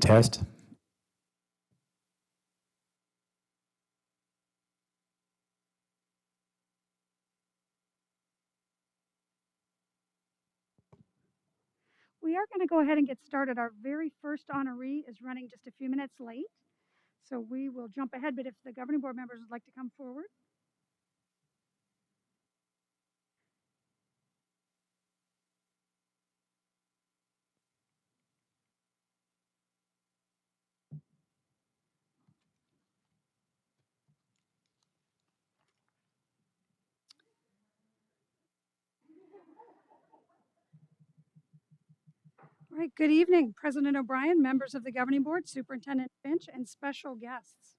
Test. We are going to go ahead and get started. Our very first honoree is running just a few minutes late, so we will jump ahead, but if the governing board members would like to come forward. All right, good evening, President O'Brien, members of the governing board, Superintendent Finch, and special guests.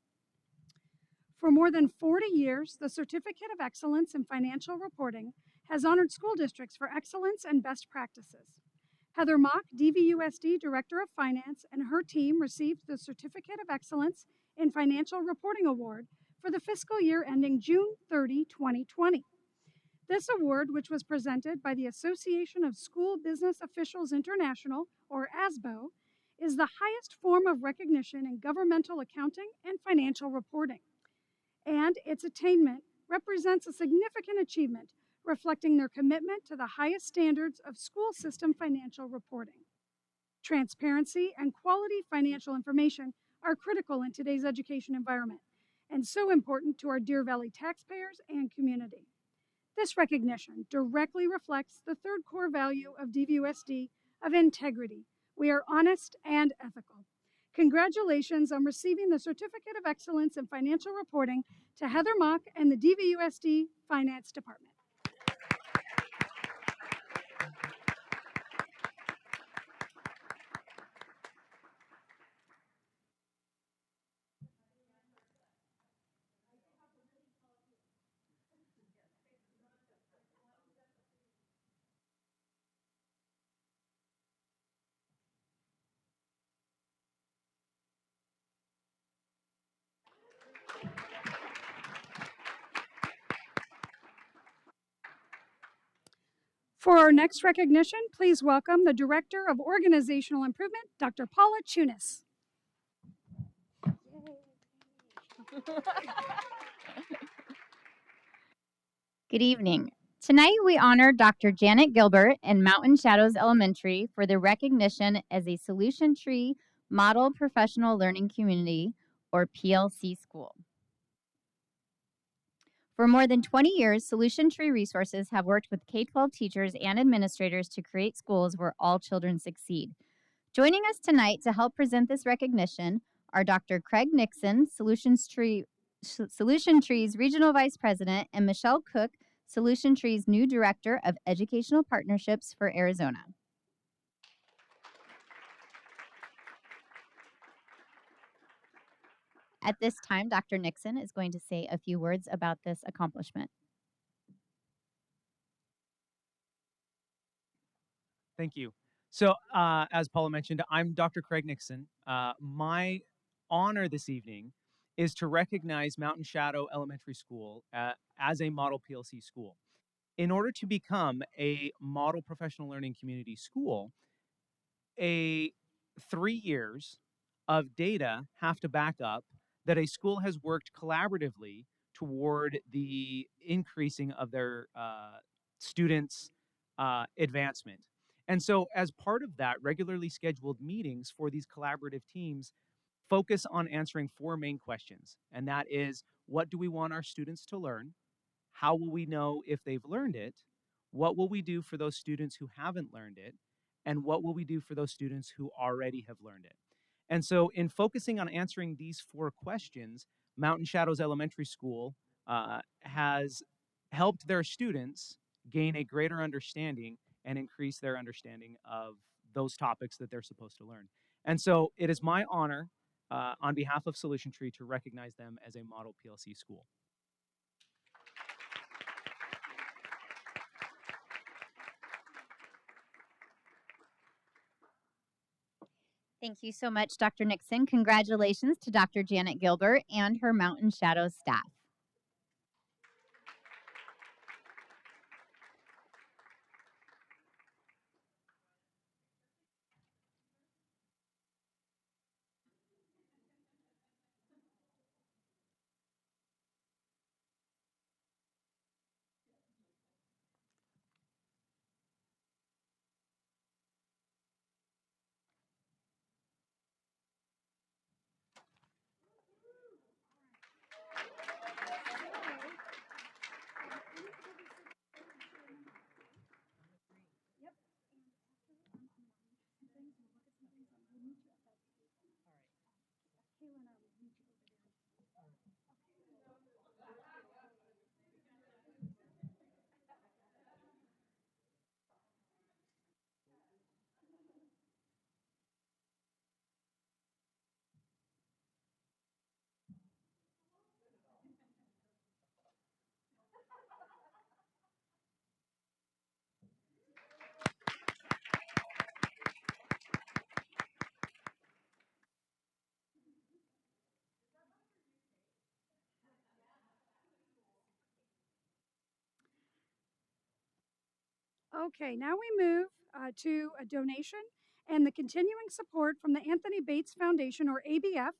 For more than 40 years, the Certificate of Excellence in Financial Reporting has honored school districts for excellence and best practices. Heather Mock, DVUSD Director of Finance, and her team received the Certificate of Excellence in Financial Reporting Award for the fiscal year ending June 30, 2020. This award, which was presented by the Association of School Business Officials International, or ASBO, is the highest form of recognition in governmental accounting and financial reporting. And its attainment represents a significant achievement, reflecting their commitment to the highest standards of school system financial reporting. Transparency and quality financial information are critical in today's education environment, and so important to our Deer Valley taxpayers and community. This recognition directly reflects the third core value of DVUSD of integrity. We are honest and ethical. Congratulations on receiving the Certificate of Excellence in Financial Reporting to Heather Mock and the DVUSD Finance Department. For our next recognition, please welcome the Director of Organizational Improvement, Dr. Paula Chunas. Good evening. Tonight we honor Dr. Janet Gilbert in Mountain Shadows Elementary for the recognition as a Solution Tree Model Professional Learning Community, or PLC school. For more than 20 years, Solution Tree Resources have worked with K-12 teachers and administrators to create schools where all children succeed. Joining us tonight to help present this recognition are Dr. Craig Nixon, Solution Tree's Regional Vice President, and Michelle Cook, Solution Tree's new Director of Educational Partnerships for Arizona. At this time, Dr. Nixon is going to say a few words about this accomplishment. Thank you. So, as Paula mentioned, I'm Dr. Craig Nixon. My honor this evening is to recognize Mountain Shadow Elementary School as a model PLC school. In order to become a model professional learning community school, 3 years of data have to back up that a school has worked collaboratively toward the increasing of their students' advancement. And so as part of that, regularly scheduled meetings for these collaborative teams focus on answering 4 main questions. And that is, what do we want our students to learn? How will we know if they've learned it? What will we do for those students who haven't learned it? And what will we do for those students who already have learned it? And so in focusing on answering these 4 questions, Mountain Shadows Elementary School has helped their students gain a greater understanding and increase their understanding of those topics that they're supposed to learn. And so it is my honor on behalf of Solution Tree to recognize them as a model PLC school. Thank you so much, Dr. Nixon. Congratulations to Dr. Janet Gilbert and her Mountain Shadows staff. Okay, now we move to a donation and the continuing support from the Anthony Bates Foundation, or ABF,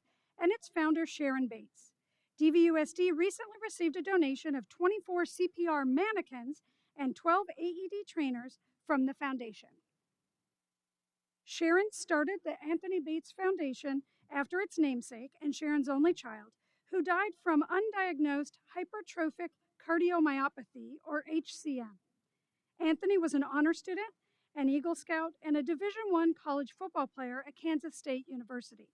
and its founder, Sharon Bates. DVUSD recently received a donation of 24 CPR mannequins and 12 AED trainers from the foundation. Sharon started the Anthony Bates Foundation after its namesake and Sharon's only child, who died from undiagnosed hypertrophic cardiomyopathy, or HCM. Anthony was an honor student, an Eagle Scout, and a Division I college football player at Kansas State University.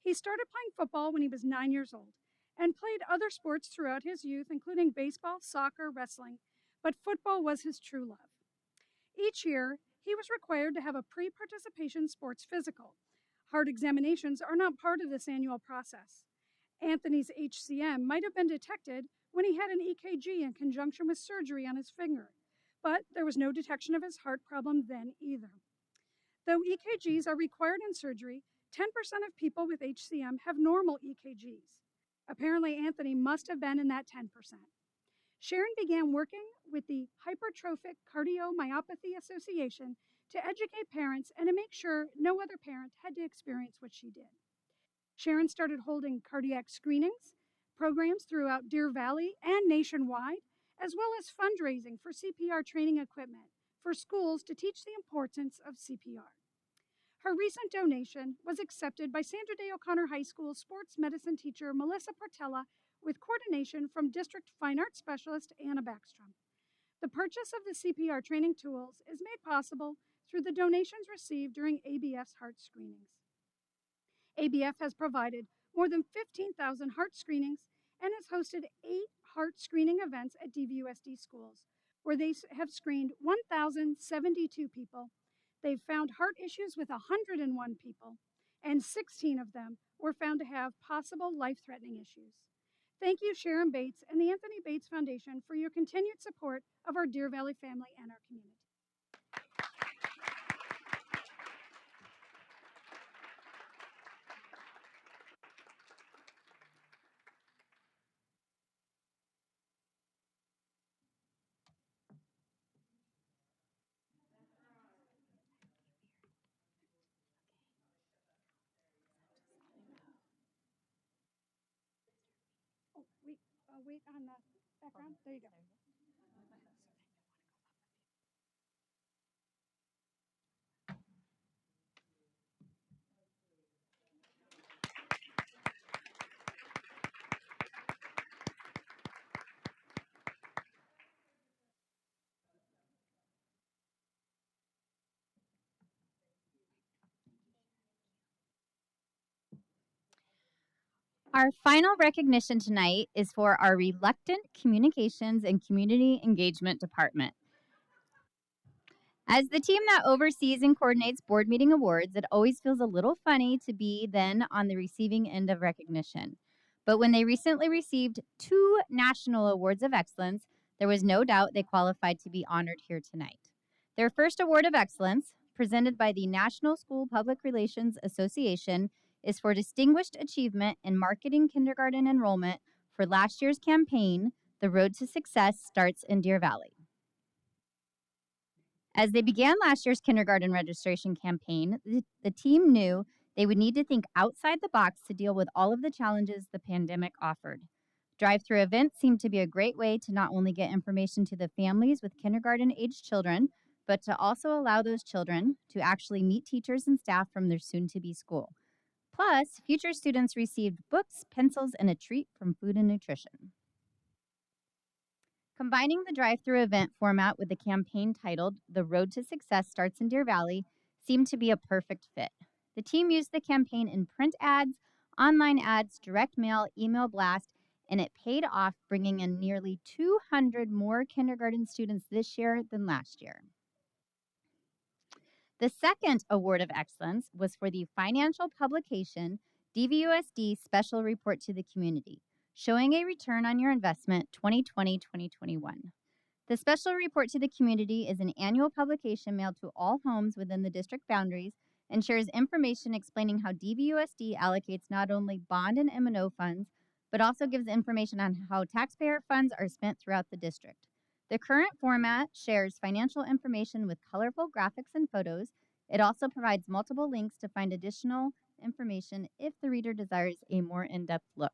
He started playing football when he was 9 years old and played other sports throughout his youth, including baseball, soccer, wrestling, but football was his true love. Each year, he was required to have a pre-participation sports physical. Heart examinations are not part of this annual process. Anthony's HCM might have been detected when he had an EKG in conjunction with surgery on his finger, but there was no detection of his heart problem then either. Though EKGs are required in surgery, 10% of people with HCM have normal EKGs. Apparently, Anthony must have been in that 10%. Sharon began working with the Hypertrophic Cardiomyopathy Association to educate parents and to make sure no other parent had to experience what she did. Sharon started holding cardiac screenings, programs throughout Deer Valley and nationwide, as well as fundraising for CPR training equipment for schools to teach the importance of CPR. Her recent donation was accepted by Sandra Day O'Connor High School sports medicine teacher Melissa Portella with coordination from District Fine Arts Specialist Anna Backstrom. The purchase of the CPR training tools is made possible through the donations received during ABF's heart screenings. ABF has provided more than 15,000 heart screenings and has hosted 8 heart screening events at DVUSD schools, where they have screened 1,072 people. They've found heart issues with 101 people, and 16 of them were found to have possible life-threatening issues. Thank you, Sharon Bates and the Anthony Bates Foundation, for your continued support of our Deer Valley family and our community. Oh, wait on the background. There you go. Our final recognition tonight is for our Reluctant Communications and Community Engagement Department. As the team that oversees and coordinates board meeting awards, it always feels a little funny to be then on the receiving end of recognition. But when they recently received 2 national awards of excellence, there was no doubt they qualified to be honored here tonight. Their first award of excellence, presented by the National School Public Relations Association, is for distinguished achievement in marketing kindergarten enrollment for last year's campaign, The Road to Success Starts in Deer Valley. As they began last year's kindergarten registration campaign, the team knew they would need to think outside the box to deal with all of the challenges the pandemic offered. Drive-through events seemed to be a great way to not only get information to the families with kindergarten-aged children, but to also allow those children to actually meet teachers and staff from their soon-to-be school. Plus, future students received books, pencils, and a treat from Food and Nutrition. Combining the drive-through event format with the campaign titled The Road to Success Starts in Deer Valley seemed to be a perfect fit. The team used the campaign in print ads, online ads, direct mail, email blast, and it paid off, bringing in nearly 200 more kindergarten students this year than last year. The second award of excellence was for the financial publication DVUSD Special Report to the Community, showing a return on your investment 2020-2021. The Special Report to the Community is an annual publication mailed to all homes within the district boundaries and shares information explaining how DVUSD allocates not only bond and M&O funds, but also gives information on how taxpayer funds are spent throughout the district. The current format shares financial information with colorful graphics and photos. It also provides multiple links to find additional information if the reader desires a more in-depth look.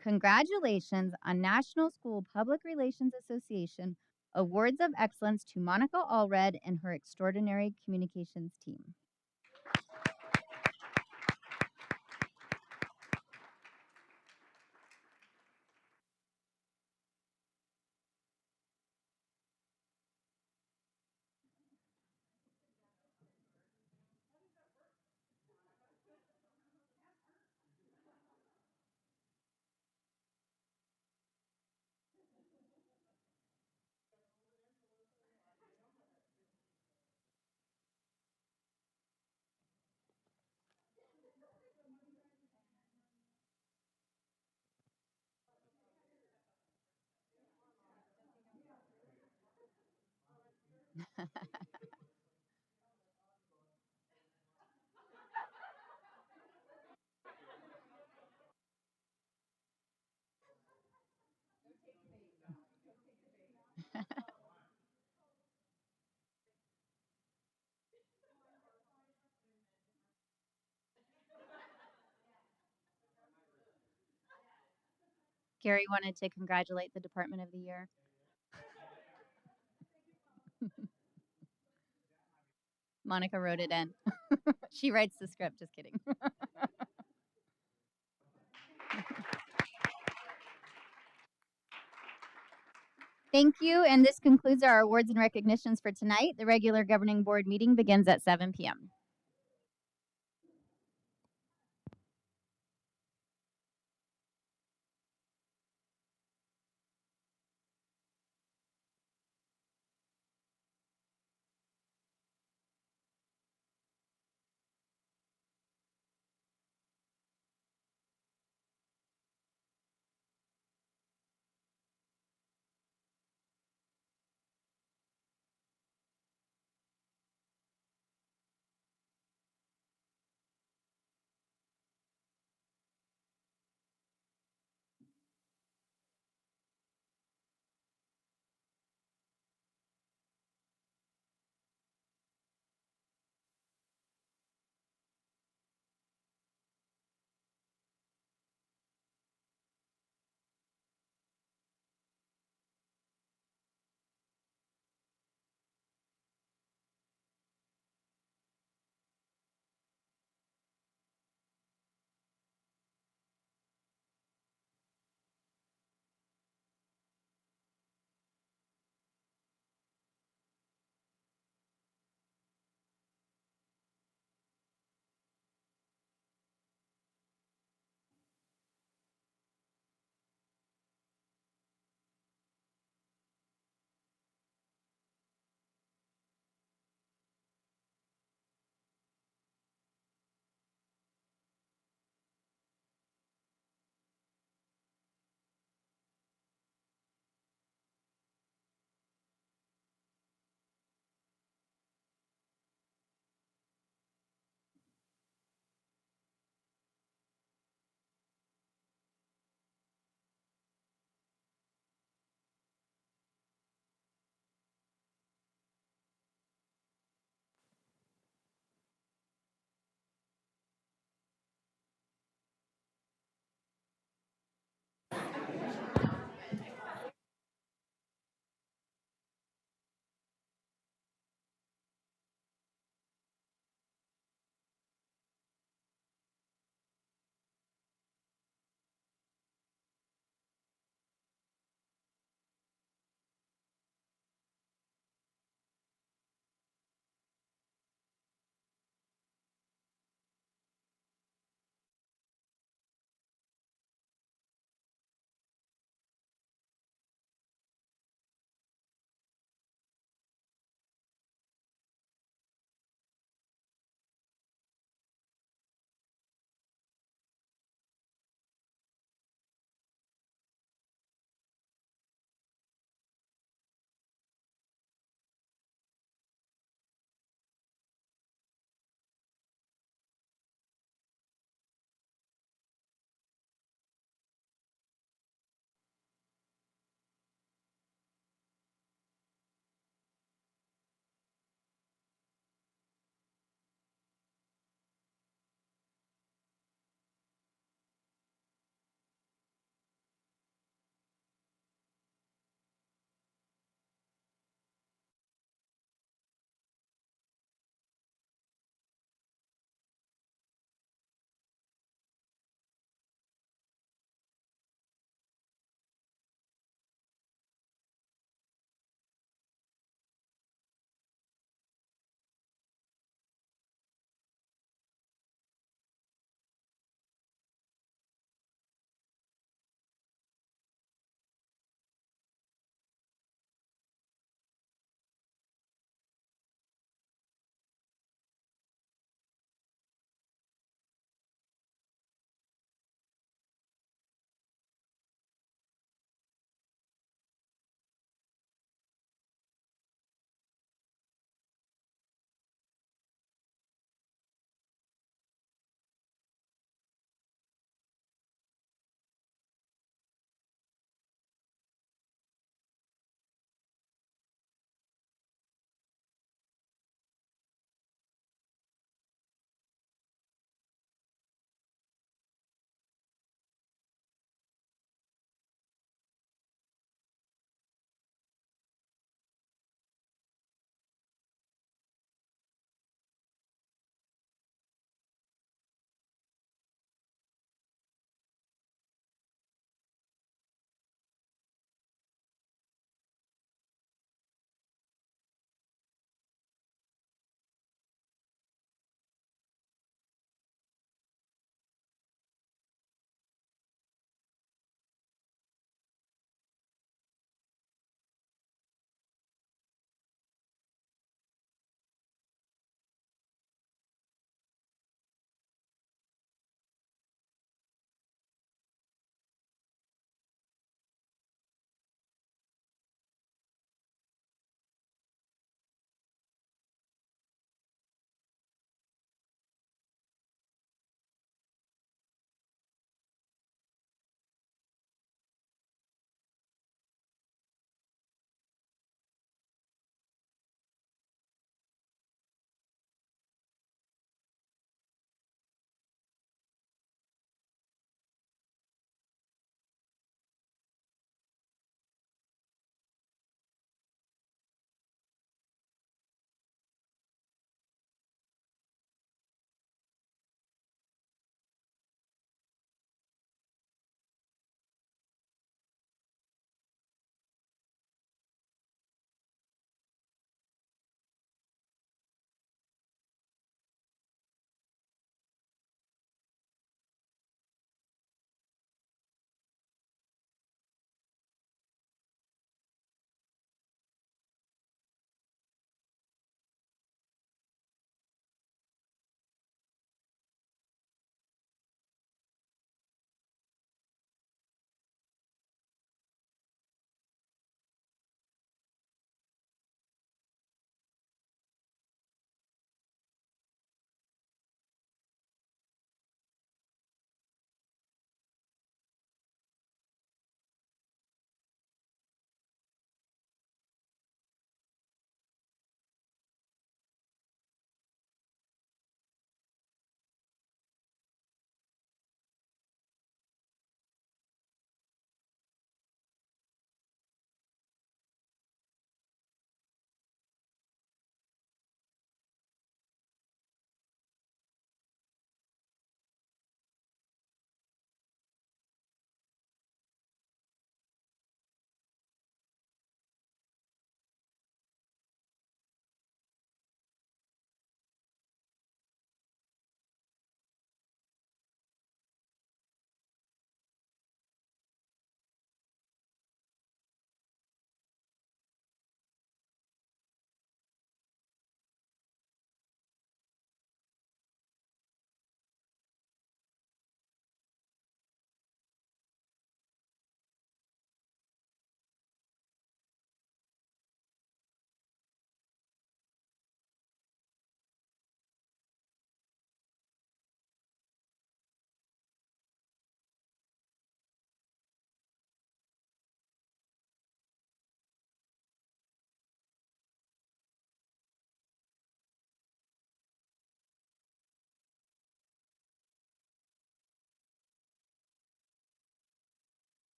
Congratulations on National School Public Relations Association Awards of Excellence to Monica Allred and her extraordinary communications team. Gary wanted to congratulate the Department of the Year. Monica wrote it in. She writes the script, just kidding. Thank you, and this concludes our awards and recognitions for tonight. The regular governing board meeting begins at 7 p.m.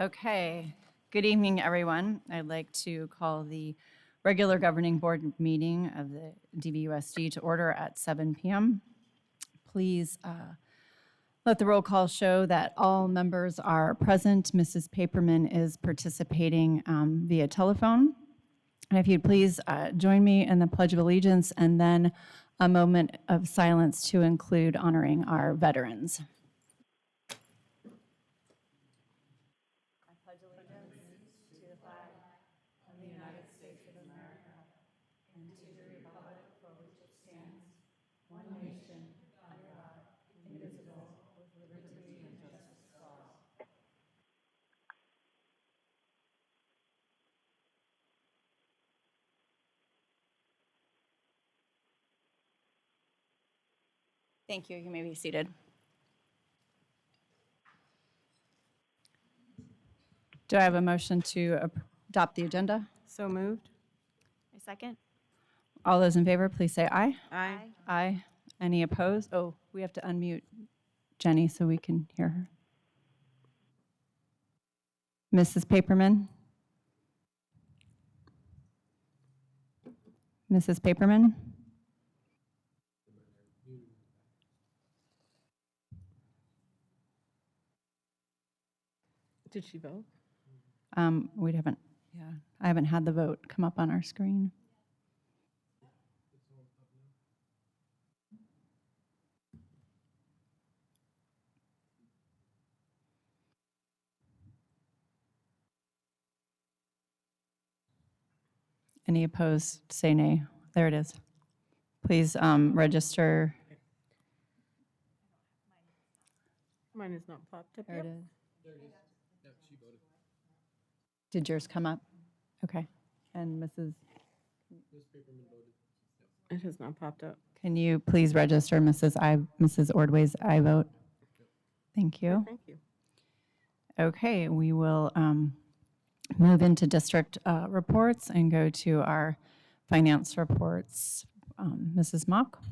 Okay. Good evening, everyone. I'd like to call the regular governing board meeting of the DVUSD to order at 7 p.m. Please let the roll call show that all members are present. Mrs. Paperman is participating via telephone. And if you'd please join me in the Pledge of Allegiance and then a moment of silence to include honoring our veterans. Thank you. You may be seated. Do I have a motion to adopt the agenda? So moved. A second? All those in favor, please say aye. Aye. Aye. Any opposed? Oh, we have to unmute Jenny so we can hear her. Mrs. Paperman? Mrs. Paperman? Did she vote? We haven't, I haven't had the vote come up on our screen. Any opposed, say nay. There it is. Please register. Mine is not popped up There yet. it is. Did yours come up? Okay. And It has not popped up. can you please register Mrs. Ordway's I vote? Thank you. Thank you. Okay, we will move into district reports and go to our finance reports. Mrs. Mock?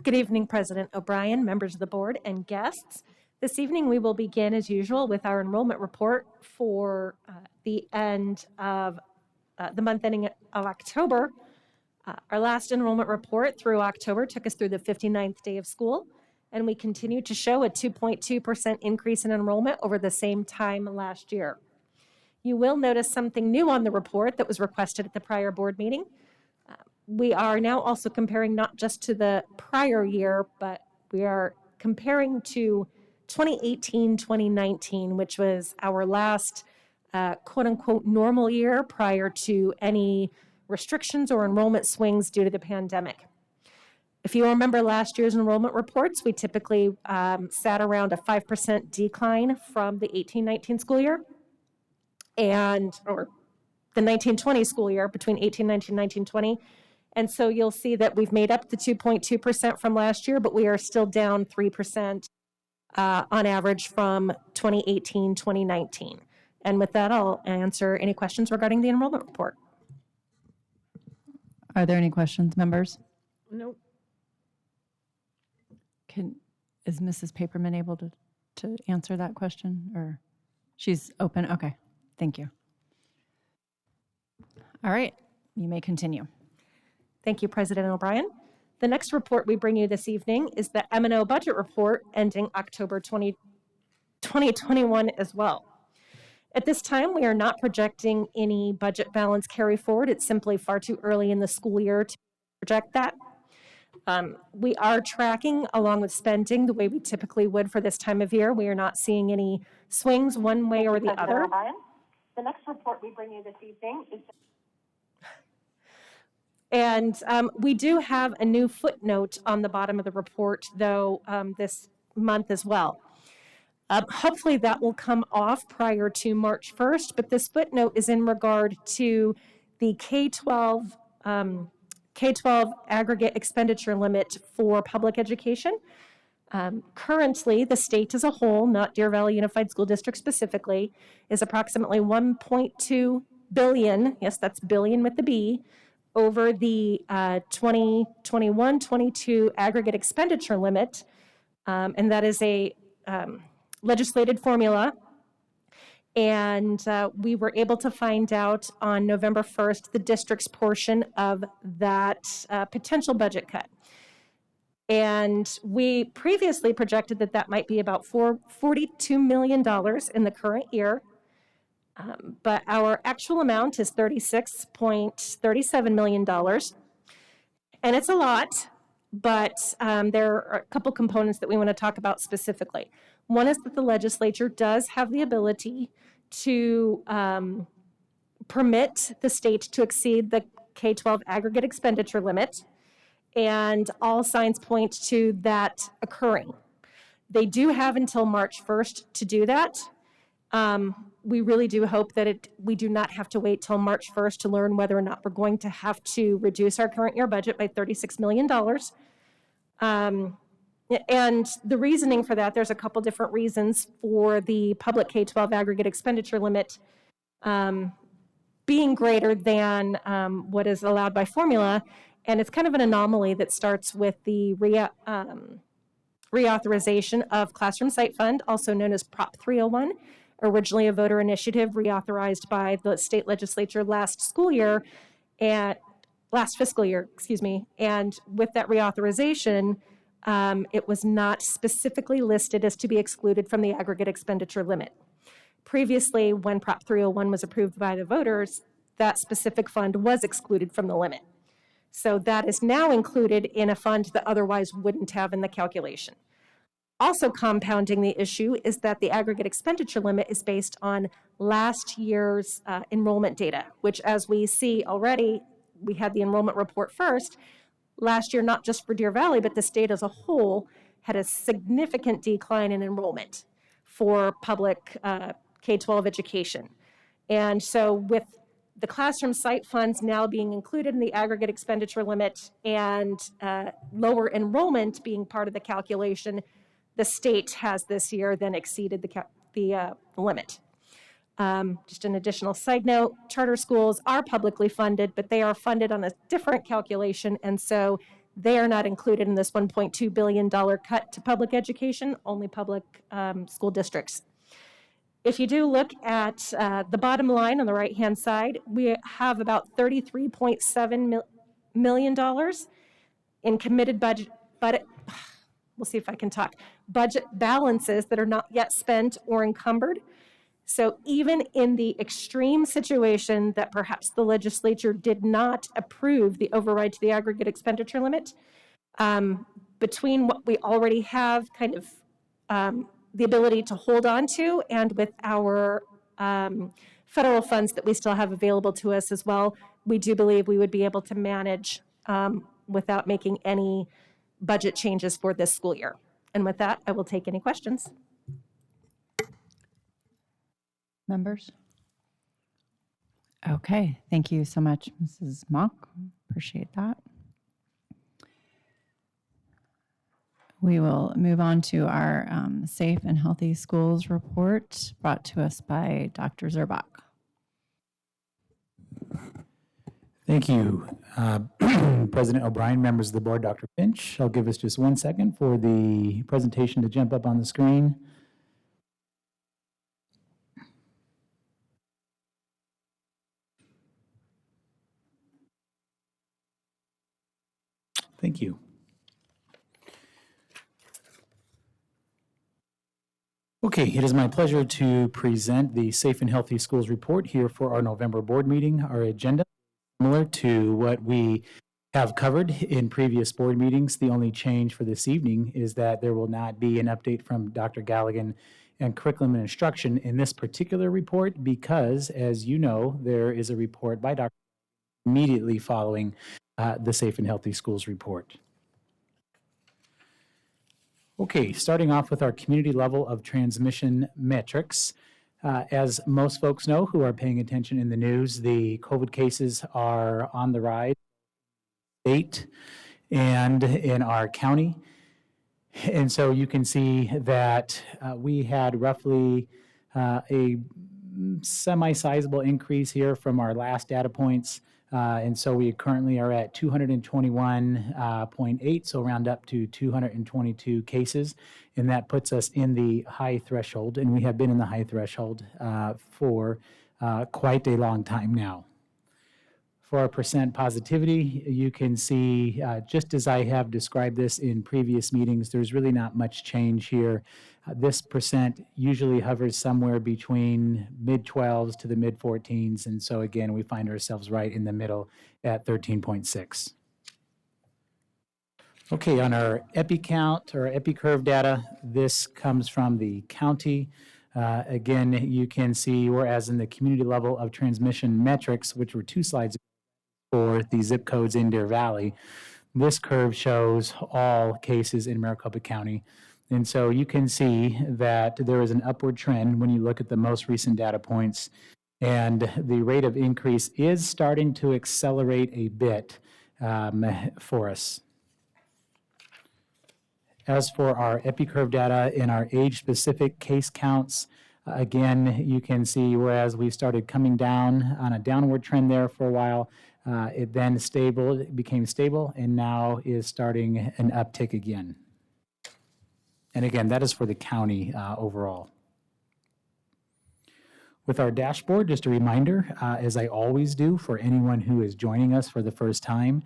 Good evening, President O'Brien, members of the board, and guests. This evening, we will begin, as usual, with our enrollment report for the end of the month ending of October. Our last enrollment report through October took us through the 59th day of school, and we continue to show a 2.2% increase in enrollment over the same time last year. You will notice something new on the report that was requested at the prior board meeting. We are now also comparing not just to the prior year, but we are comparing to 2018, 2019, which was our last quote unquote normal year prior to any restrictions or enrollment swings due to the pandemic. If you remember last year's enrollment reports, we typically sat around a 5% decline from the 18-19 school year or the 19-20 school year, between 18-19, 19-20. And so you'll see that we've made up the 2.2% from last year, but we are still down 3% on average from 2018, 2019. And with that, I'll answer any questions regarding the enrollment report. Are there any questions, members? Nope. Is Mrs. Paperman able to answer that question, or she's open? Okay, thank you. All right, you may continue. Thank you, President O'Brien. The next report we bring you this evening is the M&O budget report ending October 2021 as well. At this time, we are not projecting any budget balance carry forward. It's simply far too early in the school year to project that. We are tracking along with spending the way we typically would for this time of year. We are not seeing any swings one way or the other. The next report we bring you this evening is... And we do have a new footnote on the bottom of the report, though, this month as well. Hopefully that will come off prior to March 1st, but this footnote is in regard to the K-12 aggregate expenditure limit for public education. Currently, the state as a whole, not Deer Valley Unified School District specifically, is approximately $1.2 billion, yes, that's billion with the B, over the 2021-22 aggregate expenditure limit, and that is a legislated formula. And we were able to find out on November 1st the district's portion of that potential budget cut. And we previously projected that that might be about $42 million in the current year. But our actual amount is $36.37 million. And it's a lot, but there are a couple components that we want to talk about specifically. One is that the legislature does have the ability to permit the state to exceed the K-12 aggregate expenditure limit, and all signs point to that occurring. They do have until March 1st to do that. We really do hope that we do not have to wait till March 1st to learn whether or not we're going to have to reduce our current year budget by $36 million. And the reasoning for that, there's a couple different reasons for the public K-12 aggregate expenditure limit being greater than what is allowed by formula. And it's kind of an anomaly that starts with the reauthorization of Classroom Site Fund, also known as Prop 301, originally a voter initiative reauthorized by the state legislature last fiscal year, and with that reauthorization, it was not specifically listed as to be excluded from the aggregate expenditure limit. Previously, when Prop 301 was approved by the voters, that specific fund was excluded from the limit. So that is now included in a fund that otherwise wouldn't have in the calculation. Also compounding the issue is that the aggregate expenditure limit is based on last year's enrollment data, which, as we see already, we had the enrollment report first. Last year, not just for Deer Valley, but the state as a whole had a significant decline in enrollment for public K-12 education. And so with the classroom site funds now being included in the aggregate expenditure limit and lower enrollment being part of the calculation, the state has this year then exceeded the limit. Just an additional side note, charter schools are publicly funded, but they are funded on a different calculation, and so they are not included in this $1.2 billion cut to public education, only public school districts. If you do look at the bottom line on the right-hand side, we have about $33.7 million in committed budget, we'll see if I can talk, budget balances that are not yet spent or encumbered. So even in the extreme situation that perhaps the legislature did not approve the override to the aggregate expenditure limit, between what we already have kind of the ability to hold on to and with our federal funds that we still have available to us as well, we do believe we would be able to manage without making any budget changes for this school year. And with that, I will take any questions. Members? Okay, thank you so much, Mrs. Mock. Appreciate that. We will move on to our Safe and Healthy Schools report brought to us by Dr. Zerbach. Thank you, President O'Brien, members of the board, Dr. Finch. I'll give us just 1 second for the presentation to jump up on the screen. Thank you. Okay, it is my pleasure to present the Safe and Healthy Schools report here for our November board meeting. Our agenda, similar to what we have covered in previous board meetings. The only change for this evening is that there will not be an update from Dr. Galligan and curriculum and instruction in this particular report because, as you know, there is a report by Dr. immediately following the Safe and Healthy Schools report. Okay, starting off with our community level of transmission metrics. As most folks know who are paying attention in the news, the COVID cases are on the rise in the state and in our county. And so you can see that we had roughly a semi-sizable increase here from our last data points. And so we currently are at 221.8, so round up to 222 cases. And that puts us in the high threshold, and we have been in the high threshold for quite a long time now. For our percent positivity, you can see, just as I have described this in previous meetings, there's really not much change here. This percent usually hovers somewhere between mid-12s to the mid-14s, and so again, we find ourselves right in the middle at 13.6. Okay, on our epi count or epi curve data, this comes from the county. Again, you can see, whereas in the community level of transmission metrics, which were 2 slides for the zip codes in Deer Valley, this curve shows all cases in Maricopa County. And so you can see that there is an upward trend when you look at the most recent data points, and the rate of increase is starting to accelerate a bit for us. As for our EpiCurve data in our age-specific case counts, again, you can see whereas we started coming down on a downward trend there for a while, it then became stable, and now is starting an uptick again. And again, that is for the county overall. With our dashboard, just a reminder, as I always do for anyone who is joining us for the first time,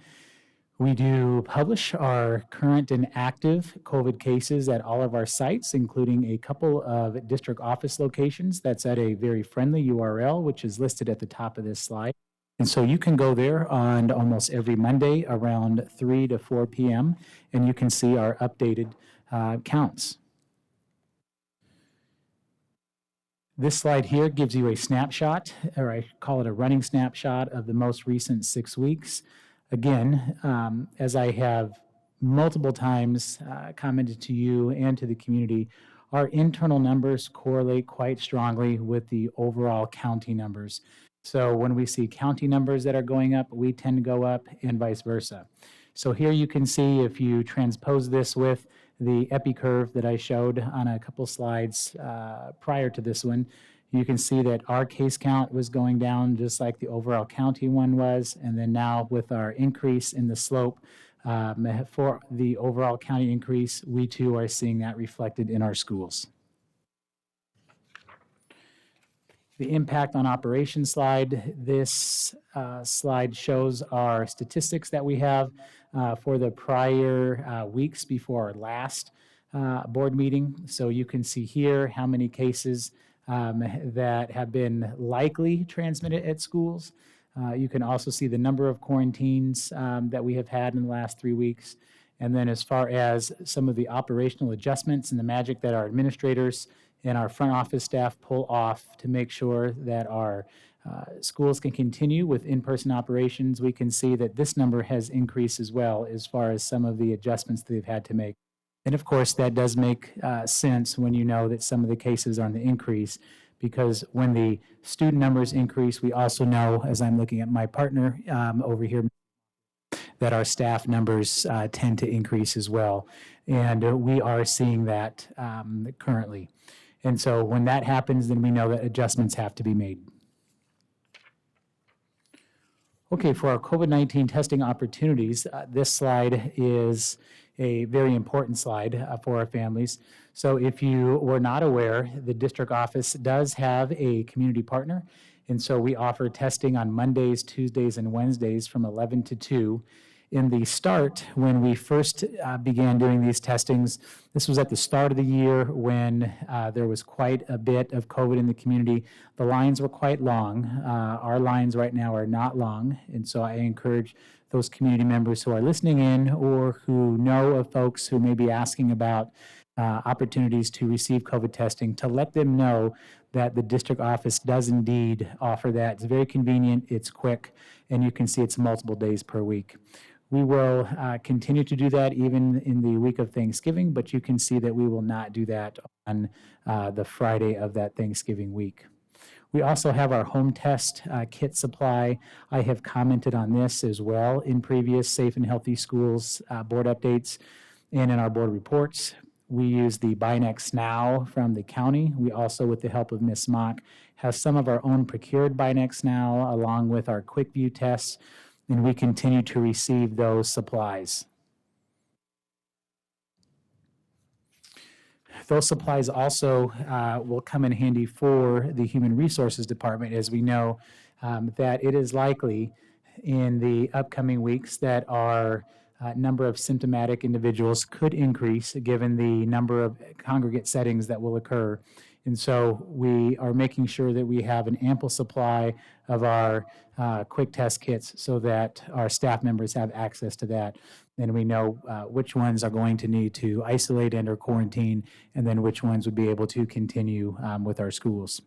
we do publish our current and active COVID cases at all of our sites, including a couple of district office locations. That's at a very friendly URL, which is listed at the top of this slide. And so you can go there on almost every Monday around 3 to 4 p.m., and you can see our updated counts. This slide here gives you a snapshot, or I call it a running snapshot of the most recent 6 weeks. Again, as I have multiple times commented to you and to the community, our internal numbers correlate quite strongly with the overall county numbers. So when we see county numbers that are going up, we tend to go up, and vice versa. So here you can see, if you transpose this with the EpiCurve that I showed on a couple slides prior to this one, you can see that our case count was going down just like the overall county one was. And then now with our increase in the slope for the overall county increase, we too are seeing that reflected in our schools. The impact on operations slide. This slide shows our statistics that we have for the prior weeks before our last board meeting. So you can see here how many cases that have been likely transmitted at schools. You can also see the number of quarantines that we have had in the last 3 weeks. And then as far as some of the operational adjustments and the magic that our administrators and our front office staff pull off to make sure that our schools can continue with in-person operations, we can see that this number has increased as well as far as some of the adjustments that they've had to make. And of course, that does make sense when you know that some of the cases are on the increase, because when the student numbers increase, we also know, as I'm looking at my partner over here, that our staff numbers tend to increase as well. And we are seeing that currently. And so when that happens, then we know that adjustments have to be made. Okay, for our COVID-19 testing opportunities, this slide is a very important slide for our families. So if you were not aware, the district office does have a community partner. And so we offer testing on Mondays, Tuesdays, and Wednesdays from 11 to 2. In the start, when we first began doing these testings, this was at the start of the year when there was quite a bit of COVID in the community. The lines were quite long. Our lines right now are not long, and so I encourage those community members who are listening in or who know of folks who may be asking about opportunities to receive COVID testing to let them know that the district office does indeed offer that. It's very convenient, it's quick, and you can see it's multiple days per week. We will continue to do that even in the week of Thanksgiving, but you can see that we will not do that on the Friday of that Thanksgiving week. We also have our home test kit supply. I have commented on this as well in previous Safe and Healthy Schools board updates and in our board reports. We use the Buy Next Now from the county. We also, with the help of Ms. Mock, have some of our own procured Buy Next Now along with our Quick View tests, and we continue to receive those supplies. Those supplies also will come in handy for the Human Resources Department, as we know that it is likely in the upcoming weeks that our number of symptomatic individuals could increase given the number of congregate settings that will occur. And so we are making sure that we have an ample supply of our quick test kits so that our staff members have access to that. And we know which ones are going to need to isolate and or quarantine, and then which ones would be able to continue with our schools.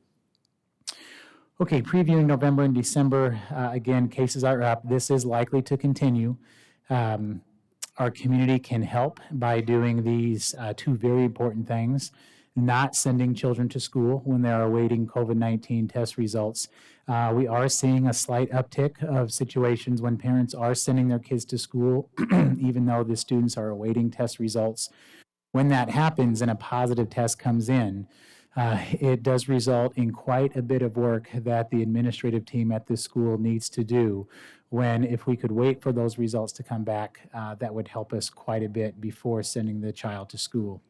Okay, previewing November and December, again, cases are up. This is likely to continue. Our community can help by doing these two very important things: not sending children to school when they are awaiting COVID-19 test results. We are seeing a slight uptick of situations when parents are sending their kids to school, even though the students are awaiting test results. When that happens and a positive test comes in, it does result in quite a bit of work that the administrative team at this school needs to do, when if we could wait for those results to come back, that would help us quite a bit before sending the child to school.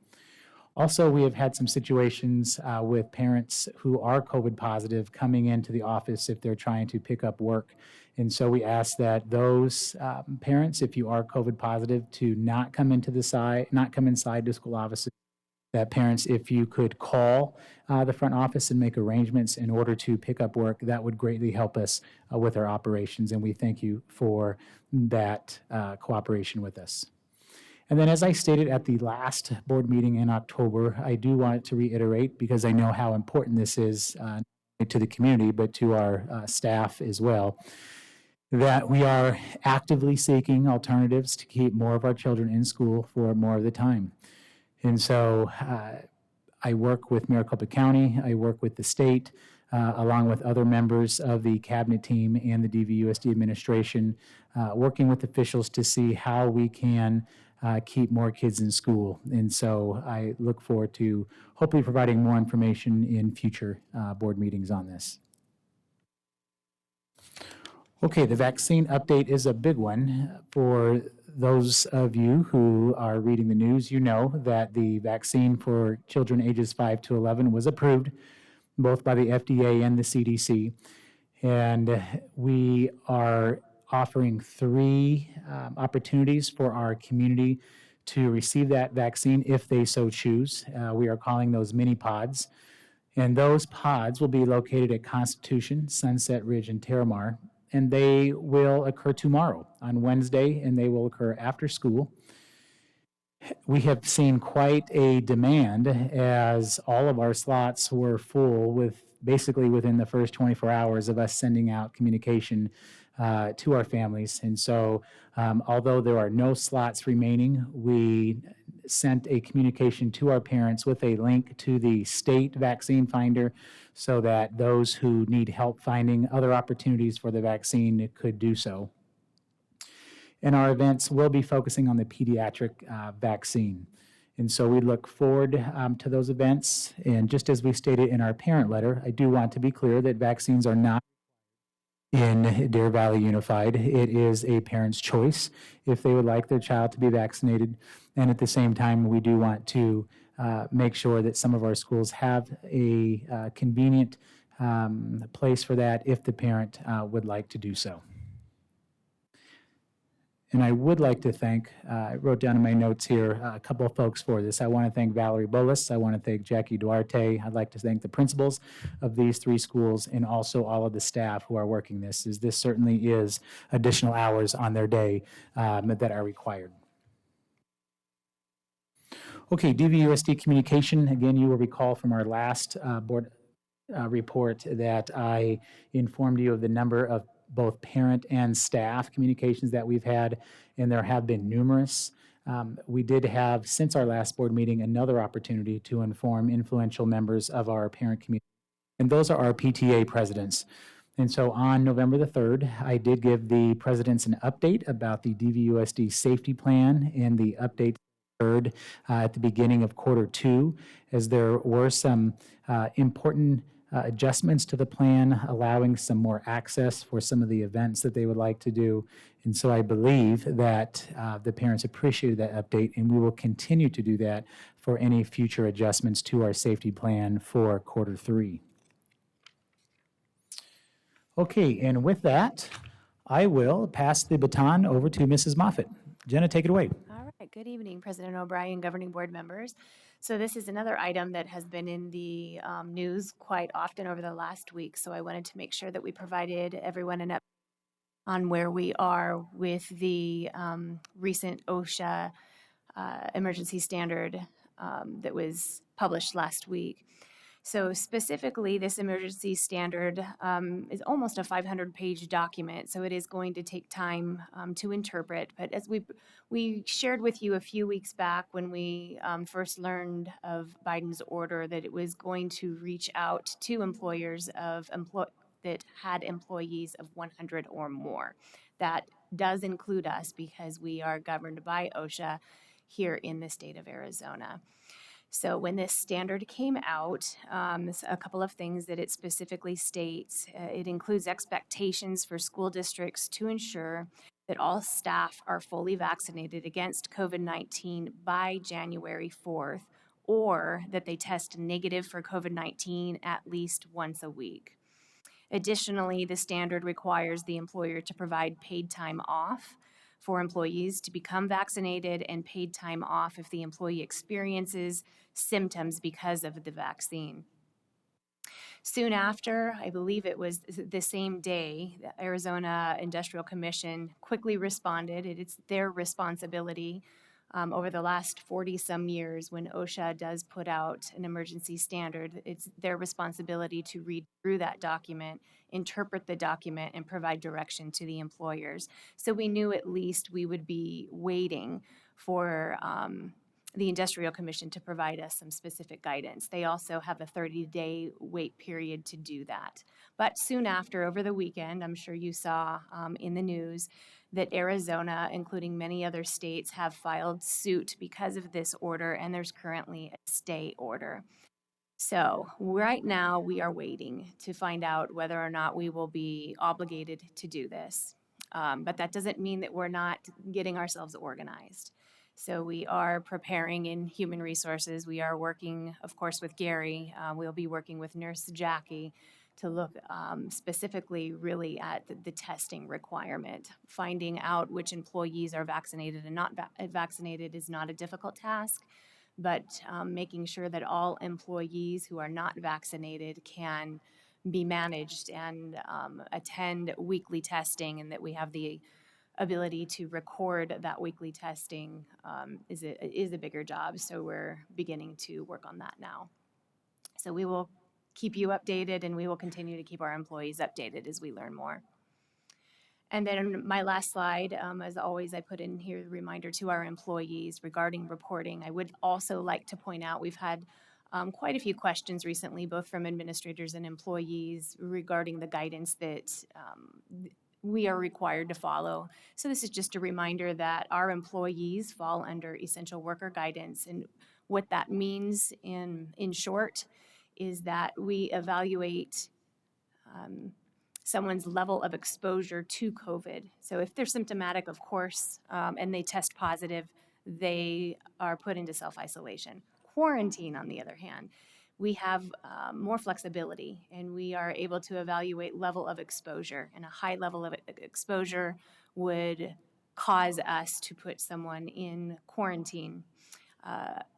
Also, we have had some situations with parents who are COVID positive coming into the office if they're trying to pick up work. And so we ask that those parents, if you are COVID positive, to not come inside the school offices. That parents, if you could call the front office and make arrangements in order to pick up work, that would greatly help us with our operations. And we thank you for that cooperation with us. And then, as I stated at the last board meeting in October, I do want to reiterate, because I know how important this is to the community, but to our staff as well, that we are actively seeking alternatives to keep more of our children in school for more of the time. And so I work with Maricopa County, I work with the state, along with other members of the cabinet team and the DVUSD administration, working with officials to see how we can keep more kids in school. And so I look forward to hopefully providing more information in future board meetings on this. Okay, the vaccine update is a big one. For those of you who are reading the news, you know that the vaccine for children ages 5 to 11 was approved both by the FDA and the CDC. And we are offering 3 opportunities for our community to receive that vaccine if they so choose. We are calling those mini pods. And those pods will be located at Constitution, Sunset Ridge, and Terramar. And they will occur tomorrow on Wednesday, and they will occur after school. we have seen quite a demand as all of our slots were full with basically within the first 24 hours of us sending out communication to our families. And so, although there are no slots remaining, we sent a communication to our parents with a link to the state vaccine finder so that those who need help finding other opportunities for the vaccine could do so. And our events will be focusing on the pediatric vaccine. And so we look forward to those events. And just as we stated in our parent letter, I do want to be clear that vaccines are not in Deer Valley Unified. It is a parent's choice if they would like their child to be vaccinated. And at the same time, we do want to make sure that some of our schools have a convenient place for that if the parent would like to do so. And I would like to thank, I wrote down in my notes here, a couple of folks for this. I want to thank Valerie Bolis. I want to thank Jackie Duarte. I'd like to thank the principals of these three schools and also all of the staff who are working this, as this certainly is additional hours on their day that are required. Okay, DVUSD communication. Again, you will recall from our last board report that I informed you of the number of both parent and staff communications that we've had, and there have been numerous. We did have, since our last board meeting, another opportunity to inform influential members of our parent community, and those are our PTA presidents. And so on November the 3rd, I did give the presidents an update about the DVUSD safety plan and the update occurred at the beginning of Q2, as there were some important adjustments to the plan, allowing some more access for some of the events that they would like to do. And so I believe that the parents appreciated that update, and we will continue to do that for any future adjustments to our safety plan for Q3. Okay, and with that, I will pass the baton over to Mrs. Moffett. Jenna, take it away. All right, good evening, President O'Brien, governing board members. So this is another item that has been in the news quite often over the last week. So I wanted to make sure that we provided everyone an update on where we are with the recent OSHA emergency standard that was published last week. So specifically, this emergency standard is almost a 500-page document, so it is going to take time to interpret. But as we shared with you a few weeks back when we first learned of Biden's order that it was going to reach out to employers that had employees of 100 or more. That does include us because we are governed by OSHA here in the state of Arizona. So when this standard came out, a couple of things that it specifically states. It includes expectations for school districts to ensure that all staff are fully vaccinated against COVID-19 by January 4th, or that they test negative for COVID-19 at least once a week. Additionally, the standard requires the employer to provide paid time off for employees to become vaccinated and paid time off if the employee experiences symptoms because of the vaccine. Soon after, I believe it was the same day, the Arizona Industrial Commission quickly responded. It's their responsibility over the last 40-some years when OSHA does put out an emergency standard. It's their responsibility to read through that document, interpret the document, and provide direction to the employers. So we knew at least we would be waiting for the Industrial Commission to provide us some specific guidance. They also have a 30-day wait period to do that. But soon after, over the weekend, I'm sure you saw in the news that Arizona, including many other states, have filed suit because of this order, and there's currently a stay order. So right now, we are waiting to find out whether or not we will be obligated to do this. But that doesn't mean that we're not getting ourselves organized. So we are preparing in human resources. We are working, of course, with Gary. We'll be working with Nurse Jackie to look specifically really at the testing requirement. Finding out which employees are vaccinated and not vaccinated is not a difficult task, but making sure that all employees who are not vaccinated can be managed and attend weekly testing, and that we have the ability to record that weekly testing is a bigger job. So we're beginning to work on that now. So we will keep you updated, and we will continue to keep our employees updated as we learn more. And then my last slide, as always, I put in here a reminder to our employees regarding reporting. I would also like to point out we've had quite a few questions recently, both from administrators and employees, regarding the guidance that we are required to follow. So this is just a reminder that our employees fall under essential worker guidance. And what that means in short is that we evaluate someone's level of exposure to COVID. So if they're symptomatic, of course, and they test positive, they are put into self-isolation. Quarantine, on the other hand, we have more flexibility, and we are able to evaluate level of exposure. And a high level of exposure would cause us to put someone in quarantine.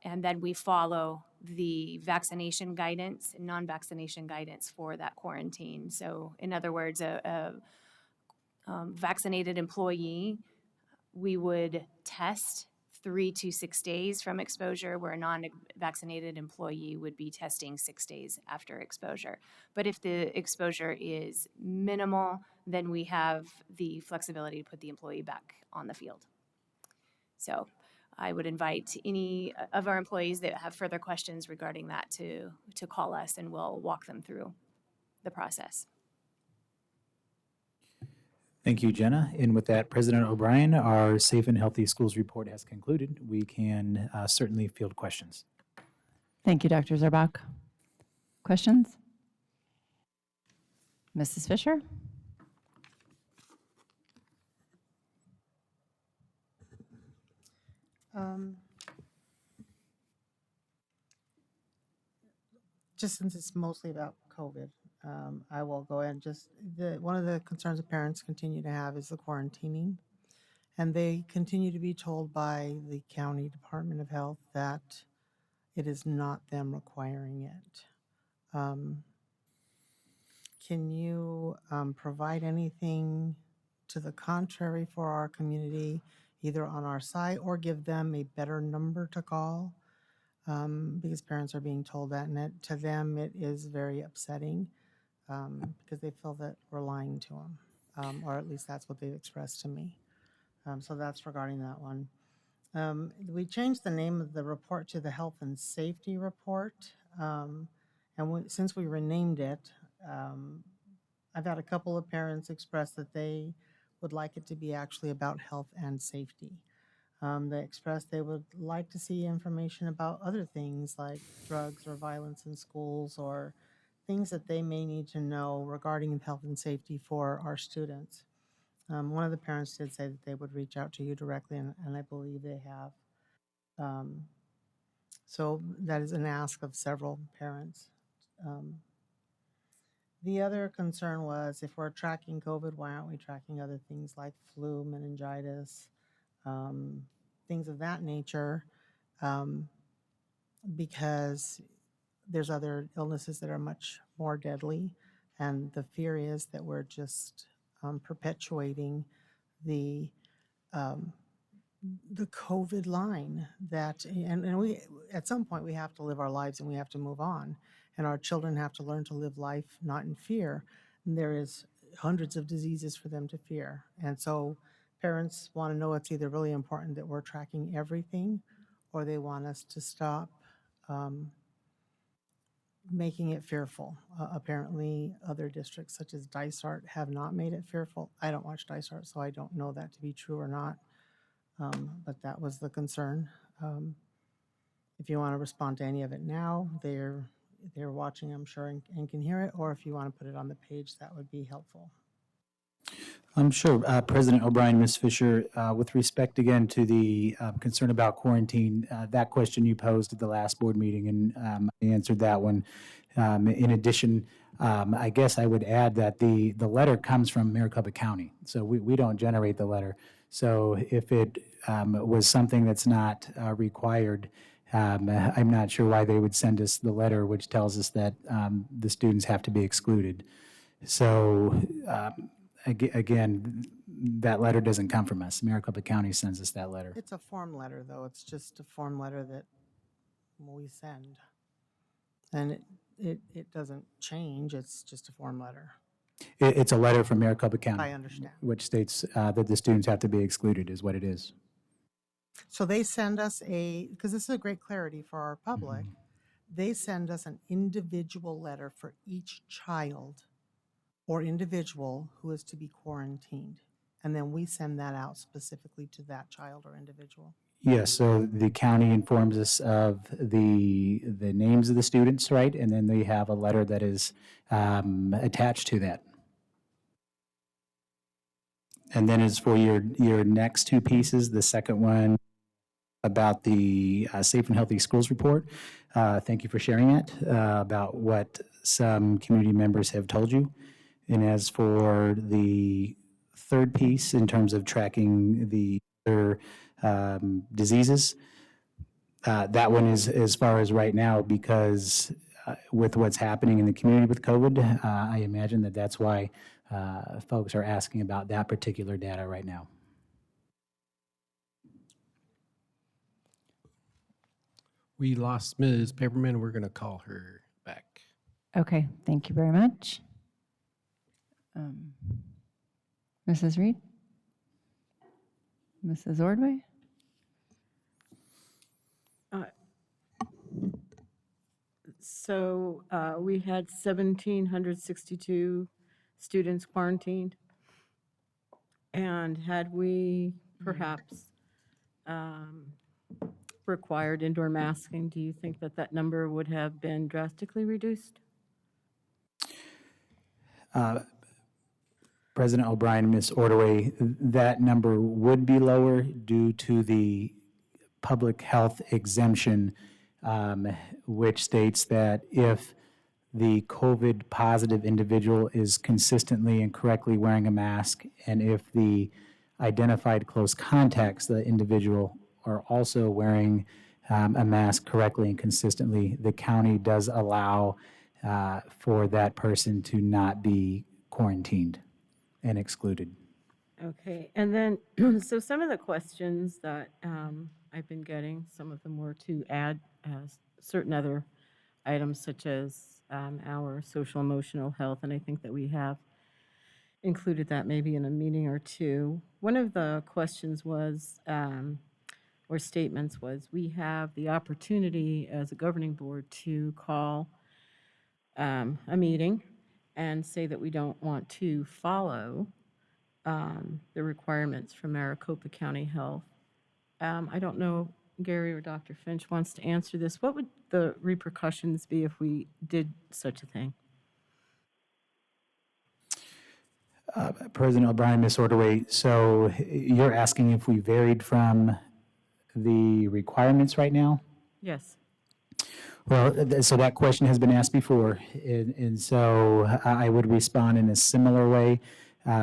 And then we follow the vaccination guidance and non-vaccination guidance for that quarantine. So in other words, a vaccinated employee, we would test 3 to 6 days from exposure, where a non-vaccinated employee would be testing 6 days after exposure. But if the exposure is minimal, then we have the flexibility to put the employee back on the field. So I would invite any of our employees that have further questions regarding that to call us, and we'll walk them through the process. Thank you, Jenna. And with that, President O'Brien, our Safe and Healthy Schools report has concluded. We can certainly field questions. Thank you, Dr. Zerbach. Questions? Mrs. Fisher? Just since it's mostly about COVID, I will go ahead and one of the concerns that parents continue to have is the quarantining. And they continue to be told by the county Department of Health that it is not them requiring it. Can you provide anything to the contrary for our community, either on our site, or give them a better number to call? Because parents are being told that, and to them it is very upsetting because they feel that we're lying to them, or at least that's what they've expressed to me. So that's regarding that one. We changed the name of the report to the Health and Safety Report, and since we renamed it, I've had a couple of parents express that they would like it to be actually about health and safety. They expressed they would like to see information about other things like drugs or violence in schools, or things that they may need to know regarding health and safety for our students. One of the parents did say that they would reach out to you directly, and I believe they have. So that is an ask of several parents. The other concern was, if we're tracking COVID, why aren't we tracking other things like flu, meningitis, things of that nature, because there's other illnesses that are much more deadly, and the fear is that we're just perpetuating the COVID line that, and we, at some point we have to live our lives and we have to move on, and our children have to learn to live life not in fear. And there is hundreds of diseases for them to fear, and so parents want to know it's either really important that we're tracking everything, or they want us to stop making it fearful. Apparently other districts such as Dysart have not made it fearful. I don't watch Dysart, so I don't know that to be true or not, but that was the concern. If you want to respond to any of it now, they're watching, I'm sure, and can hear it, or if you want to put it on the page, that would be helpful. I'm sure, President O'Brien, Ms. Fisher, with respect again to the concern about quarantine, that question you posed at the last board meeting, and I answered that one. In addition, I guess I would add that the letter comes from Maricopa County, so we don't generate the letter. So if it was something that's not required, I'm not sure why they would send us the letter, which tells us that the students have to be excluded. So again, that letter doesn't come from us. Maricopa County sends us that letter. It's a form letter, though. It's just a form letter that we send. And it doesn't change. It's just a form letter. It's a letter from Maricopa County. I understand. Which states that the students have to be excluded is what it is. So they send us because this is a great clarity for our public, they send us an individual letter for each child or individual who is to be quarantined. And then we send that out specifically to that child or individual. Yes, so the county informs us of the names of the students, right? And then they have a letter that is attached to that. And then as for your next two pieces, the second one about the Safe and Healthy Schools report, thank you for sharing it, about what some community members have told you. And as for the third piece, in terms of tracking the other diseases, that one is as far as right now, because with what's happening in the community with COVID, I imagine that that's why folks are asking about that particular data right now. We lost Ms. Paperman. We're going to call her back. Okay, thank you very much. Mrs. Reed? Mrs. Ordway? So we had 1,762 students quarantined. And had we perhaps required indoor masking, do you think that that number would have been drastically reduced? President O'Brien, Ms. Ordway, that number would be lower due to the public health exemption, which states that if the COVID positive individual is consistently and correctly wearing a mask, and if the identified close contacts, the individual, are also wearing a mask correctly and consistently, the county does allow for that person to not be quarantined and excluded. Okay, and then, so some of the questions that I've been getting, some of them were to add certain other items such as our social emotional health, and I think that we have included that maybe in a meeting or two. One of the questions was, or statements was, we have the opportunity as a governing board to call a meeting and say that we don't want to follow the requirements from Maricopa County Health. I don't know, Gary or Dr. Finch wants to answer this. What would the repercussions be if we did such a thing? President O'Brien, Ms. Ordway, so you're asking if we varied from the requirements right now? Yes. Well, so that question has been asked before, and so I would respond in a similar way,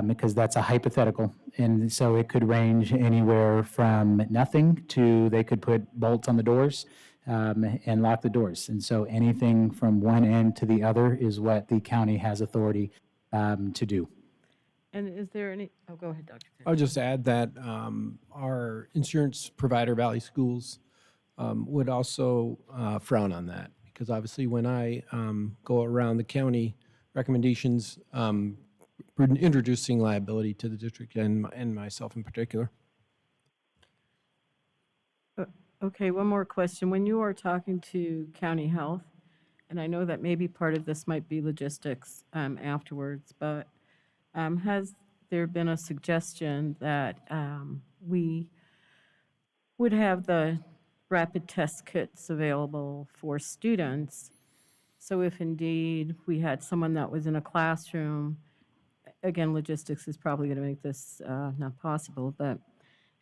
because that's a hypothetical. And so it could range anywhere from nothing to they could put bolts on the doors and lock the doors. And so anything from one end to the other is what the county has authority to do. And is there any, oh, go ahead, Dr. Finch. I'll just add that our insurance provider, Valley Schools, would also frown on that, because obviously when I go around the county recommendations, we're introducing liability to the district and myself in particular. Okay, one more question. When you are talking to county health, and I know that maybe part of this might be logistics afterwards, but has there been a suggestion that we would have the rapid test kits available for students? So if indeed we had someone that was in a classroom, again, logistics is probably going to make this not possible, but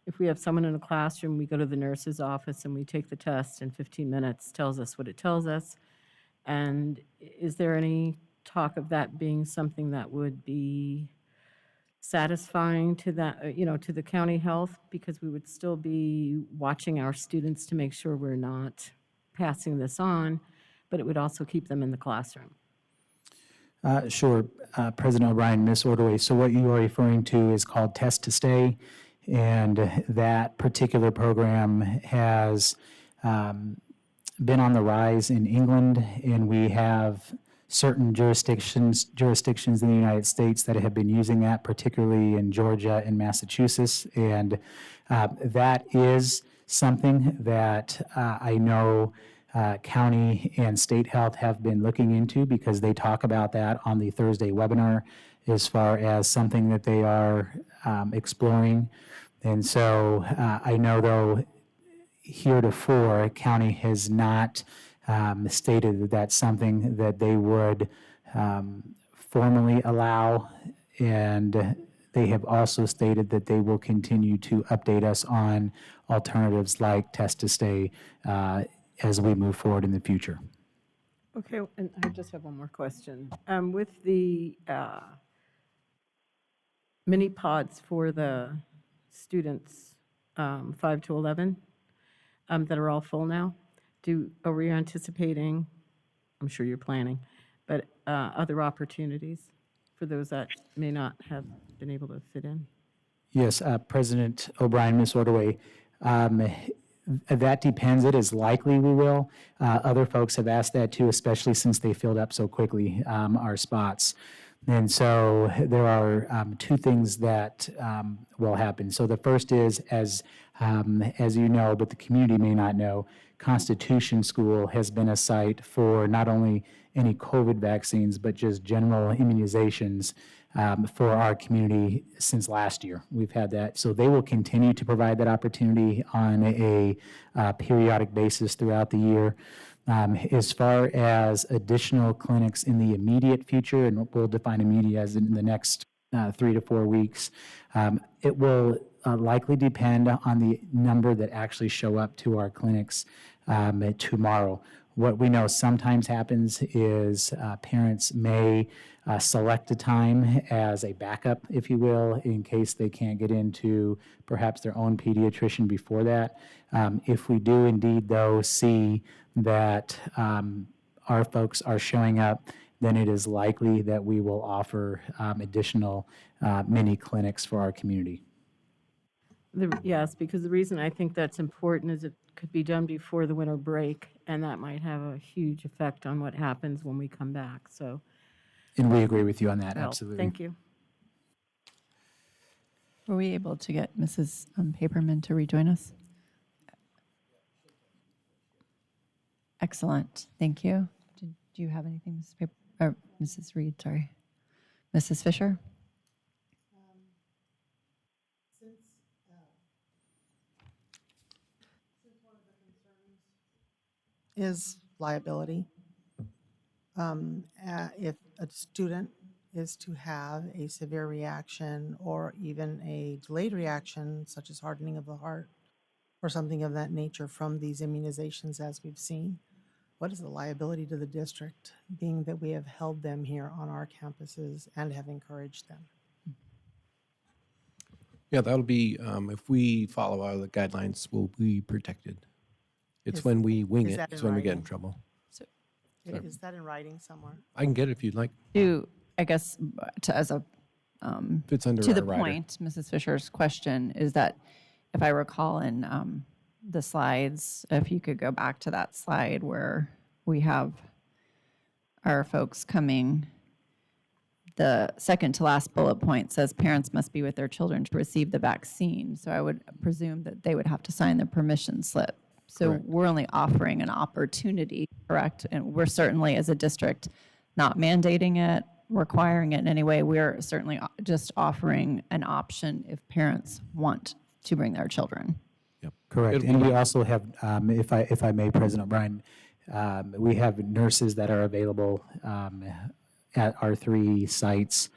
if we have someone in a classroom, we go to the nurse's office and we take the test in 15 minutes, tells us what it tells us. And is there any talk of that being something that would be satisfying to that, to the county health? Because we would still be watching our students to make sure we're not passing this on, but it would also keep them in the classroom. Sure, President O'Brien, Ms. Ordway. So what you are referring to is called Test to Stay, and that particular program has been on the rise in England, and we have certain jurisdictions in the United States that have been using that, particularly in Georgia and Massachusetts, and that is something that I know county and state health have been looking into, because they talk about that on the Thursday webinar as far as something that they are exploring. And so I know, though, heretofore, county has not stated that that's something that they would formally allow, and they have also stated that they will continue to update us on alternatives like Test to Stay as we move forward in the future. Okay, and I just have one more question. With the mini pods for the students 5 to 11 that are all full now, are we anticipating, I'm sure you're planning, but other opportunities for those that may not have been able to fit in? Yes, President O'Brien, Ms. Ordway, that depends. It is likely we will. Other folks have asked that too, especially since they filled up so quickly, our spots. And so there are two things that will happen. So the first is, as you know, but the community may not know, Constitution School has been a site for not only any COVID vaccines, but just general immunizations for our community since last year. We've had that. So they will continue to provide that opportunity on a periodic basis throughout the year. As far as additional clinics in the immediate future, and we'll define immediate as in the next 3 to 4 weeks, it will likely depend on the number that actually show up to our clinics tomorrow. What we know sometimes happens is parents may select a time as a backup, if you will, in case they can't get into perhaps their own pediatrician before that. If we do indeed, though, see that our folks are showing up, then it is likely that we will offer additional mini clinics for our community. Yes, because the reason I think that's important is it could be done before the winter break, and that might have a huge effect on what happens when we come back. So, And we agree with you on that, well, absolutely. thank you. Were we able to get Mrs. Paperman to rejoin us? Excellent. Thank you. Do you have anything, Mrs. or Mrs. Reed? Sorry. Mrs. Fisher? Is liability. If a student is to have a severe reaction or even a delayed reaction, such as hardening of the heart or something of that nature from these immunizations as we've seen, what is the liability to the district, being that we have held them here on our campuses and have encouraged them? Yeah, that'll be, if we follow all the guidelines, we'll be protected. It's Is- when we wing is it, that it's in when we get in writing? trouble. Is that in writing somewhere? I can get it if you'd like. I guess, as a If it's under to our the rider. point, Mrs. Fisher's question is that, if I recall in the slides, if you could go back to that slide where we have our folks coming, the second to last bullet point says parents must be with their children to receive the vaccine. So I would presume that they would have to sign the permission slip. So Correct. we're only offering an opportunity, correct? And we're certainly, as a district, not mandating it, requiring it in any way. We're certainly just offering an option if parents want to bring their children. Correct. It'll And be- we also have, if I may, President O'Brien, we have nurses that are available at our 3 sites,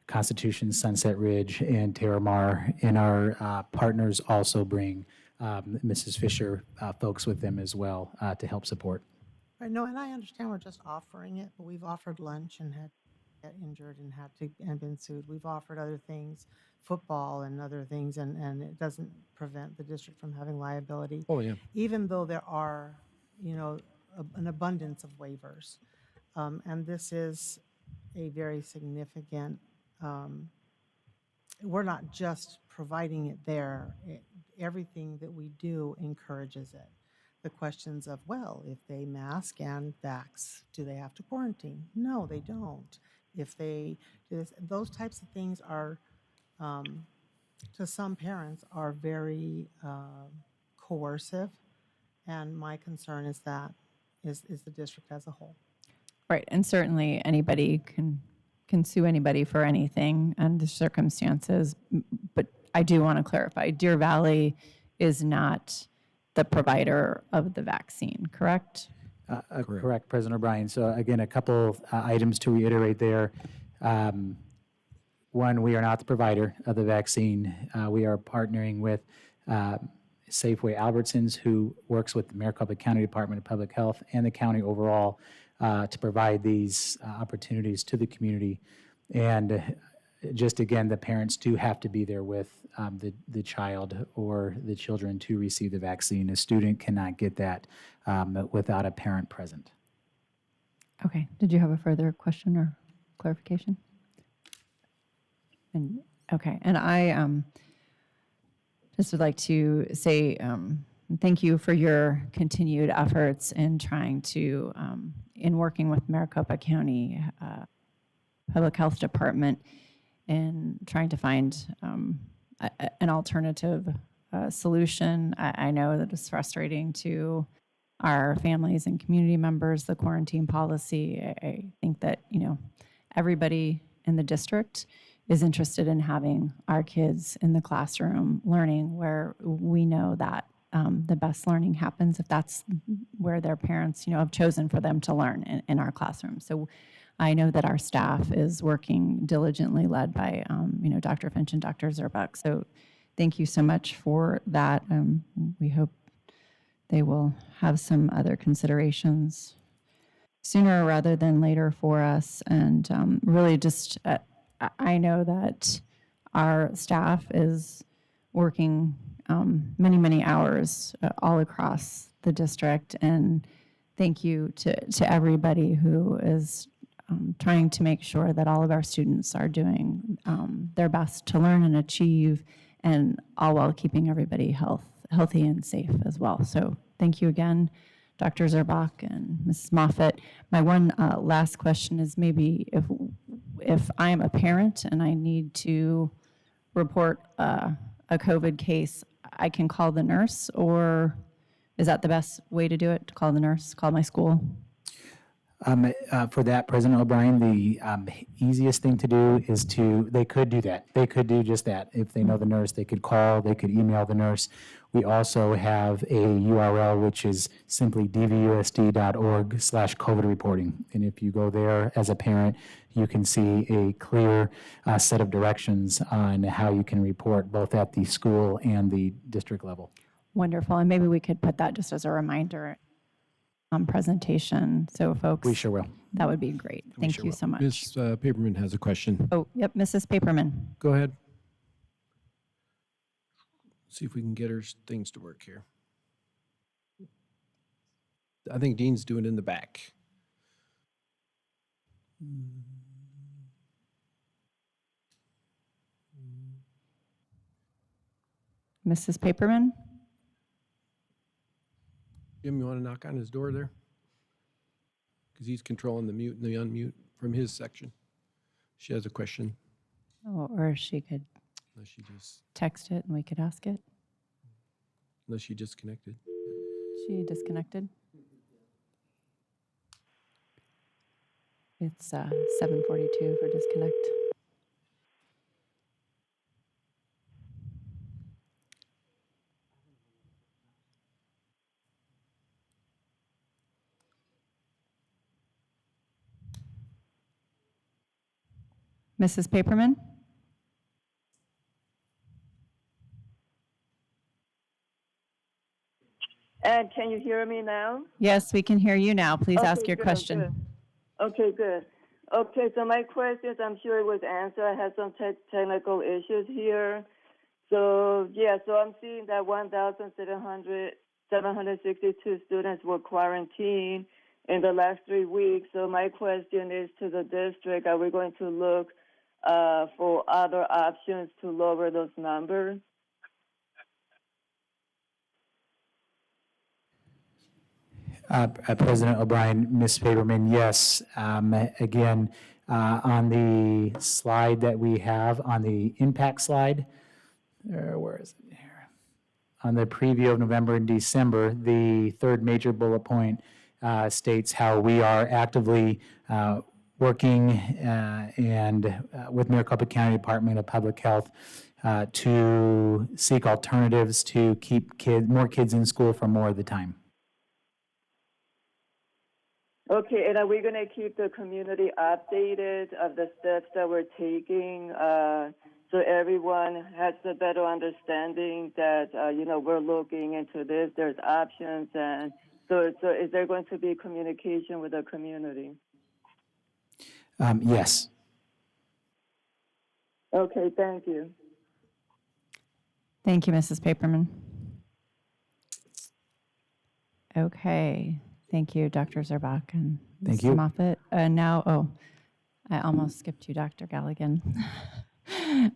Constitution, Sunset Ridge, and Terramar. And our partners also bring Mrs. Fisher folks with them as well to help support. Right, no, and I understand we're just offering it, but we've offered lunch and had get injured and been sued. We've offered other things, football and other things, and it doesn't prevent the district from having liability. Oh, yeah. Even though there are, an abundance of waivers. And this is a very significant, we're not just providing it there. Everything that we do encourages it. The questions of, well, if they mask and vax, do they have to quarantine? No, they don't. If they do this, those types of things are, to some parents, are very coercive. And my concern is that, is the district as a whole. Right, and certainly anybody can sue anybody for anything under circumstances, but I do want to clarify, Deer Valley is not the provider of the vaccine, correct? Correct, President O'Brien. So again, a couple items to reiterate there. One, we are not the provider of the vaccine. We are partnering with Safeway Albertsons, who works with the Maricopa County Department of Public Health and the county overall to provide these opportunities to the community. And just again, the parents do have to be there with the child or the children to receive the vaccine. A student cannot get that without a parent present. Okay, did you have a further question or clarification? And okay, and I just would like to say thank you for your continued efforts in trying to, in working with Maricopa County Public Health Department in trying to find an alternative solution. I know that it's frustrating to our families and community members, the quarantine policy. I think that, everybody in the district is interested in having our kids in the classroom learning where we know that the best learning happens if that's where their parents, have chosen for them to learn in our classroom. So I know that our staff is working diligently, led by, Dr. Finch and Dr. Zerbuck. So thank you so much for that. We hope they will have some other considerations sooner rather than later for us. And really just, I know that our staff is working many, many hours all across the district. And thank you to everybody who is trying to make sure that all of our students are doing their best to learn and achieve, and all while keeping everybody healthy and safe as well. So thank you again, Dr. Zerbach and Mrs. Moffett. My one last question is maybe if I am a parent and I need to report a COVID case, I can call the nurse, or is that the best way to do it, to call the nurse, call my school? For that, President O'Brien, the easiest thing to do is they could do that. They could do just that. If they know the nurse, they could call, they could email the nurse. We also have a URL, which is simply dvusd.org/COVID reporting. And if you go there as a parent, you can see a clear set of directions on how you can report both at the school and the district level. Wonderful. And maybe we could put that just as a reminder presentation. So folks, We sure will. that would be great. Thank you so much. Ms. Paperman has a question. Oh, yep, Mrs. Paperman. Go ahead. See if we can get her things to work here. I think Dean's doing it in the back. Mrs. Paperman? Jim, you want to knock on his door there? Because he's controlling the mute and the unmute from his section. She has a question. Oh, or she could Unless text it and we could ask it. she disconnected. She disconnected? It's 7:42 for disconnect. Mrs. Paperman? And can you hear me now? Yes, we can hear you now. Please ask your good, question. Good. Okay, good. Okay, so my questions, I'm sure it was answered. I had some technical issues here. So, so I'm seeing that 1,762 students were quarantined in the last 3 weeks. So my question is to the district, are we going to look for other options to lower those numbers? President O'Brien, Ms. Faberman, yes. Again, on the slide that we have, on the impact slide, where is it here? On the preview of November and December, the third major bullet point states how we are actively working and with Maricopa County Department of Public Health to seek alternatives to keep more kids in school for more of the time. Okay, and are we going to keep the community updated of the steps that we're taking so everyone has a better understanding that, we're looking into this, there's options, and so is there going to be communication with the community? Yes. Okay, thank you. Thank you, Mrs. Paperman. Okay, thank you, Dr. Zerbach and Thank Mrs. you. Moffett. I almost skipped you, Dr. Galligan.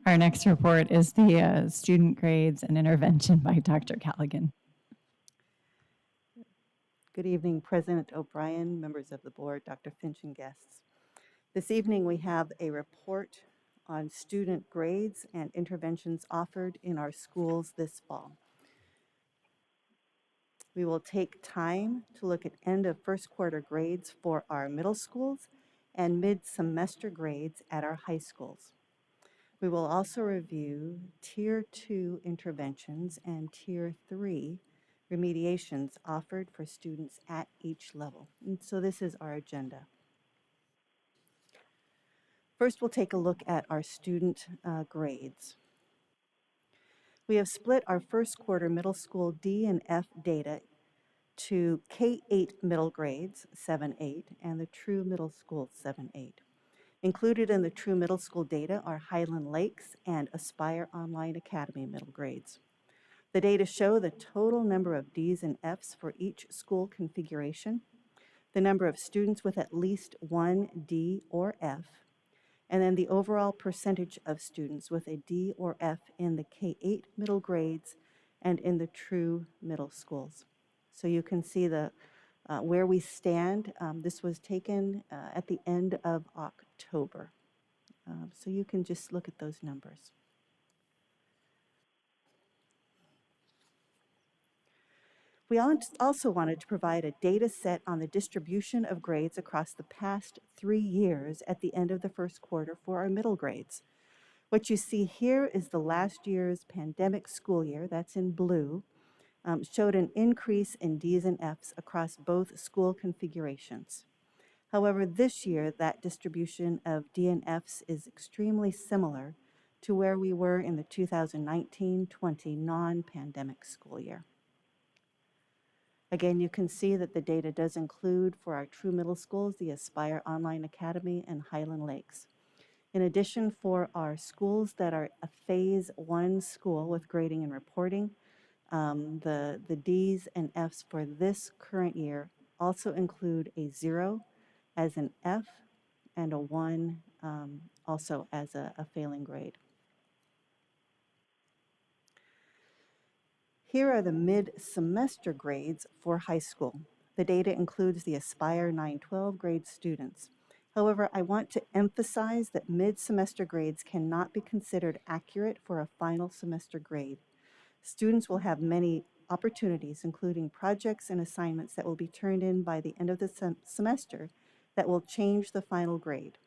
Our next report is the student grades and intervention by Dr. Galligan. Good evening, President O'Brien, members of the board, Dr. Finch, and guests. This evening, we have a report on student grades and interventions offered in our schools this fall. We will take time to look at end of first quarter grades for our middle schools and mid-semester grades at our high schools. We will also review Tier 2 interventions and Tier 3 remediations offered for students at each level. And so this is our agenda. First, we'll take a look at our student grades. We have split our first quarter middle school D and F data to K-8 middle grades, 7-8, and the true middle school, 7-8. Included in the true middle school data are Highland Lakes and Aspire Online Academy middle grades. The data show the total number of Ds and Fs for each school configuration, the number of students with at least one D or F, and then the overall percentage of students with a D or F in the K-8 middle grades and in the true middle schools. So you can see where we stand. This was taken at the end of October. So you can just look at those numbers. We also wanted to provide a data set on the distribution of grades across the past 3 years at the end of the first quarter for our middle grades. What you see here is the last year's pandemic school year, that's in blue, showed an increase in Ds and Fs across both school configurations. However, this year, that distribution of D and Fs is extremely similar to where we were in the 2019-20 non-pandemic school year. Again, you can see that the data does include for our true middle schools, the Aspire Online Academy and Highland Lakes. In addition, for our schools that are a phase 1 school with grading and reporting, the Ds and Fs for this current year also include a 0 as an F and a 1 also as a failing grade. Here are the mid-semester grades for high school. The data includes the Aspire 9-12 grade students. However, I want to emphasize that mid-semester grades cannot be considered accurate for a final semester grade. Students will have many opportunities, including projects and assignments that will be turned in by the end of the semester that will change the final grade.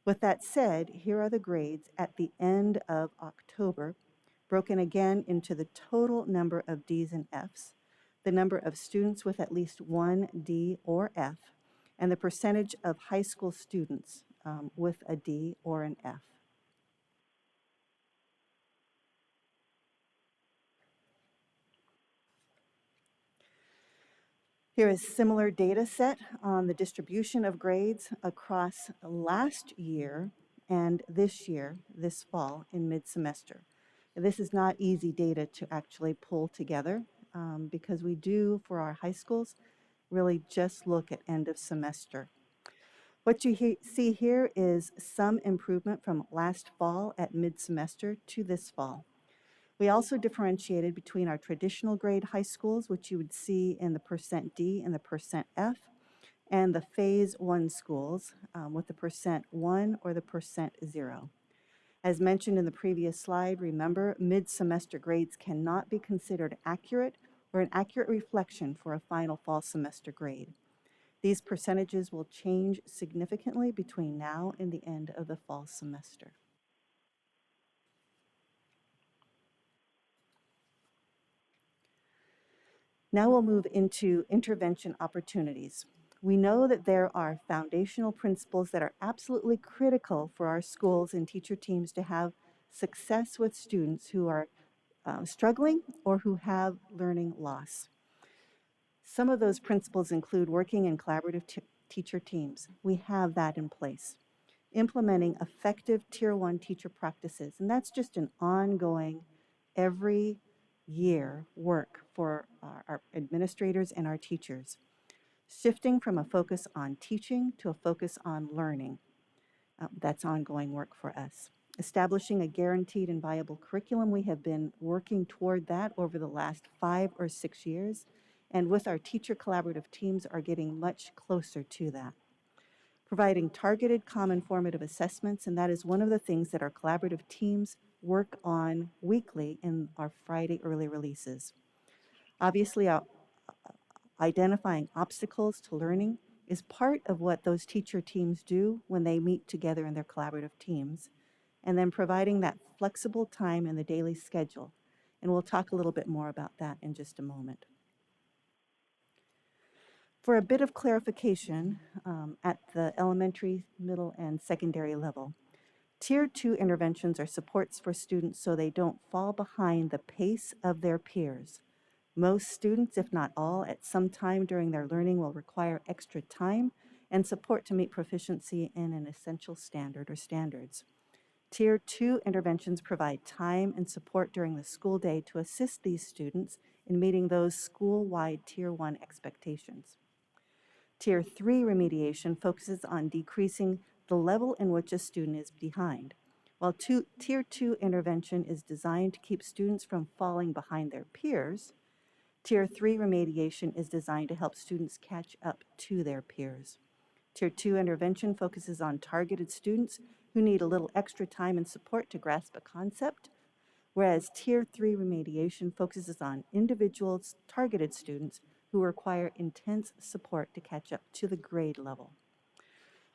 With that said, here are the grades at the end of October, broken again into the total number of Ds and Fs, the number of students with at least one D or F, and the percentage of high school students with a D or an F. Here is similar data set on the distribution of grades across last year and this year, this fall, in mid-semester. This is not easy data to actually pull together because we do, for our high schools, really just look at end of semester. What you see here is some improvement from last fall at mid-semester to this fall. We also differentiated between our traditional grade high schools, which you would see in the percent D and the percent F, and the phase 1 schools with the percent 1 or the percent 0. As mentioned in the previous slide, remember, mid-semester grades cannot be considered accurate or an accurate reflection for a final fall semester grade. These percentages will change significantly between now and the end of the fall semester. Now we'll move into intervention opportunities. We know that there are foundational principles that are absolutely critical for our schools and teacher teams to have success with students who are struggling or who have learning loss. Some of those principles include working in collaborative teacher teams. We have that in place. Implementing effective Tier 1 teacher practices, and that's just an ongoing, every year work for our administrators and our teachers. Shifting from a focus on teaching to a focus on learning. That's ongoing work for us. Establishing a guaranteed and viable curriculum. We have been working toward that over the last 5 or 6 years, and with our teacher collaborative teams are getting much closer to that. Providing targeted common formative assessments, and that is one of the things that our collaborative teams work on weekly in our Friday early releases. Obviously, identifying obstacles to learning is part of what those teacher teams do when they meet together in their collaborative teams, and then providing that flexible time in the daily schedule. And we'll talk a little bit more about that in just a moment. For a bit of clarification, at the elementary, middle, and secondary level, Tier 2 interventions are supports for students so they don't fall behind the pace of their peers. Most students, if not all, at some time during their learning will require extra time and support to meet proficiency in an essential standard or standards. Tier 2 interventions provide time and support during the school day to assist these students in meeting those school-wide Tier 1 expectations. Tier 3 remediation focuses on decreasing the level in which a student is behind, while Tier 2 intervention is designed to keep students from falling behind their peers. Tier 3 remediation is designed to help students catch up to their peers. Tier 2 intervention focuses on targeted students who need a little extra time and support to grasp a concept, whereas Tier 3 remediation focuses on individuals, targeted students who require intense support to catch up to the grade level.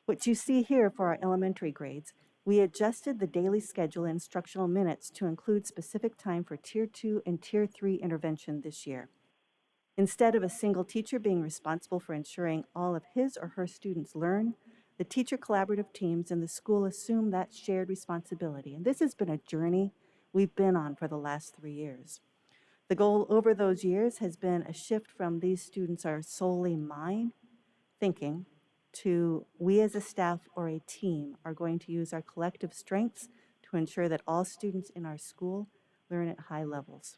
What you see here for our elementary grades, we adjusted the daily schedule and instructional minutes to include specific time for Tier 2 and Tier 3 intervention this year. Instead of a single teacher being responsible for ensuring all of his or her students learn, the teacher collaborative teams in the school assume that shared responsibility. And this has been a journey we've been on for the last 3 years. The goal over those years has been a shift from these students are solely mine thinking to we as a staff or a team are going to use our collective strengths to ensure that all students in our school learn at high levels.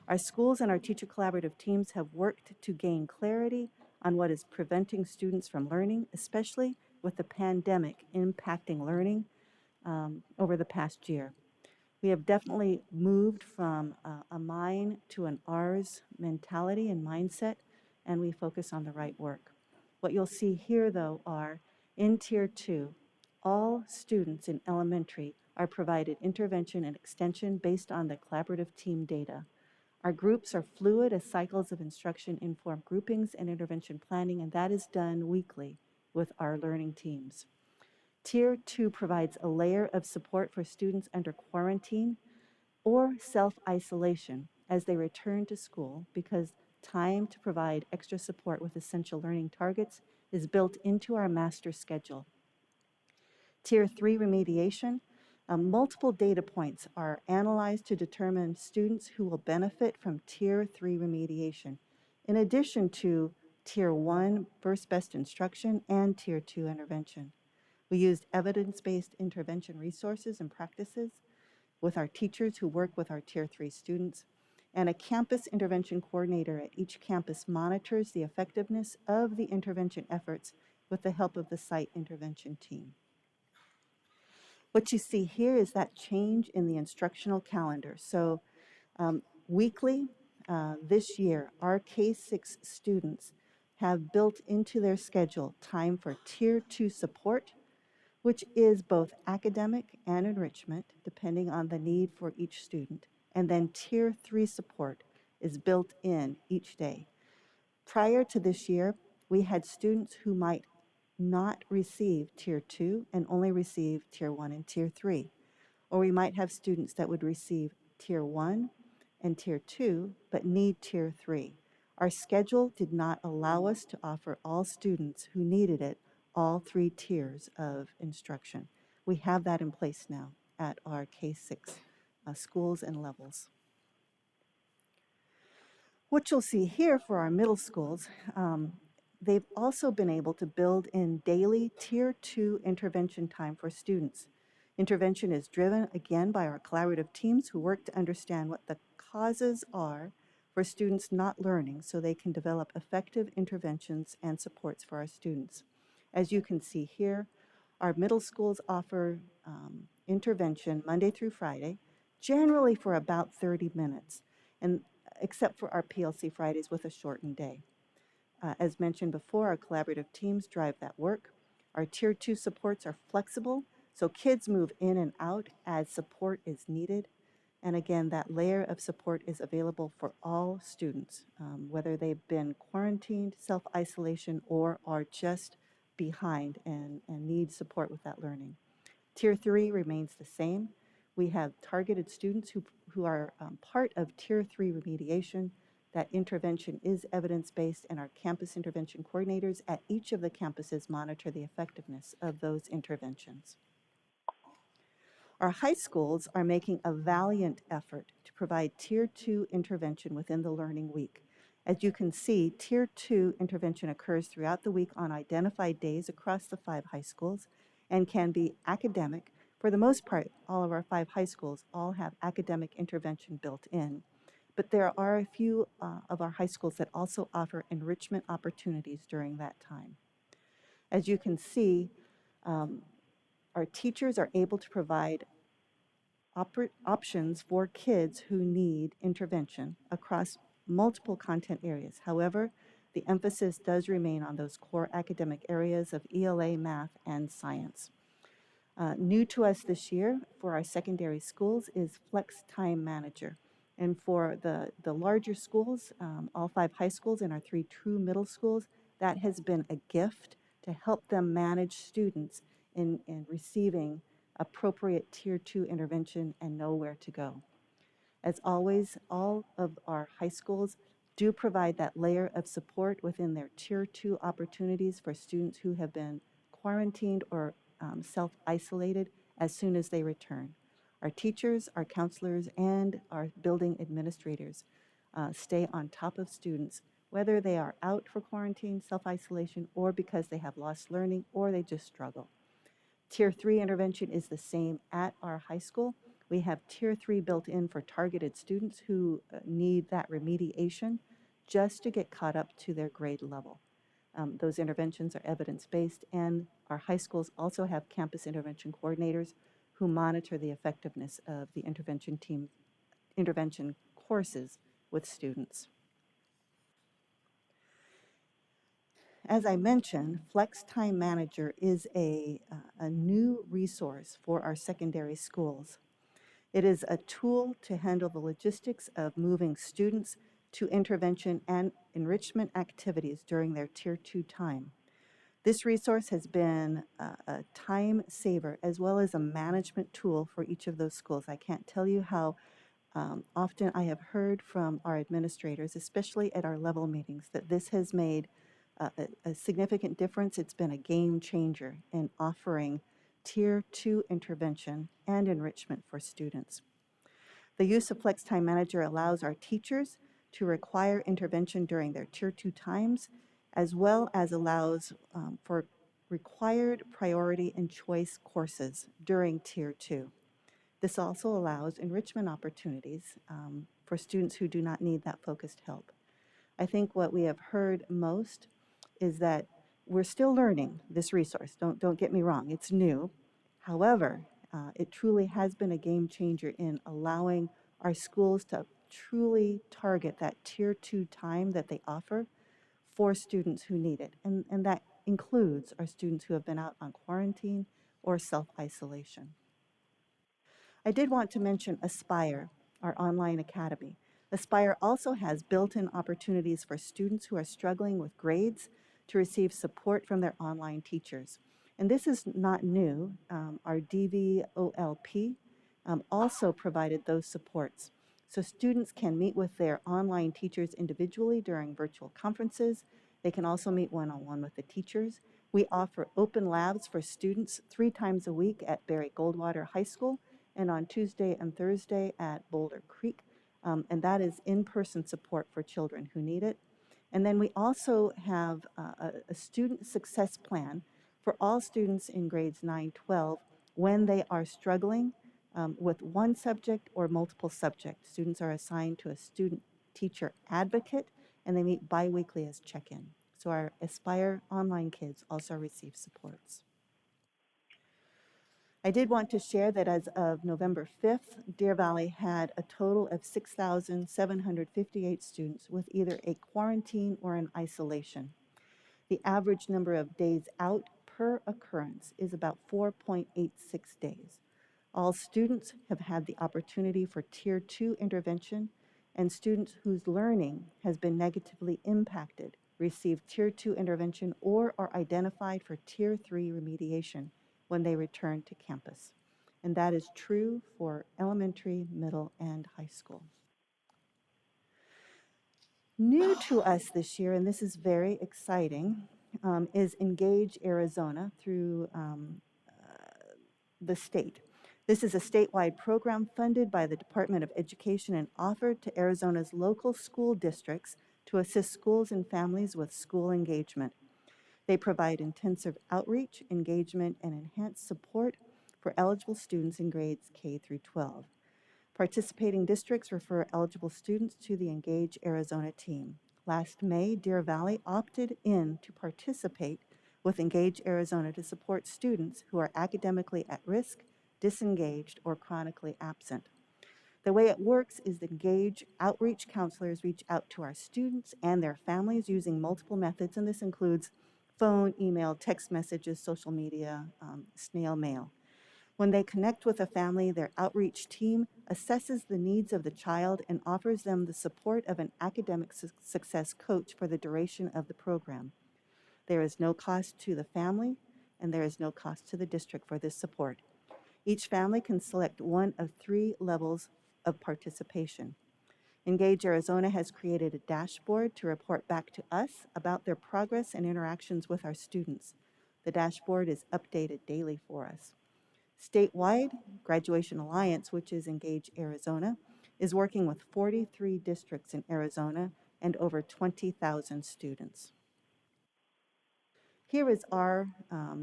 Our schools and our teacher collaborative teams have worked to gain clarity on what is preventing students from learning, especially with the pandemic impacting learning over the past year. We have definitely moved from a mine to an ours mentality and mindset, and we focus on the right work. What you'll see here, though, are in Tier 2, all students in elementary are provided intervention and extension based on the collaborative team data. Our groups are fluid as cycles of instruction inform groupings and intervention planning, and that is done weekly with our learning teams. Tier 2 provides a layer of support for students under quarantine or self-isolation as they return to school because time to provide extra support with essential learning targets is built into our master schedule. Tier 3 remediation, multiple data points are analyzed to determine students who will benefit from Tier 3 remediation, in addition to Tier 1 first best instruction and Tier 2 intervention. We used evidence-based intervention resources and practices with our teachers who work with our Tier 3 students, And a campus intervention coordinator at each campus monitors the effectiveness of the intervention efforts with the help of the site intervention team. What you see here is that change in the instructional calendar. So weekly, this year, our K-6 students have built into their schedule time for Tier 2 support, which is both academic and enrichment, depending on the need for each student. And then Tier 3 support is built in each day. Prior to this year, we had students who might not receive Tier 2 and only receive Tier 1 and Tier 3. Or we might have students that would receive Tier 1 and Tier 2, but need Tier 3. Our schedule did not allow us to offer all students who needed it all 3 tiers of instruction. We have that in place now at our K-6 schools and levels. What you'll see here for our middle schools, they've also been able to build in daily Tier 2 intervention time for students. Intervention is driven, again, by our collaborative teams who work to understand what the causes are for students not learning so they can develop effective interventions and supports for our students. As you can see here, our middle schools offer intervention Monday through Friday, generally for about 30 minutes, and except for our PLC Fridays with a shortened day. As mentioned before, our collaborative teams drive that work. Our Tier 2 supports are flexible, so kids move in and out as support is needed. And again, that layer of support is available for all students, whether they've been quarantined, self-isolation, or are just behind and need support with that learning. Tier 3 remains the same. We have targeted students who are part of Tier 3 remediation. That intervention is evidence-based, and our campus intervention coordinators at each of the campuses monitor the effectiveness of those interventions. Our high schools are making a valiant effort to provide Tier 2 intervention within the learning week. As you can see, Tier 2 intervention occurs throughout the week on identified days across the 5 high schools and can be academic. For the most part, all of our 5 high schools all have academic intervention built in. But there are a few of our high schools that also offer enrichment opportunities during that time. As you can see, our teachers are able to provide options for kids who need intervention across multiple content areas. However, the emphasis does remain on those core academic areas of ELA, math, and science. New to us this year for our secondary schools is Flex Time Manager. And for the larger schools, all 5 high schools and our 3 true middle schools, that has been a gift to help them manage students in receiving appropriate Tier 2 intervention and know where to go. As always, all of our high schools do provide that layer of support within their Tier 2 opportunities for students who have been quarantined or self-isolated as soon as they return. Our teachers, our counselors, and our building administrators stay on top of students, whether they are out for quarantine, self-isolation, or because they have lost learning or they just struggle. Tier 3 intervention is the same at our high school. We have Tier 3 built in for targeted students who need that remediation just to get caught up to their grade level. Those interventions are evidence-based, and our high schools also have campus intervention coordinators who monitor the effectiveness of the intervention courses with students. As I mentioned, Flex Time Manager is a new resource for our secondary schools. It is a tool to handle the logistics of moving students to intervention and enrichment activities during their Tier 2 time. This resource has been a time saver as well as a management tool for each of those schools. I can't tell you how often I have heard from our administrators, especially at our level meetings, that this has made a significant difference. It's been a game changer in offering Tier 2 intervention and enrichment for students. The use of Flex Time Manager allows our teachers to require intervention during their Tier 2 times, as well as allows for required priority and choice courses during Tier 2. This also allows enrichment opportunities for students who do not need that focused help. I think what we have heard most is that we're still learning this resource. Don't get me wrong, it's new. However, it truly has been a game changer in allowing our schools to truly target that tier 2 time that they offer for students who need it. And that includes our students who have been out on quarantine or self-isolation. I did want to mention Aspire, our online academy. Aspire also has built-in opportunities for students who are struggling with grades to receive support from their online teachers. And this is not new. Our DVOLP also provided those supports. So students can meet with their online teachers individually during virtual conferences. They can also meet one-on-one with the teachers. We offer open labs for students 3 times a week at Barry Goldwater High School and on Tuesday and Thursday at Boulder Creek. And that is in-person support for children who need it. And then we also have a student success plan for all students in grades 9-12 when they are struggling with one subject or multiple subjects. Students are assigned to a student teacher advocate, and they meet biweekly as check-in. So our Aspire online kids also receive supports. I did want to share that as of November 5th, Deer Valley had a total of 6,758 students with either a quarantine or an isolation. The average number of days out per occurrence is about 4.86 days. All students have had the opportunity for Tier 2 intervention, and students whose learning has been negatively impacted receive Tier 2 intervention or are identified for Tier 3 remediation when they return to campus. And that is true for elementary, middle, and high school. New to us this year, and this is very exciting, is Engage Arizona through the state. This is a statewide program funded by the Department of Education and offered to Arizona's local school districts to assist schools and families with school engagement. They provide intensive outreach, engagement, and enhanced support for eligible students in grades K through 12. Participating districts refer eligible students to the Engage Arizona team. Last May, Deer Valley opted in to participate with Engage Arizona to support students who are academically at risk, disengaged, or chronically absent. The way it works is that Engage outreach counselors reach out to our students and their families using multiple methods, and this includes phone, email, text messages, social media, snail mail. When they connect with a family, their outreach team assesses the needs of the child and offers them the support of an academic success coach for the duration of the program. There is no cost to the family, and there is no cost to the district for this support. Each family can select one of 3 levels of participation. Engage Arizona has created a dashboard to report back to us about their progress and interactions with our students. The dashboard is updated daily for us. Statewide, Graduation Alliance, which is Engage Arizona, is working with 43 districts in Arizona and over 20,000 students. Here is our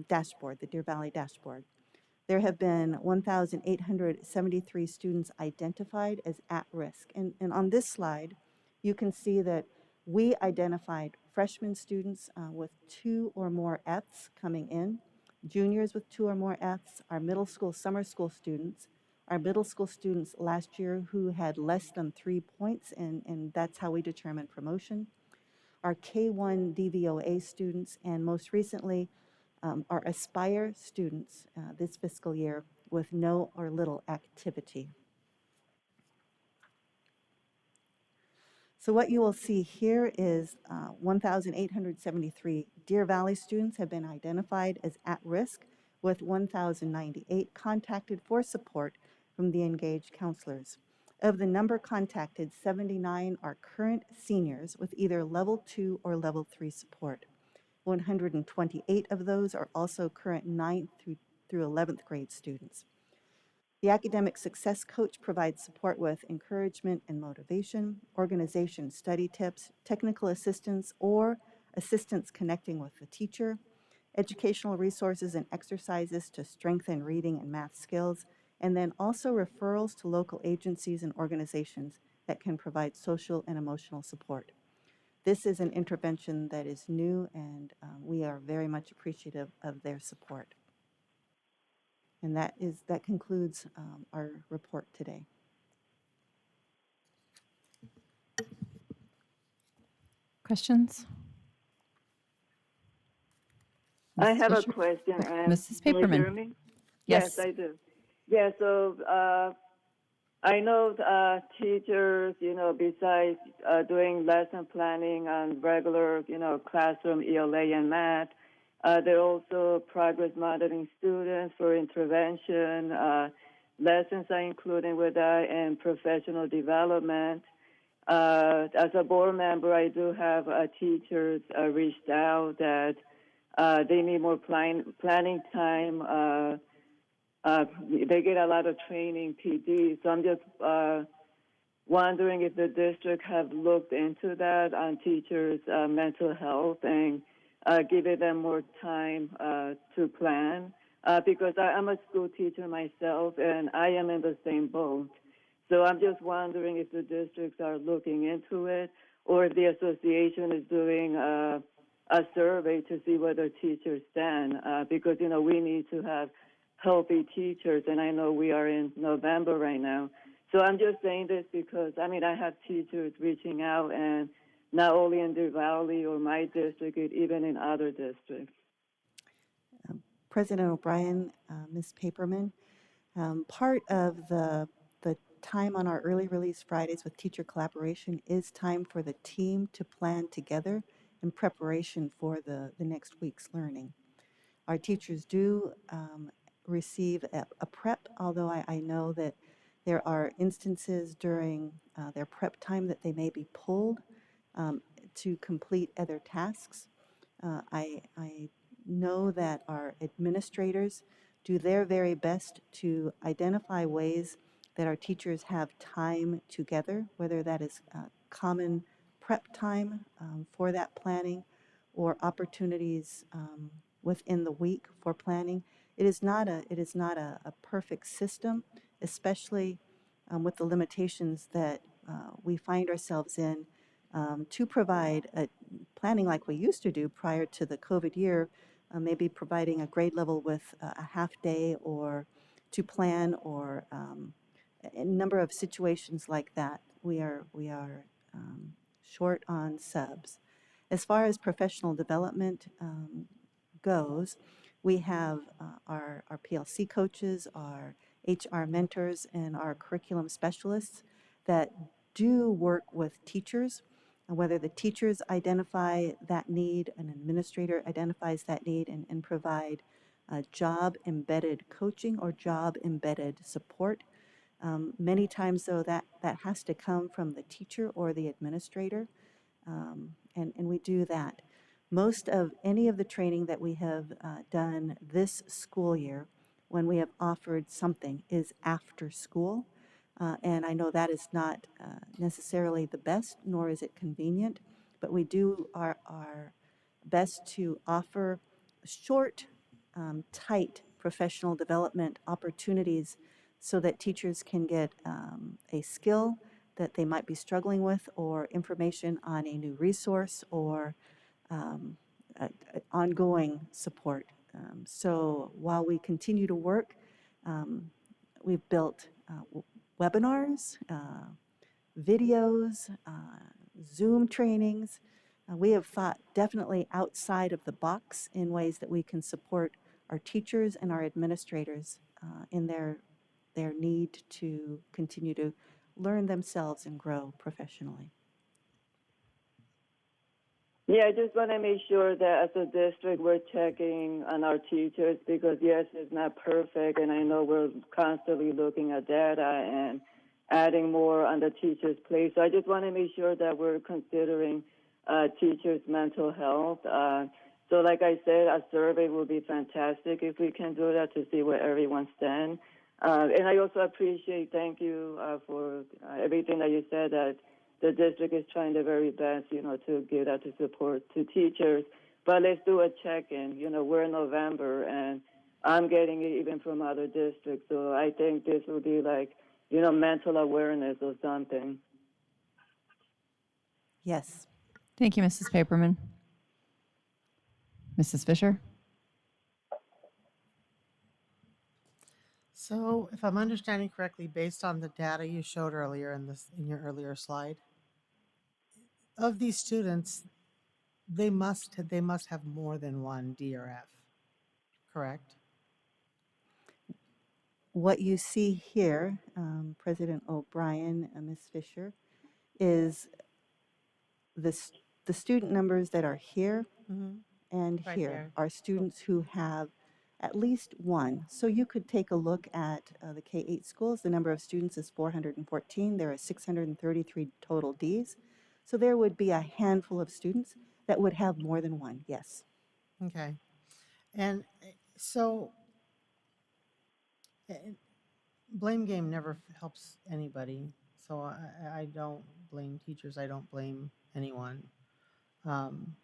dashboard, the Deer Valley dashboard. There have been 1,873 students identified as at risk. And on this slide, you can see that we identified freshman students with 2 or more Fs coming in, juniors with 2 or more Fs, our middle school, summer school students, our middle school students last year who had less than 3 points, and that's how we determine promotion, our K1 DVOA students, and most recently, our Aspire students this fiscal year with no or little activity. So what you will see here is 1,873 Deer Valley students have been identified as at risk, with 1,098 contacted for support from the engaged counselors. Of the number contacted, 79 are current seniors with either level 2 or level 3 support. 128 of those are also current 9th through 11th grade students. The academic success coach provides support with encouragement and motivation, organization study tips, technical assistance or assistance connecting with the teacher, educational resources and exercises to strengthen reading and math skills, and then also referrals to local agencies and organizations that can provide social and emotional support. This is an intervention that is new, and we are very much appreciative of their support. And that concludes our report today. Questions? I Mrs. have a Fisher? question. Mrs. Can you hear Paperman? me? Yes. I do. Yeah, so I know teachers, besides doing lesson planning on regular, classroom ELA and math, they're also progress monitoring students for intervention. Lessons are included with that and professional development. As a board member, I do have teachers reached out that they need more planning time. They get a lot of training, PD. So I'm just wondering if the district have looked into that on teachers' mental health and giving them more time to plan. Because I'm a school teacher myself, and I am in the same boat. So I'm just wondering if the districts are looking into it, or if the association is doing a survey to see whether teachers stand. Because, we need to have healthy teachers, and I know we are in November right now. So I'm just saying this because, I have teachers reaching out, and not only in the Valley or my district, even in other districts. President O'Brien, Ms. Paperman, part of the time on our early release Fridays with teacher collaboration is time for the team to plan together in preparation for the next week's learning. Our teachers do receive a prep, although I know that there are instances during their prep time that they may be pulled to complete other tasks. I know that our administrators do their very best to identify ways that our teachers have time together, whether that is common prep time for that planning or opportunities within the week for planning. It is not a perfect system, especially with the limitations that we find ourselves in to provide planning like we used to do prior to the COVID year, maybe providing a grade level with a half day or to plan or a number of situations like that. We are short on subs. As far as professional development goes, we have our PLC coaches, our HR mentors, and our curriculum specialists that do work with teachers. And whether the teachers identify that need, an administrator identifies that need, and provide job-embedded coaching or job-embedded support. Many times, though, that has to come from the teacher or the administrator, and we do that. Most of any of the training that we have done this school year, when we have offered something, is after school. And I know that is not necessarily the best, nor is it convenient, but we do our best to offer short, tight professional development opportunities so that teachers can get a skill that they might be struggling with, or information on a new resource, or ongoing support. So while we continue to work, we've built webinars, videos, Zoom trainings. We have thought definitely outside of the box in ways that we can support our teachers and our administrators in their need to continue to learn themselves and grow professionally. Yeah, I just want to make sure that as a district we're checking on our teachers because, yes, it's not perfect, and I know we're constantly looking at data and adding more on the teachers' plate. So I just want to make sure that we're considering teachers' mental health. So like I said, a survey will be fantastic if we can do that to see where everyone stands. And I also appreciate, thank you for everything that you said, that the district is trying their very best, to give that support to teachers. But let's do a check-in. We're in November, and I'm getting it even from other districts. So I think this would be like, mental awareness or something. Yes. Thank you, Mrs. Paperman. Mrs. Fisher? So if I'm understanding correctly, based on the data you showed earlier in your earlier slide, of these students, they must have more than one D or F, correct? What you see here, President O'Brien and Ms. Fisher, is the student numbers that are here Mm-hmm. and Right here there. are students who have at least one. So you could take a look at the K-8 schools. The number of students is 414. There are 633 total Ds. So there would be a handful of students that would have more than one, yes. Okay. And so uh, blame game never helps anybody. So I don't blame teachers. I don't blame anyone. Um,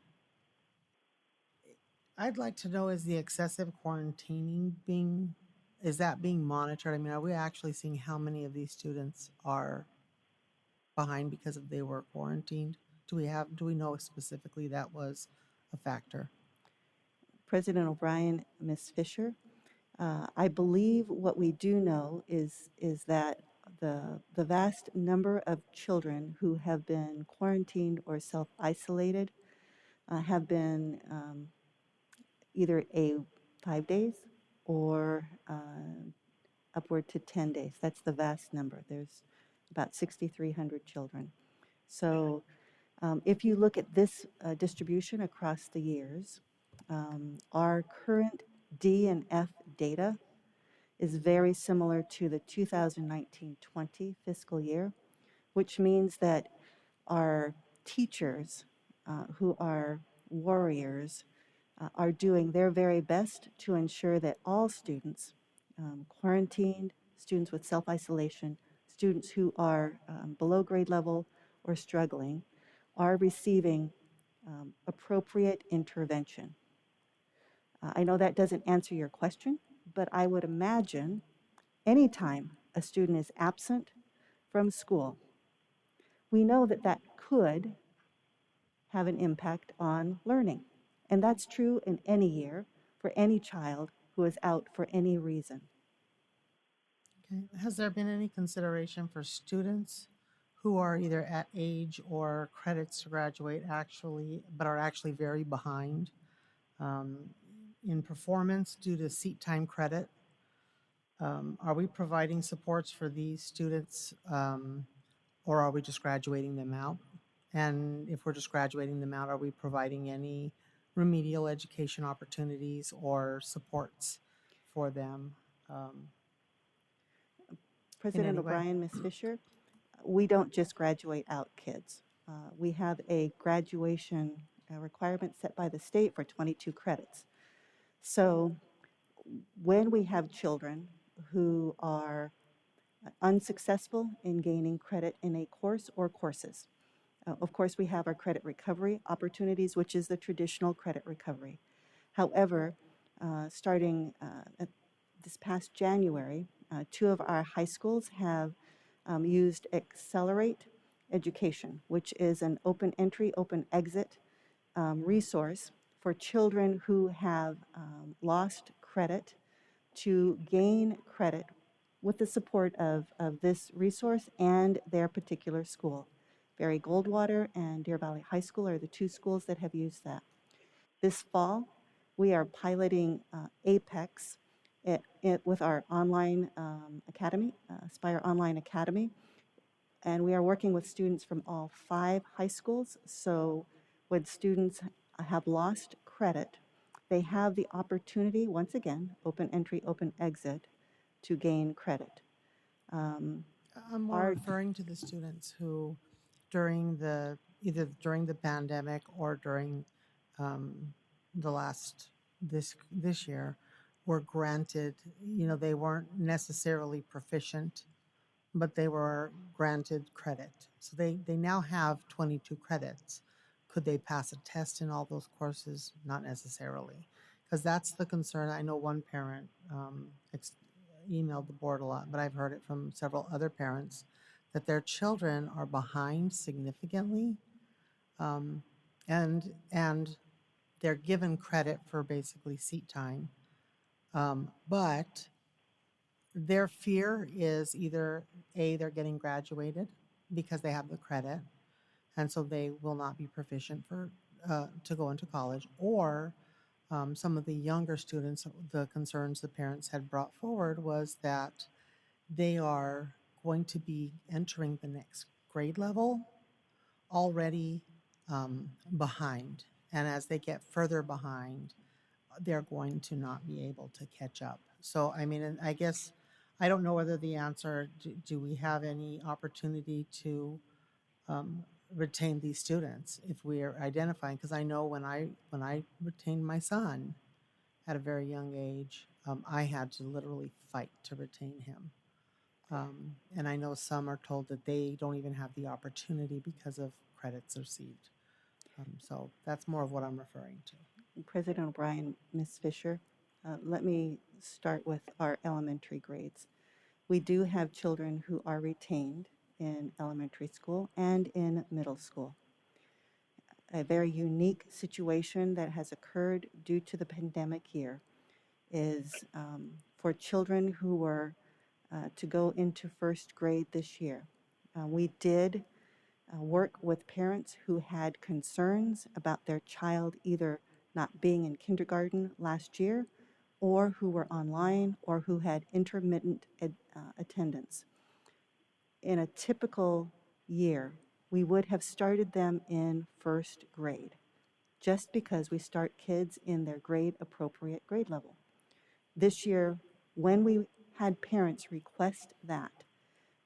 I'd like to know, is the excessive quarantining is that being monitored? I mean, are we actually seeing how many of these students are behind because they were quarantined? Do we know specifically that was a factor? President O'Brien, Ms. Fisher, I believe what we do know is that the vast number of children who have been quarantined or self-isolated have been either 5 days or upward to 10 days. That's the vast number. There's about 6,300 children. So if you look at this distribution across the years, our current D and F data is very similar to the 2019-20 fiscal year, which means that our teachers who are warriors are doing their very best to ensure that all students, quarantined, students with self-isolation, students who are below grade level or struggling, are receiving appropriate intervention. I know that doesn't answer your question, but I would imagine anytime a student is absent from school, we know that that could have an impact on learning. And that's true in any year for any child who is out for any reason. Okay. Has there been any consideration for students who are either at age or credits to graduate but are actually very behind in performance due to seat time credit? Are we providing supports for these students or are we just graduating them out? And if we're just graduating them out, are we providing any remedial education opportunities or supports for them? President any way? O'Brien, Ms. Fisher, we don't just graduate out kids. We have a graduation requirement set by the state for 22 credits. So when we have children who are unsuccessful in gaining credit in a course or courses, of course, we have our credit recovery opportunities, which is the traditional credit recovery. However, starting this past January, 2 of our high schools have used Accelerate Education, which is an open entry, open exit resource for children who have lost credit to gain credit with the support of this resource and their particular school. Barry Goldwater and Deer Valley High School are the 2 schools that have used that. This fall, we are piloting Apex with our online academy, Aspire Online Academy, and we are working with students from all 5 high schools. So when students have lost credit, they have the opportunity, once again, open entry, open exit, to gain credit. I'm more referring to the students who, either during the pandemic or during the last this year, were granted. They weren't necessarily proficient, but they were granted credit. So they now have 22 credits. Could they pass a test in all those courses? Not necessarily, Because that's the concern. I know one parent emailed the board a lot, but I've heard it from several other parents that their children are behind significantly, um, and they're given credit for basically seat time, but their fear is either A, they're getting graduated because they have the credit, and so they will not be proficient for to go into college, or some of the younger students, the concerns the parents had brought forward was that they are going to be entering the next grade level already behind. And as they get further behind, they're going to not be able to catch up. So, I mean, and I guess I don't know whether the answer, do we have any opportunity to retain these students if we are identifying? Because I know when I retained my son at a very young age, I had to literally fight to retain him. And I know some are told that they don't even have the opportunity because of credits received. So that's more of what I'm referring to. President O'Brien, Ms. Fisher, let me start with our elementary grades. We do have children who are retained in elementary school and in middle school. A very unique situation that has occurred due to the pandemic year is for children who were to go into first grade this year. We did work with parents who had concerns about their child either not being in kindergarten last year, or who were online, or who had intermittent attendance. In a typical year, we would have started them in first grade, just because we start kids in their grade appropriate grade level. This year, when we had parents request that,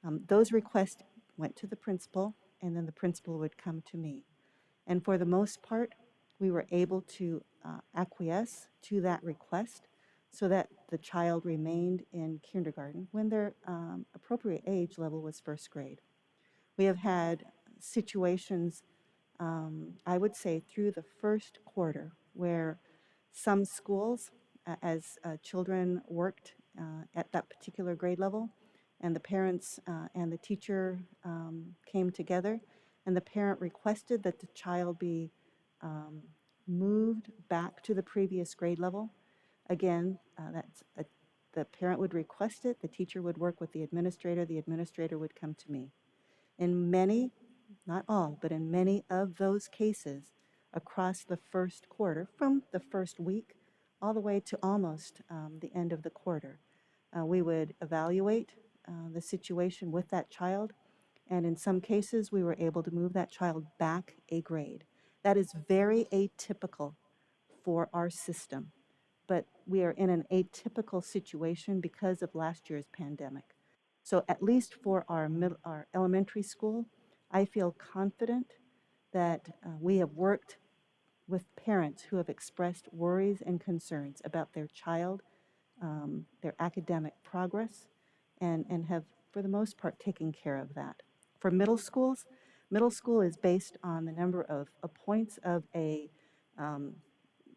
those requests went to the principal, and then the principal would come to me. And for the most part, we were able to acquiesce to that request so that the child remained in kindergarten when their appropriate age level was first grade. We have had situations, I would say, through the first quarter where some schools, as children worked at that particular grade level, and the parents and the teacher came together, and the parent requested that the child be moved back to the previous grade level. Again, the parent would request it, the teacher would work with the administrator would come to me. In many, not all, but in many of those cases across the first quarter, from the first week all the way to almost the end of the quarter, we would evaluate the situation with that child, and in some cases we were able to move that child back a grade. That is very atypical for our system, but we are in an atypical situation because of last year's pandemic. So at least for our elementary school, I feel confident that we have worked with parents who have expressed worries and concerns about their child, their academic progress, and have, for the most part, taken care of that. For middle schools, middle school is based on the number of points of a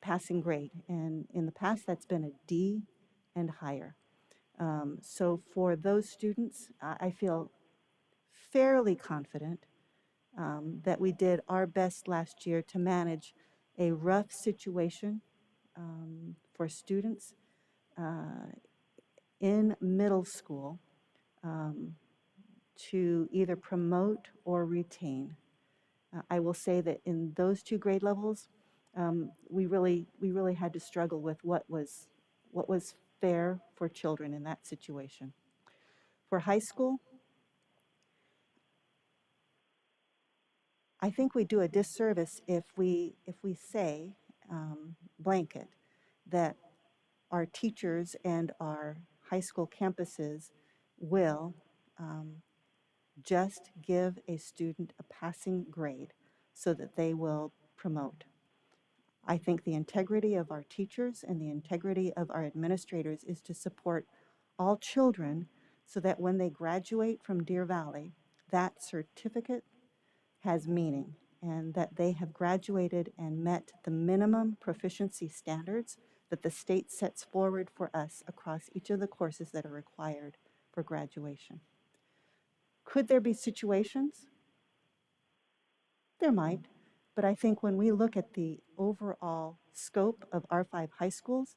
passing grade, and in the past that's been a D and higher. So for those students, I feel fairly confident that we did our best last year to manage a rough situation for students in middle school to either promote or retain. I will say that in those two grade levels, we really had to struggle with what was fair for children in that situation. For high school, I think we do a disservice if we say blanket that our teachers and our high school campuses will just give a student a passing grade so that they will promote. I think the integrity of our teachers and the integrity of our administrators is to support all children so that when they graduate from Deer Valley, that certificate has meaning and that they have graduated and met the minimum proficiency standards that the state sets forward for us across each of the courses that are required for graduation. Could there be situations? There might, but I think when we look at the overall scope of our 5 high schools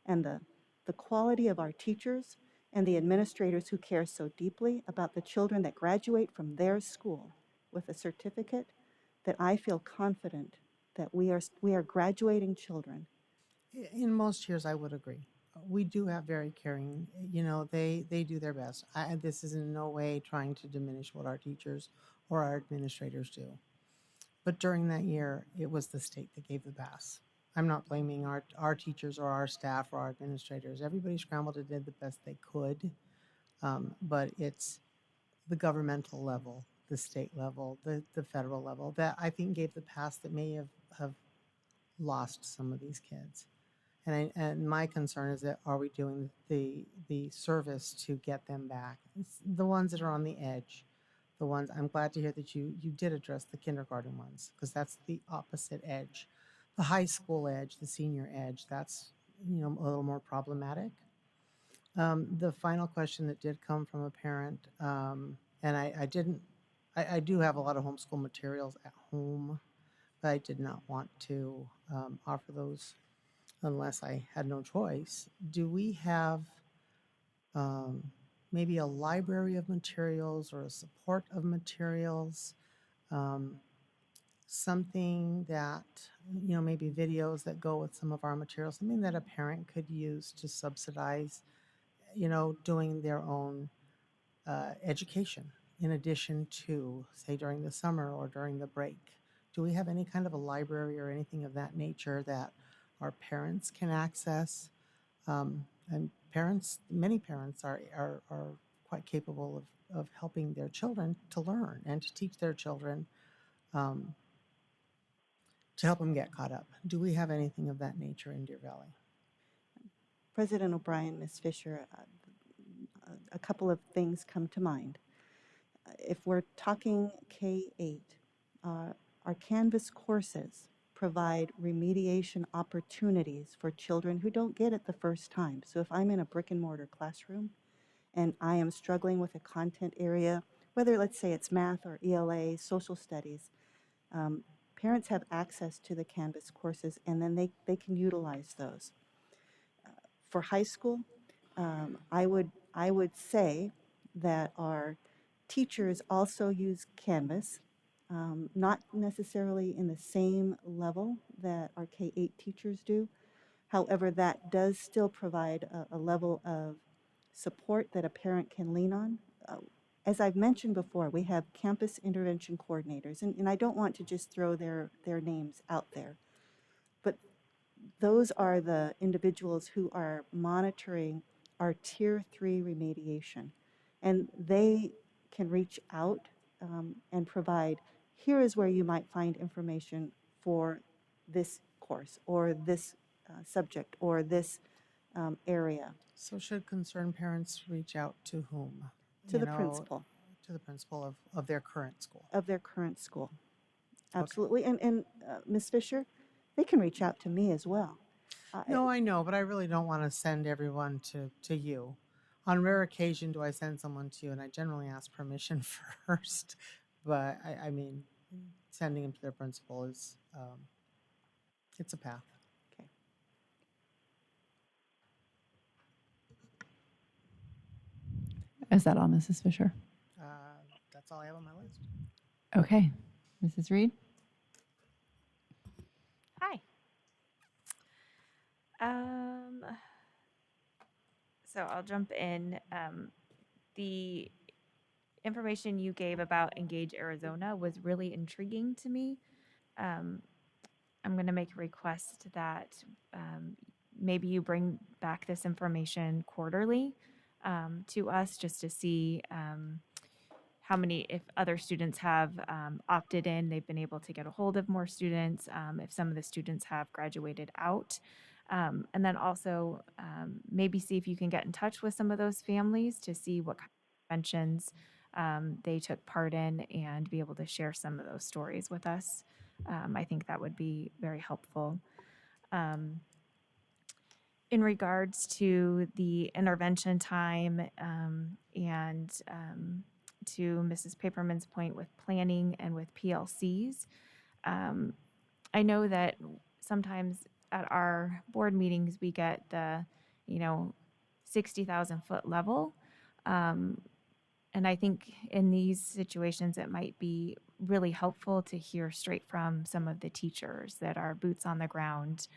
and the quality of our teachers and the administrators who care so deeply about the children that graduate from their school with a certificate, that I feel confident that we are graduating children. In most years, I would agree. We do have very caring, they do their best. This is in no way trying to diminish what our teachers or our administrators do. But during that year, it was the state that gave the pass. I'm not blaming our teachers or our staff or our administrators. Everybody scrambled and did the best they could. But it's the governmental level, the state level, the federal level that I think gave the pass that may have lost some of these kids. And my concern is that are we doing the service to get them back? It's the ones that are on the edge, the ones I'm glad to hear that you did address the kindergarten ones, because that's the opposite edge. The high school edge, the senior edge, that's a little more problematic. The final question that did come from a parent, and I do have a lot of homeschool materials at home, but I did not want to offer those unless I had no choice. Do we have maybe a library of materials or a support of materials? Something that, maybe videos that go with some of our materials, something that a parent could use to subsidize, doing their own education in addition to, say, during the summer or during the break. Do we have any kind of a library or anything of that nature that our parents can access? And many parents are quite capable of helping their children to learn and to teach their children to help them get caught up. Do we have anything of that nature in Deer Valley? President O'Brien, Ms. Fisher, a couple of things come to mind. If we're talking K-8, our Canvas courses provide remediation opportunities for children who don't get it the first time. So if I'm in a brick and mortar classroom and I am struggling with a content area, whether let's say it's math or ELA, social studies, parents have access to the Canvas courses and then they can utilize those. For high school, I would say that our teachers also use Canvas, not necessarily in the same level that our K-8 teachers do. However, that does still provide a level of support that a parent can lean on. As I've mentioned before, we have campus intervention coordinators, and I don't want to just throw their names out there, but those are the individuals who are monitoring our Tier 3 remediation. And they can reach out and provide, here is where you might find information for this course or this subject or this area. So should concerned parents reach out to whom? To the principal. To the principal of their current school. Of their current school. Absolutely. Okay. And Ms. Fisher, they can reach out to me as well. No, I know, but I really don't want to send everyone to you. On rare occasion, do I send someone to you, and I generally ask permission first. But I mean, sending them to their principal is, it's a path. Okay. Is that all, Mrs. Fisher? That's all I have on my list. Okay. Mrs. Reed? Hi. So I'll jump in. The information you gave about Engage Arizona was really intriguing to me. I'm going to make a request that maybe you bring back this information quarterly to us just to see how many, if other students have opted in, they've been able to get a hold of more students, if some of the students have graduated out. And then also maybe see if you can get in touch with some of those families to see what kind of conventions they took part in and be able to share some of those stories with us. I think that would be very helpful. in regards to the intervention time and to Mrs. Paperman's point with planning and with PLCs, I know that sometimes at our board meetings, we get the, 60,000 foot level. And I think in these situations, it might be really helpful to hear straight from some of the teachers that are boots on the ground,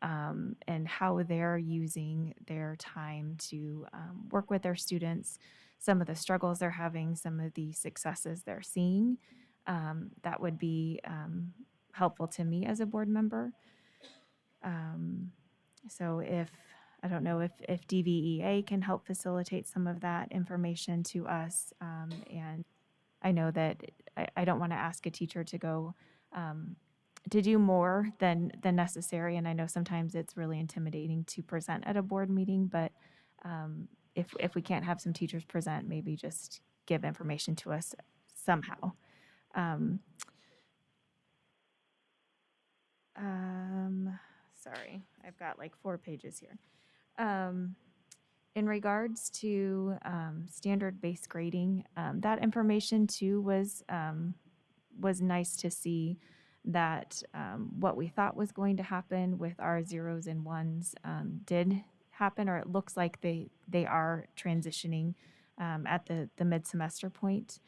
and how they're using their time to work with their students, some of the struggles they're having, some of the successes they're seeing. That would be helpful to me as a board member. So I don't know if DVEA can help facilitate some of that information to us. And I know that I don't want to ask a teacher to go to do more than necessary. And I know sometimes it's really intimidating to present at a board meeting, but if we can't have some teachers present, maybe just give information to us somehow. Sorry, I've got like 4 pages here. In regards to standard-based grading, that information too was nice to see that what we thought was going to happen with our zeros and ones did happen, or it looks like they are transitioning at the mid-semester point.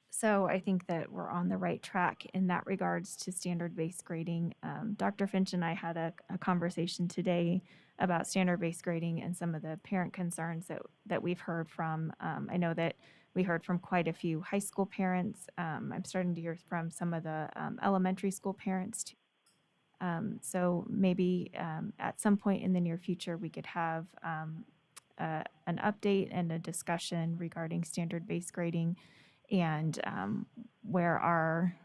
So I think that we're on the right track in that regards to standard-based grading. Dr. Finch and I had a conversation today about standard-based grading and some of the parent concerns that we've heard from. I know that we heard from quite a few high school parents. I'm starting to hear from some of the elementary school parents too. So maybe at some point in the near future, we could have an update and a discussion regarding standard-based grading and where our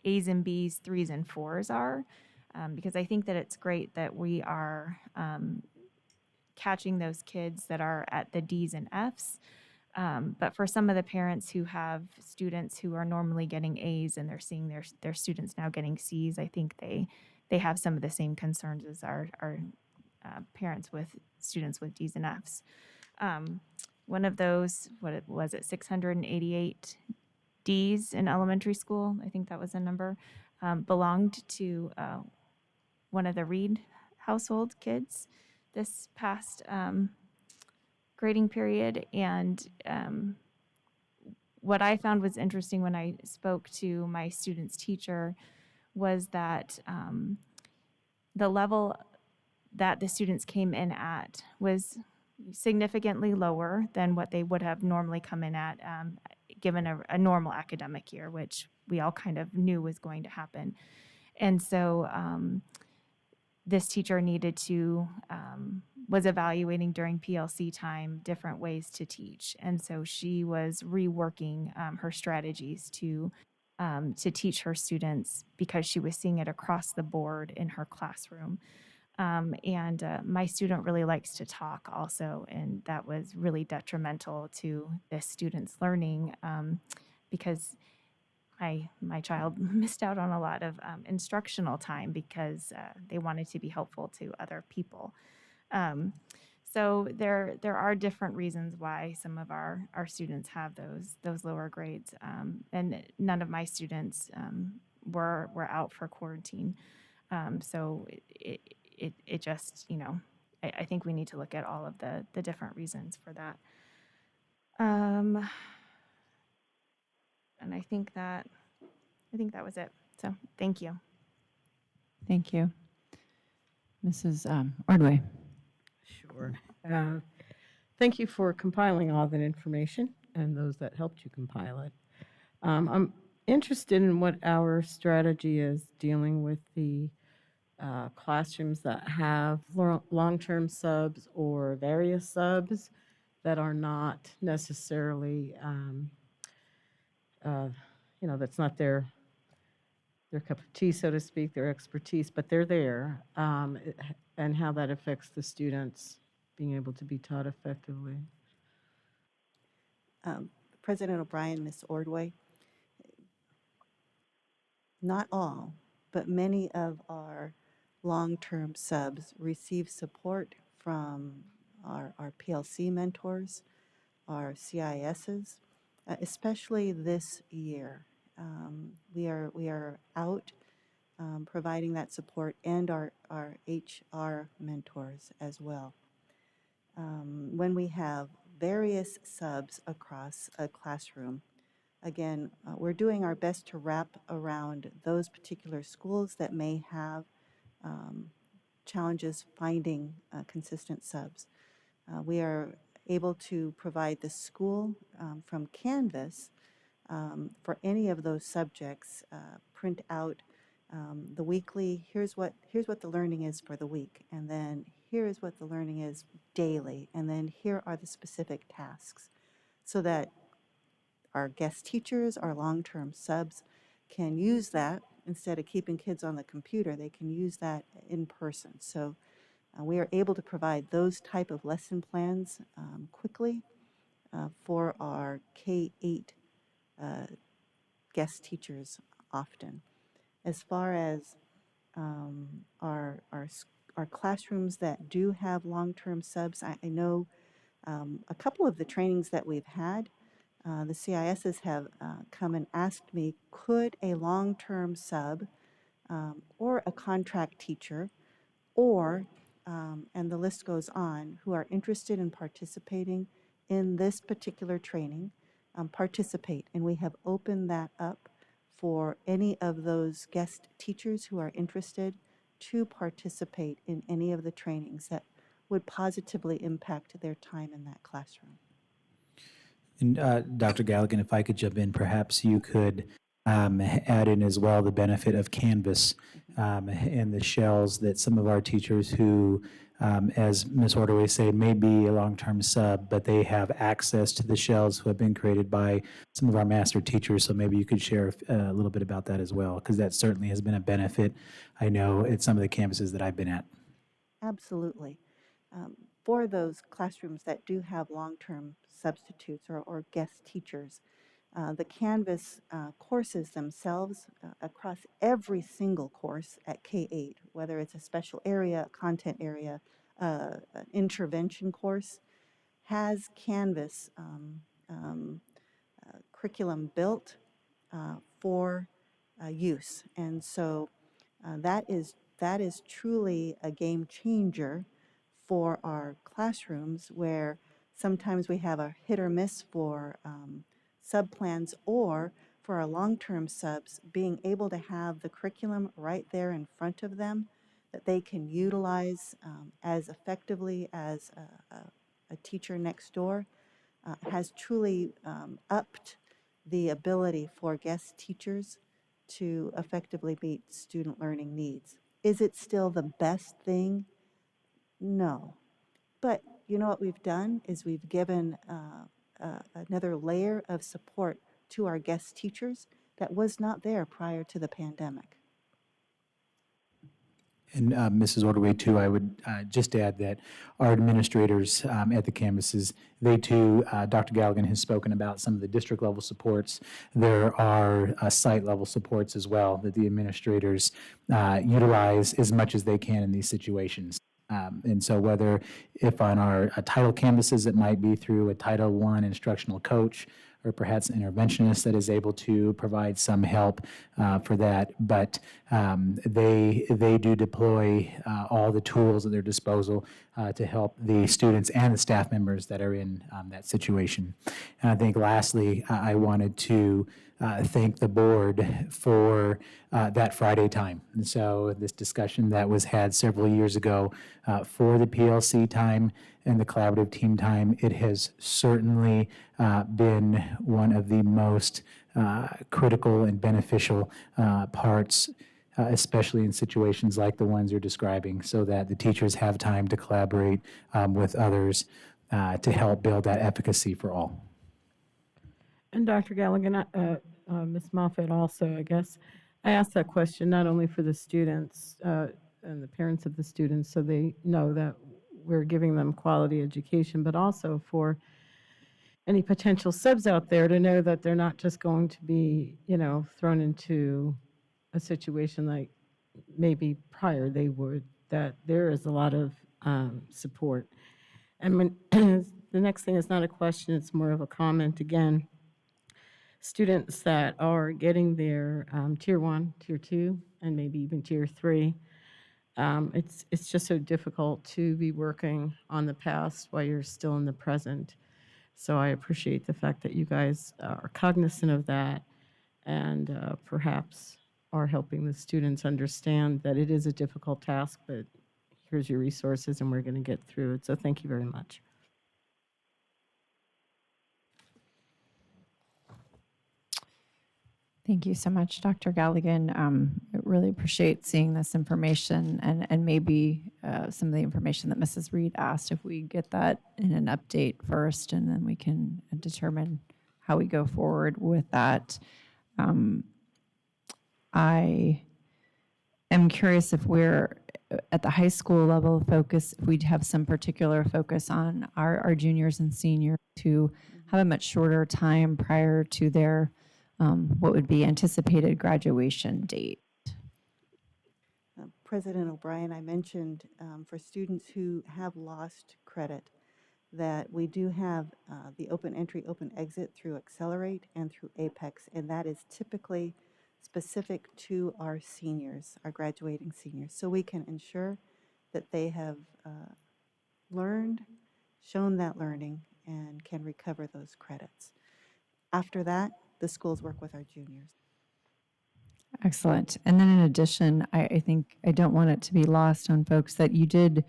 A's and B's, 3s and 4s are, because I think that it's great that we are catching those kids that are at the D's and F's. But for some of the parents who have students who are normally getting A's and they're seeing their students now getting C's, I think they have some of the same concerns as our parents with students with D's and F's. One of those, what was it, 688 Ds in elementary school, I think that was the number, belonged to one of the Reed household kids this past grading period. And what I found was interesting when I spoke to my student's teacher was that the level that the students came in at was significantly lower than what they would have normally come in at given a normal academic year, which we all kind of knew was going to happen. And so this teacher needed to, was evaluating during PLC time different ways to teach. And so she was reworking her strategies to teach her students because she was seeing it across the board in her classroom. And my student really likes to talk also, and that was really detrimental to the student's learning because my child missed out on a lot of instructional time because they wanted to be helpful to other people. So there are different reasons why some of our students have those lower grades, and none of my students were out for quarantine. So it just, I think we need to look at all of the different reasons for that. And I think that was it. So thank you. Thank you. Mrs. Ordway. Sure. Thank you for compiling all that information and those that helped you compile it. I'm interested in what our strategy is dealing with the classrooms that have long-term subs or various subs that are not necessarily, that's not their cup of tea, so to speak, their expertise, but they're there, and how that affects the students being able to be taught effectively. President O'Brien, Ms. Ordway, not all, but many of our long-term subs receive support from our PLC mentors, our CISs, especially this year. We are out providing that support, and our HR mentors as well. When we have various subs across a classroom, again, we're doing our best to wrap around those particular schools that may have challenges finding consistent subs. We are able to provide the school from Canvas for any of those subjects, print out the weekly, here's what the learning is for the week, and then here is what the learning is daily, and then here are the specific tasks, so that our guest teachers, our long-term subs can use that. Instead of keeping kids on the computer, they can use that in person. So we are able to provide those type of lesson plans quickly for our K-8 guest teachers often. As far as our classrooms that do have long-term subs, I know a couple of the trainings that we've had, the CISs have come and asked me, could a long-term sub or a contract teacher, or, and the list goes on, who are interested in participating in this particular training, participate. And we have opened that up for any of those guest teachers who are interested to participate in any of the trainings that would positively impact their time in that classroom. And Dr. Galligan, if I could jump in, perhaps you could add in as well the benefit of Canvas and the shells that some of our teachers who, as Ms. Ordway said, may be a long-term sub, but they have access to the shells who have been created by some of our master teachers. So maybe you could share a little bit about that as well, because that certainly has been a benefit, I know, at some of the campuses that I've been at. Absolutely. For those classrooms that do have long-term substitutes or guest teachers, the Canvas courses themselves across every single course at K-8, whether it's a special area, content area, an intervention course, has Canvas curriculum built for use. And so that is truly a game changer for our classrooms, where sometimes we have a hit or miss for sub-plans, or for our long-term subs, being able to have the curriculum right there in front of them that they can utilize as effectively as a teacher next door has truly upped the ability for guest teachers to effectively meet student learning needs. Is it still the best thing? No. But you know what we've done is we've given another layer of support to our guest teachers that was not there prior to the pandemic. And Mrs. Ordway, too, I would just add that our administrators at the campuses, they too, Dr. Galligan has spoken about some of the district level supports. There are site level supports as well that the administrators utilize as much as they can in these situations. And so whether if on our title campuses, it might be through a Title I instructional coach, or perhaps an interventionist that is able to provide some help for that. But they do deploy all the tools at their disposal to help the students and the staff members that are in that situation. And I think lastly, I wanted to thank the board for that Friday time. And so this discussion that was had several years ago for the PLC time and the collaborative team time, it has certainly been one of the most critical and beneficial parts, especially in situations like the ones you're describing, so that the teachers have time to collaborate with others to help build that efficacy for all. And Dr. Galligan, Ms. Moffett also, I guess, I asked that question not only for the students and the parents of the students, so they know that we're giving them quality education, but also for any potential subs out there to know that they're not just going to be, thrown into a situation like maybe prior they would, that there is a lot of support. And when, the next thing is not a question, it's more of a comment again. Students that are getting their tier 1, tier 2, and maybe even tier 3, it's just so difficult to be working on the past while you're still in the present. So I appreciate the fact that you guys are cognizant of that and perhaps are helping the students understand that it is a difficult task, but here's your resources and we're going to get through it. So thank you very much. Thank you so much, Dr. Galligan. I really appreciate seeing this information and maybe some of the information that Mrs. Reed asked, if we get that in an update first, and then we can determine how we go forward with that. I am curious if we're at the high school level focus, if we'd have some particular focus on our juniors and seniors who have a much shorter time prior to their what would be anticipated graduation date. President O'Brien, I mentioned for students who have lost credit that we do have the open entry, open exit through Accelerate and through Apex, and that is typically specific to our seniors, our graduating seniors, so we can ensure that they have learned, shown that learning, and can recover those credits. After that, the schools work with our juniors. Excellent. And then in addition, I think I don't want it to be lost on folks that you did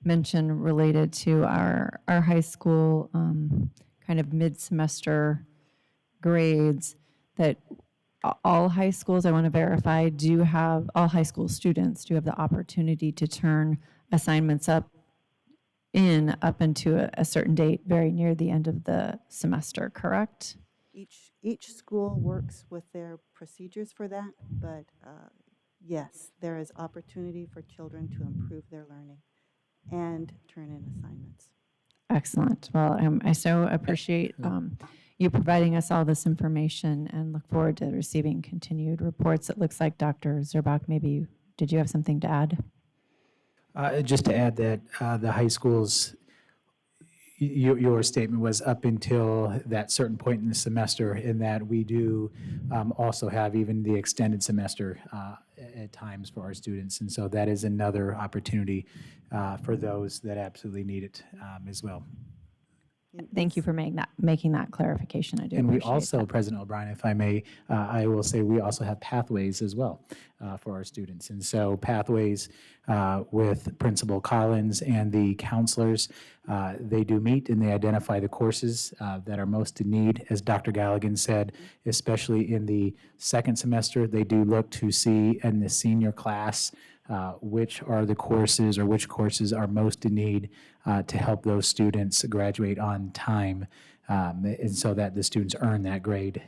mention related to our high school kind of mid-semester grades, that all high schools, I want to verify, all high school students do have the opportunity to turn assignments up into a certain date very near the end of the semester, correct? Each school works with their procedures for that, but yes, there is opportunity for children to improve their learning and turn in assignments. Excellent. Well, I so appreciate you providing us all this information and look forward to receiving continued reports. It looks like Dr. Zerbach, maybe, did you have something to add? Just to add that the high schools, your statement was up until that certain point in the semester, in that we do also have even the extended semester at times for our students. And so that is another opportunity for those that absolutely need it as well. Thank you for making that clarification. I do And we appreciate also, that. President O'Brien, if I may, I will say we also have pathways as well for our students. And so pathways with Principal Collins and the counselors, they do meet and they identify the courses that are most in need. As Dr. Galligan said, especially in the second semester, they do look to see in the senior class which are the courses or which courses are most in need to help those students graduate on time, and so that the students earn that grade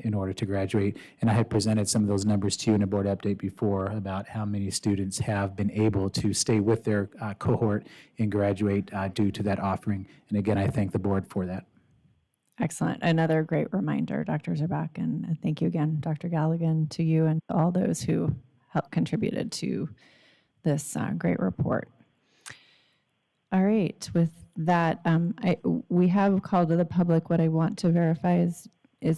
in order to graduate. And I had presented some of those numbers to you in a board update before about how many students have been able to stay with their cohort and graduate due to that offering. And again, I thank the board for that. Excellent. Another great reminder, Dr. Zerbach, and thank you again, Dr. Galligan, to you and all those who contributed to this great report. All right, with that, we have called to the public. What I want to verify is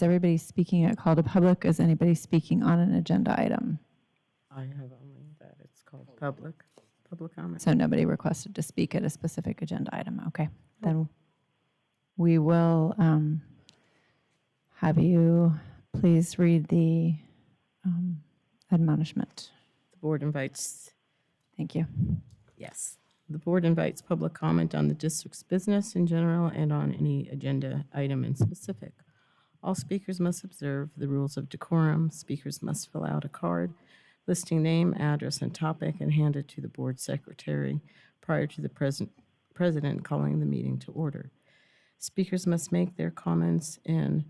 everybody speaking at call to public? Is anybody speaking on an agenda item? I have only that it's called public comment. So nobody requested to speak at a specific agenda item. Okay, then we will have you please read the admonishment. The board invites, Thank you. yes, the board invites public comment on the district's business in general and on any agenda item in specific. All speakers must observe the rules of decorum. Speakers must fill out a card listing name, address, and topic and hand it to the board secretary prior to the president calling the meeting to order. Speakers must make their comments in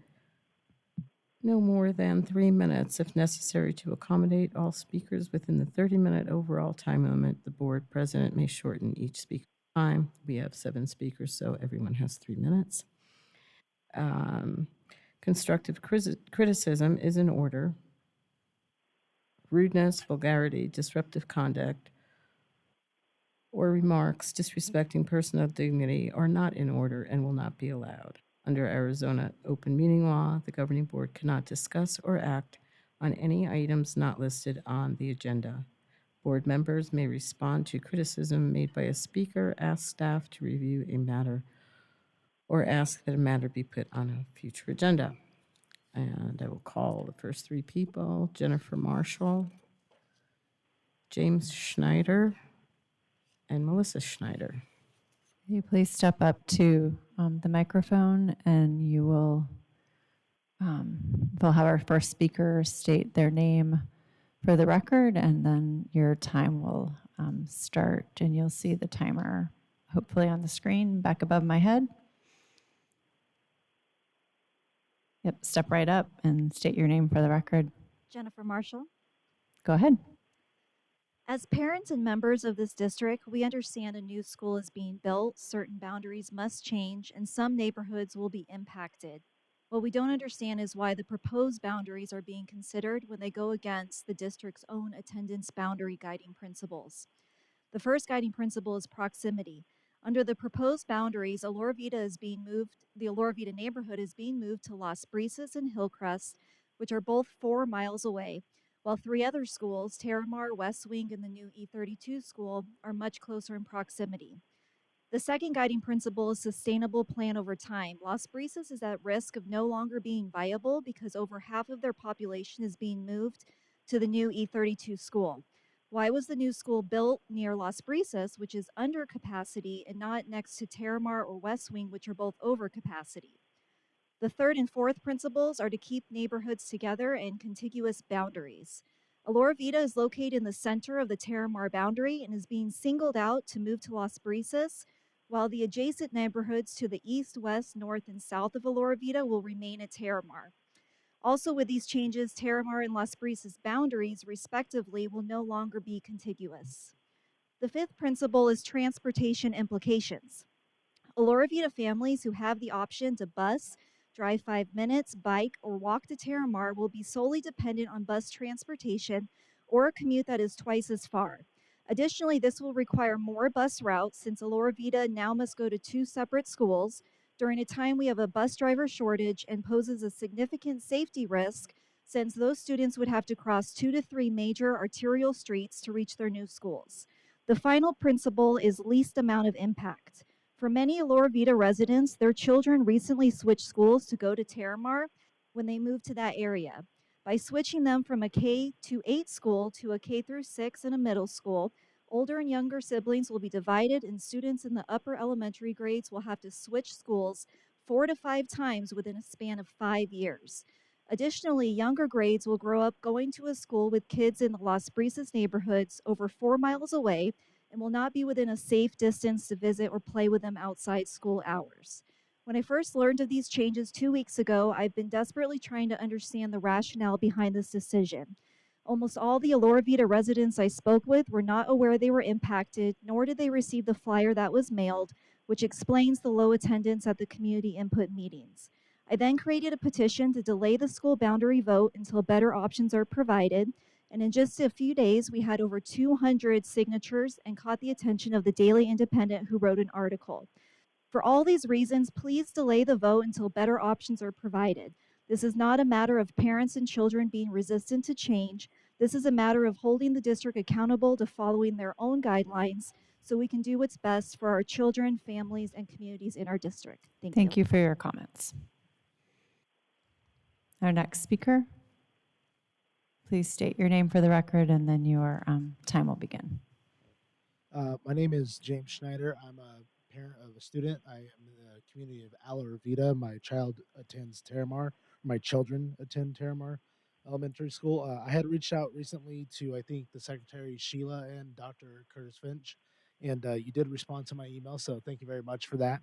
no more than 3 minutes if necessary to accommodate all speakers within the 30-minute overall time limit. The board president may shorten each speaker's time. We have 7 speakers, so everyone has 3 minutes. Constructive criticism is in order. rudeness, vulgarity, disruptive conduct, or remarks disrespecting personal dignity are not in order and will not be allowed. Under Arizona open meeting law, the governing board cannot discuss or act on any items not listed on the agenda. Board members may respond to criticism made by a speaker, ask staff to review a matter, or ask that a matter be put on a future agenda. And I will call the first three people: Jennifer Marshall, James Schneider, and Melissa Schneider. Will you please step up to the microphone, and you will we'll have our first speaker state their name for the record, and then your time will start, and you'll see the timer hopefully on the screen back above my head. Yep, step right up and state your name for the record. Jennifer Marshall. Go ahead. As parents and members of this district, we understand a new school is being built, certain boundaries must change, and some neighborhoods will be impacted. What we don't understand is why the proposed boundaries are being considered when they go against the district's own attendance boundary guiding principles. The first guiding principle is proximity. Under the proposed boundaries, the Alora Vita neighborhood is being moved to Las Brisas and Hillcrest, which are both 4 miles away, while 3 other schools, Terramar, West Wing, and the new E32 school, are much closer in proximity. The second guiding principle is sustainable plan over time. Las Brisas is at risk of no longer being viable because over half of their population is being moved to the new E32 school. Why was the new school built near Las Brisas, which is under capacity, and not next to Terramar or West Wing, which are both over capacity? The third and fourth principles are to keep neighborhoods together and contiguous boundaries. Alora Vita is located in the center of the Terramar boundary and is being singled out to move to Las Brisas, while the adjacent neighborhoods to the east, west, north, and south of Alora Vita will remain at Terramar. Also, with these changes, Terramar and Las Brisas boundaries, respectively, will no longer be contiguous. The fifth principle is transportation implications. Alora Vita families who have the option to bus, drive 5 minutes, bike, or walk to Terramar will be solely dependent on bus transportation or a commute that is twice as far. Additionally, this will require more bus routes since Alora Vita now must go to 2 separate schools during a time we have a bus driver shortage, and poses a significant safety risk since those students would have to cross 2 to 3 major arterial streets to reach their new schools. The final principle is least amount of impact. For many Alora Vita residents, their children recently switched schools to go to Terramar when they moved to that area. By switching them from a K-8 school to a K-6 and a middle school, older and younger siblings will be divided, and students in the upper elementary grades will have to switch schools 4 to 5 times within a span of 5 years. Additionally, younger grades will grow up going to a school with kids in the Las Brisas neighborhoods over 4 miles away and will not be within a safe distance to visit or play with them outside school hours. When I first learned of these changes 2 weeks ago, I've been desperately trying to understand the rationale behind this decision. Almost all the Alora Vita residents I spoke with were not aware they were impacted, nor did they receive the flyer that was mailed, which explains the low attendance at the community input meetings. I then created a petition to delay the school boundary vote until better options are provided, and in just a few days, we had over 200 signatures and caught the attention of the Daily Independent, who wrote an article. For all these reasons, please delay the vote until better options are provided. This is not a matter of parents and children being resistant to change. This is a matter of holding the district accountable to following their own guidelines so we can do what's best for our children, families, and communities in our district. Thank you for your comments. Our next speaker, please state your name for the record, and then your time will begin. My name is James Schneider. I'm a parent of a student. I am in the community of Alora Vita. My child attends Terramar. My children attend Terramar Elementary School. I had reached out recently to, I think, the Secretary Sheila and Dr. Curtis Finch, and you did respond to my email, so thank you very much for that.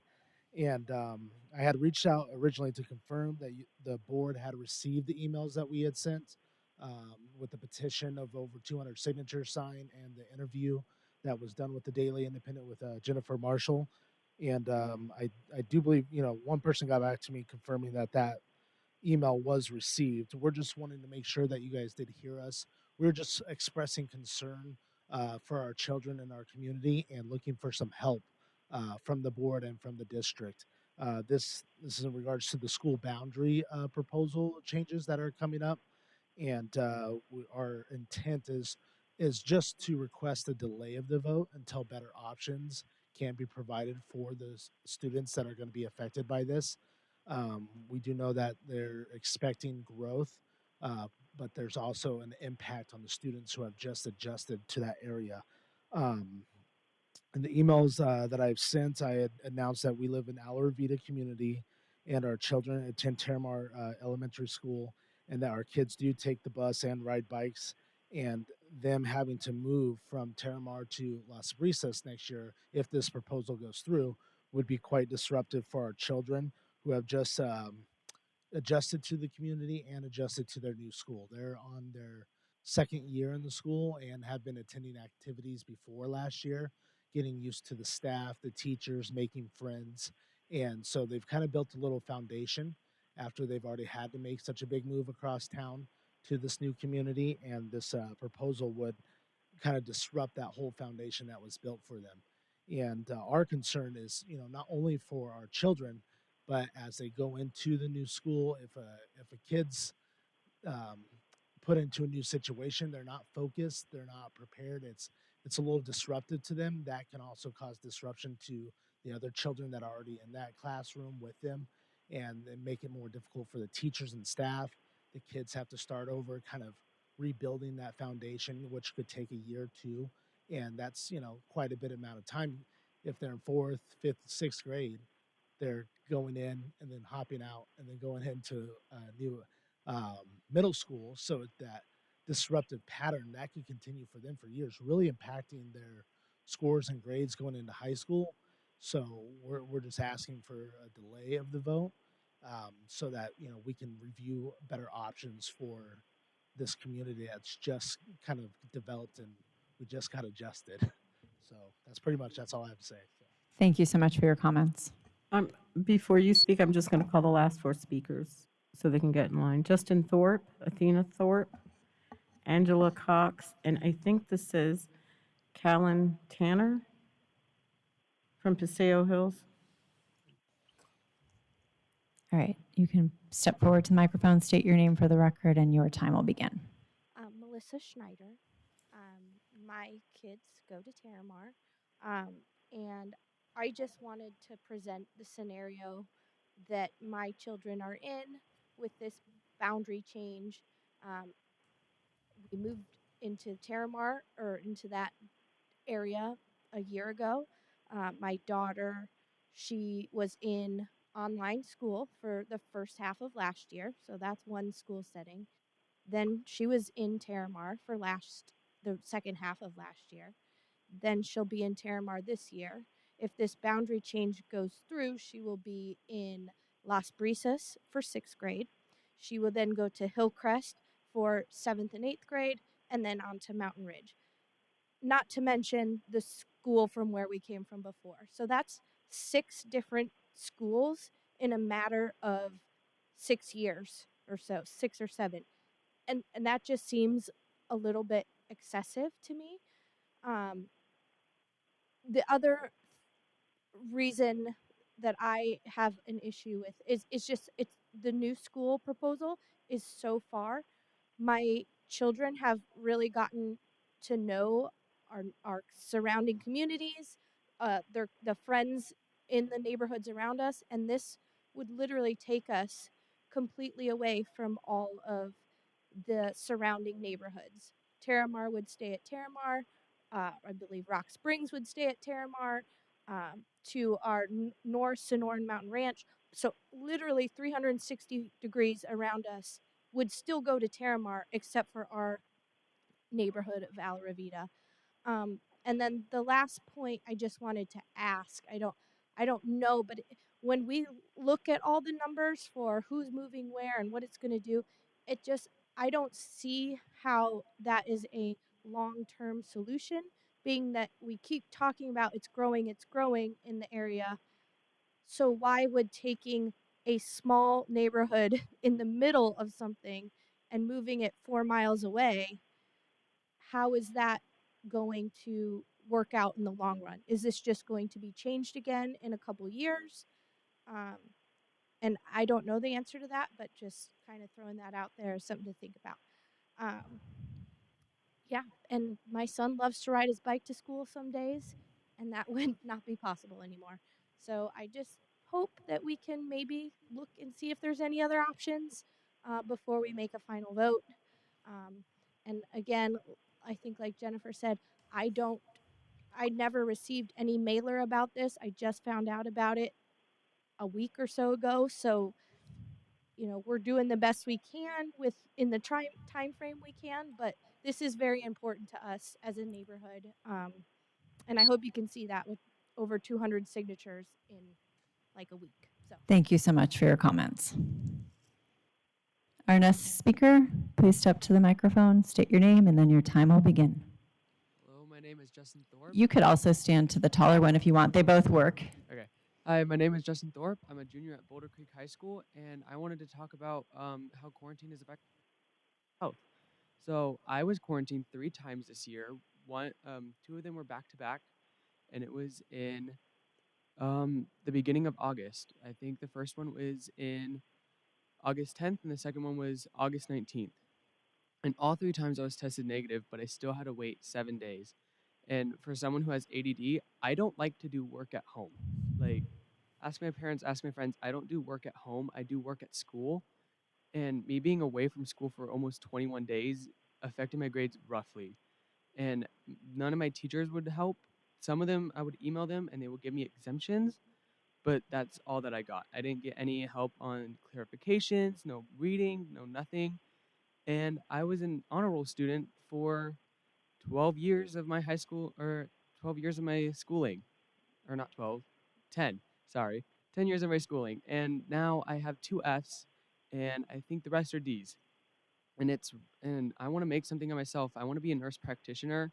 And I had reached out originally to confirm that the board had received the emails that we had sent with the petition of over 200 signatures signed and the interview that was done with the Daily Independent with Jennifer Marshall. And I do believe, one person got back to me confirming that email was received. We're just wanting to make sure that you guys did hear us. We're just expressing concern for our children in our community and looking for some help from the board and from the district. This is in regards to the school boundary proposal changes that are coming up, and our intent is just to request a delay of the vote until better options can be provided for those students that are going to be affected by this. We do know that they're expecting growth, uh, but there's also an impact on the students who have just adjusted to that area. Um, in the emails that I've sent, I had announced that we live in Alarvita community and our children attend Terramar Elementary School, and that our kids do take the bus and ride bikes. And them having to move from Terramar to Las Brisas next year, if this proposal goes through, would be quite disruptive for our children who have just adjusted to the community and adjusted to their new school. They're on their second year in the school and have been attending activities before last year, getting used to the staff, the teachers, making friends. And so they've kind of built a little foundation after they've already had to make such a big move across town to this new community. And this proposal would kind of disrupt that whole foundation that was built for them. And our concern is, not only for our children, but as they go into the new school, if a kid's um, put into a new situation, they're not focused, they're not prepared. It's a little disruptive to them. That can also cause disruption to the other children that are already in that classroom with them, and make it more difficult for the teachers and staff. The kids have to start over, kind of rebuilding that foundation, which could take a year or two, and that's quite a bit amount of time. If they're in fourth, fifth, sixth grade, they're going in and then hopping out and then going into a new middle school. So that disruptive pattern that could continue for them for years, really impacting their scores and grades going into high school. So we're just asking for a delay of the vote, so that we can review better options for this community that's just kind of developed and we just got adjusted. So that's all I have to say. So. Thank you so much for your comments. Before you speak, I'm just going to call the last four speakers so they can get in line. Justin Thorpe, Athena Thorpe, Angela Cox, and I think this is Callan Tanner from Paseo Hills. All right, you can step forward to the microphone, state your name for the record, and your time will begin. Melissa Schneider. My kids go to Terramar, and I just wanted to present the scenario that my children are in with this boundary change. We moved into Terramar or into that area a year ago. My daughter, she was in online school for the first half of last year, so that's one school setting. Then she was in Terramar for the second half of last year. Then she'll be in Terramar this year. If this boundary change goes through, she will be in Las Brisas for sixth grade. She will then go to Hillcrest for seventh and eighth grade, and then on to Mountain Ridge. Not to mention the school from where we came from before. So that's 6 different schools in a matter of 6 years or so, 6 or 7. And that just seems a little bit excessive to me. The other reason that I have an issue with is just it's the new school proposal is so far. My children have really gotten to know our surrounding communities, the friends in the neighborhoods around us, and this would literally take us completely away from all of the surrounding neighborhoods. Terramar would stay at Terramar. I believe Rock Springs would stay at Terramar. To our north, Sonoran Mountain Ranch. So literally 360 degrees around us would still go to Terramar except for our neighborhood of Alarvita. And then the last point I just wanted to ask, I don't know, but when we look at all the numbers for who's moving where and what it's going to do, it just I don't see how that is a long-term solution, being that we keep talking about it's growing in the area. So why would taking a small neighborhood in the middle of something and moving it 4 miles away, how is that going to work out in the long run? Is this just going to be changed again in a couple years? Um, and I don't know the answer to that, but just kind of throwing that out there is something to think about. Um, yeah, and my son loves to ride his bike to school some days, and that would not be possible anymore. So I just hope that we can maybe look and see if there's any other options before we make a final vote. And again, I think like Jennifer said, I never received any mailer about this. I just found out about it a week or so ago. So, we're doing the best we can in the time frame we can, but this is very important to us as a neighborhood. And I hope you can see that with over 200 signatures in like a week. So Thank you so much for your comments. Our next speaker, please step to the microphone, state your name, and then your time will begin. Hello, my name is Justin Thorpe. You could also stand to the taller one if you want. They both work. Okay. Hi, my name is Justin Thorpe. I'm a junior at Boulder Creek High School, and I wanted to talk about how quarantine is affecting health. So I was quarantined 3 times this year. Two of them were back to back, and it was in the beginning of August. I think the first one was in August 10th, and the second one was August 19th. And all 3 times I was tested negative, but I still had to wait 7 days. And for someone who has ADD, I don't like to do work at home. Like, ask my parents, ask my friends, I don't do work at home. I do work at school. And me being away from school for almost 21 days affected my grades roughly. And none of my teachers would help. Some of them, I would email them and they would give me exemptions, but that's all that I got. I didn't get any help on clarifications, no reading, no nothing. And I was an honor roll student for 12 years of my high school, or 12 years of my schooling, or not 12, 10, sorry, 10 years of my schooling. And now I have 2 Fs, and I think the rest are Ds. And I want to make something of myself. I want to be a nurse practitioner,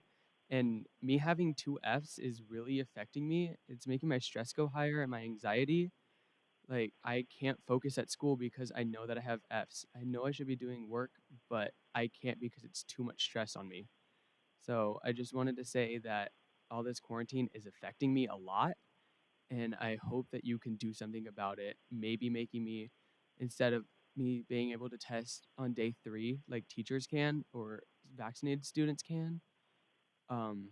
and me having 2 Fs is really affecting me. It's making my stress go higher and my anxiety. Like, I can't focus at school because I know that I have Fs. I know I should be doing work, but I can't because it's too much stress on me. So I just wanted to say that all this quarantine is affecting me a lot, and I hope that you can do something about it. Maybe making me, instead of me being able to test on day 3 like teachers can or vaccinated students can, um,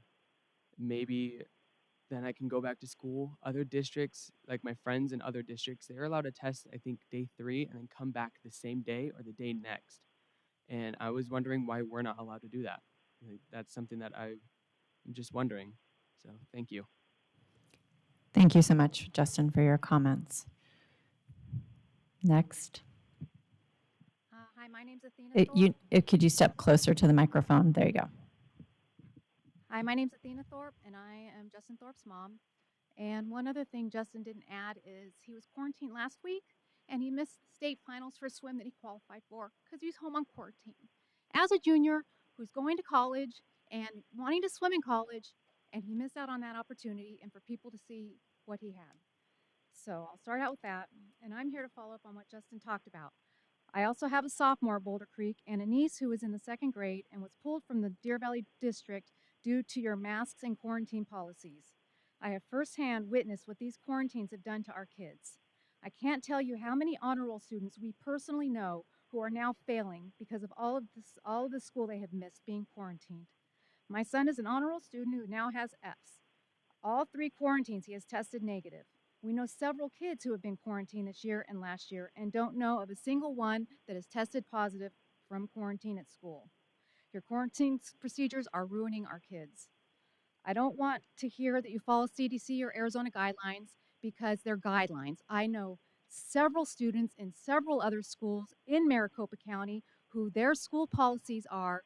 maybe then I can go back to school. Other districts, like my friends in other districts, they're allowed to test, I think, day 3 and then come back the same day or the day next. And I was wondering why we're not allowed to do that. Like, that's something that I'm just wondering. So thank you. Thank you so much, Justin, for your comments. Next. Hi, my name's Athena Thorpe. Could you step closer to the microphone? There you go. Hi, my name's Athena Thorpe, and I am Justin Thorpe's mom. And one other thing Justin didn't add is he was quarantined last week, and he missed state finals for swim that he qualified for because he was home on quarantine. As a junior who's going to college and wanting to swim in college, and he missed out on that opportunity and for people to see what he had. So I'll start out with that, and I'm here to follow up on what Justin talked about. I also have a sophomore at Boulder Creek and a niece who was in the 2nd grade and was pulled from the Deer Valley district due to your masks and quarantine policies. I have firsthand witnessed what these quarantines have done to our kids. I can't tell you how many honor roll students we personally know who are now failing because of all of the school they have missed being quarantined. My son is an honor roll student who now has Fs. All 3 quarantines he has tested negative. We know several kids who have been quarantined this year and last year and don't know of a single one that has tested positive from quarantine at school. Your quarantine procedures are ruining our kids. I don't want to hear that you follow CDC or Arizona guidelines because they're guidelines. I know several students in several other schools in Maricopa County who their school policies are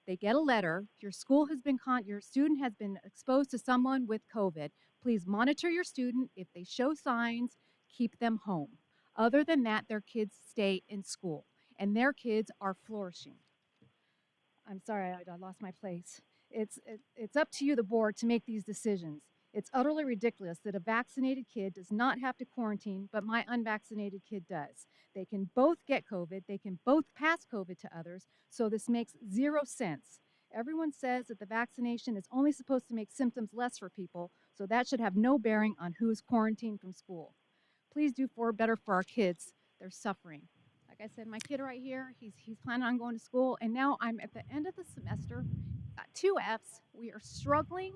they get a letter, your student has been exposed to someone with COVID. Please monitor your student. If they show signs, keep them home. Other than that, their kids stay in school, and their kids are flourishing. I'm sorry, I lost my place. It's up to you, the board, to make these decisions. It's utterly ridiculous that a vaccinated kid does not have to quarantine, but my unvaccinated kid does. They can both get COVID, they can both pass COVID to others, so this makes zero sense. Everyone says that the vaccination is only supposed to make symptoms less for people, so that should have no bearing on who's quarantined from school. Please do better for our kids. They're suffering. Like I said, my kid right here, he's planning on going to school, and now I'm at the end of the semester, got 2 Fs. We are struggling.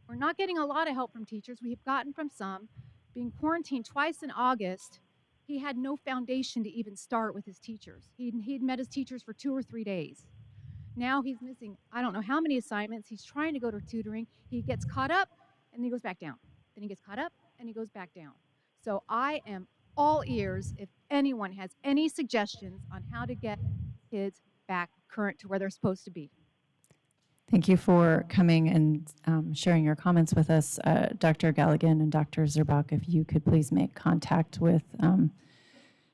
We're not getting a lot of help from teachers. We have gotten from some. Being quarantined twice in August, he had no foundation to even start with his teachers. He'd met his teachers for 2 or 3 days. Now he's missing, I don't know how many assignments. He's trying to go to tutoring. He gets caught up, and then he goes back down. Then he gets caught up, and he goes back down. So I am all ears if anyone has any suggestions on how to get kids back current to where they're supposed to be. Thank you for coming and sharing your comments with us. Dr. Galligan and Dr. Zerbach, if you could please make contact with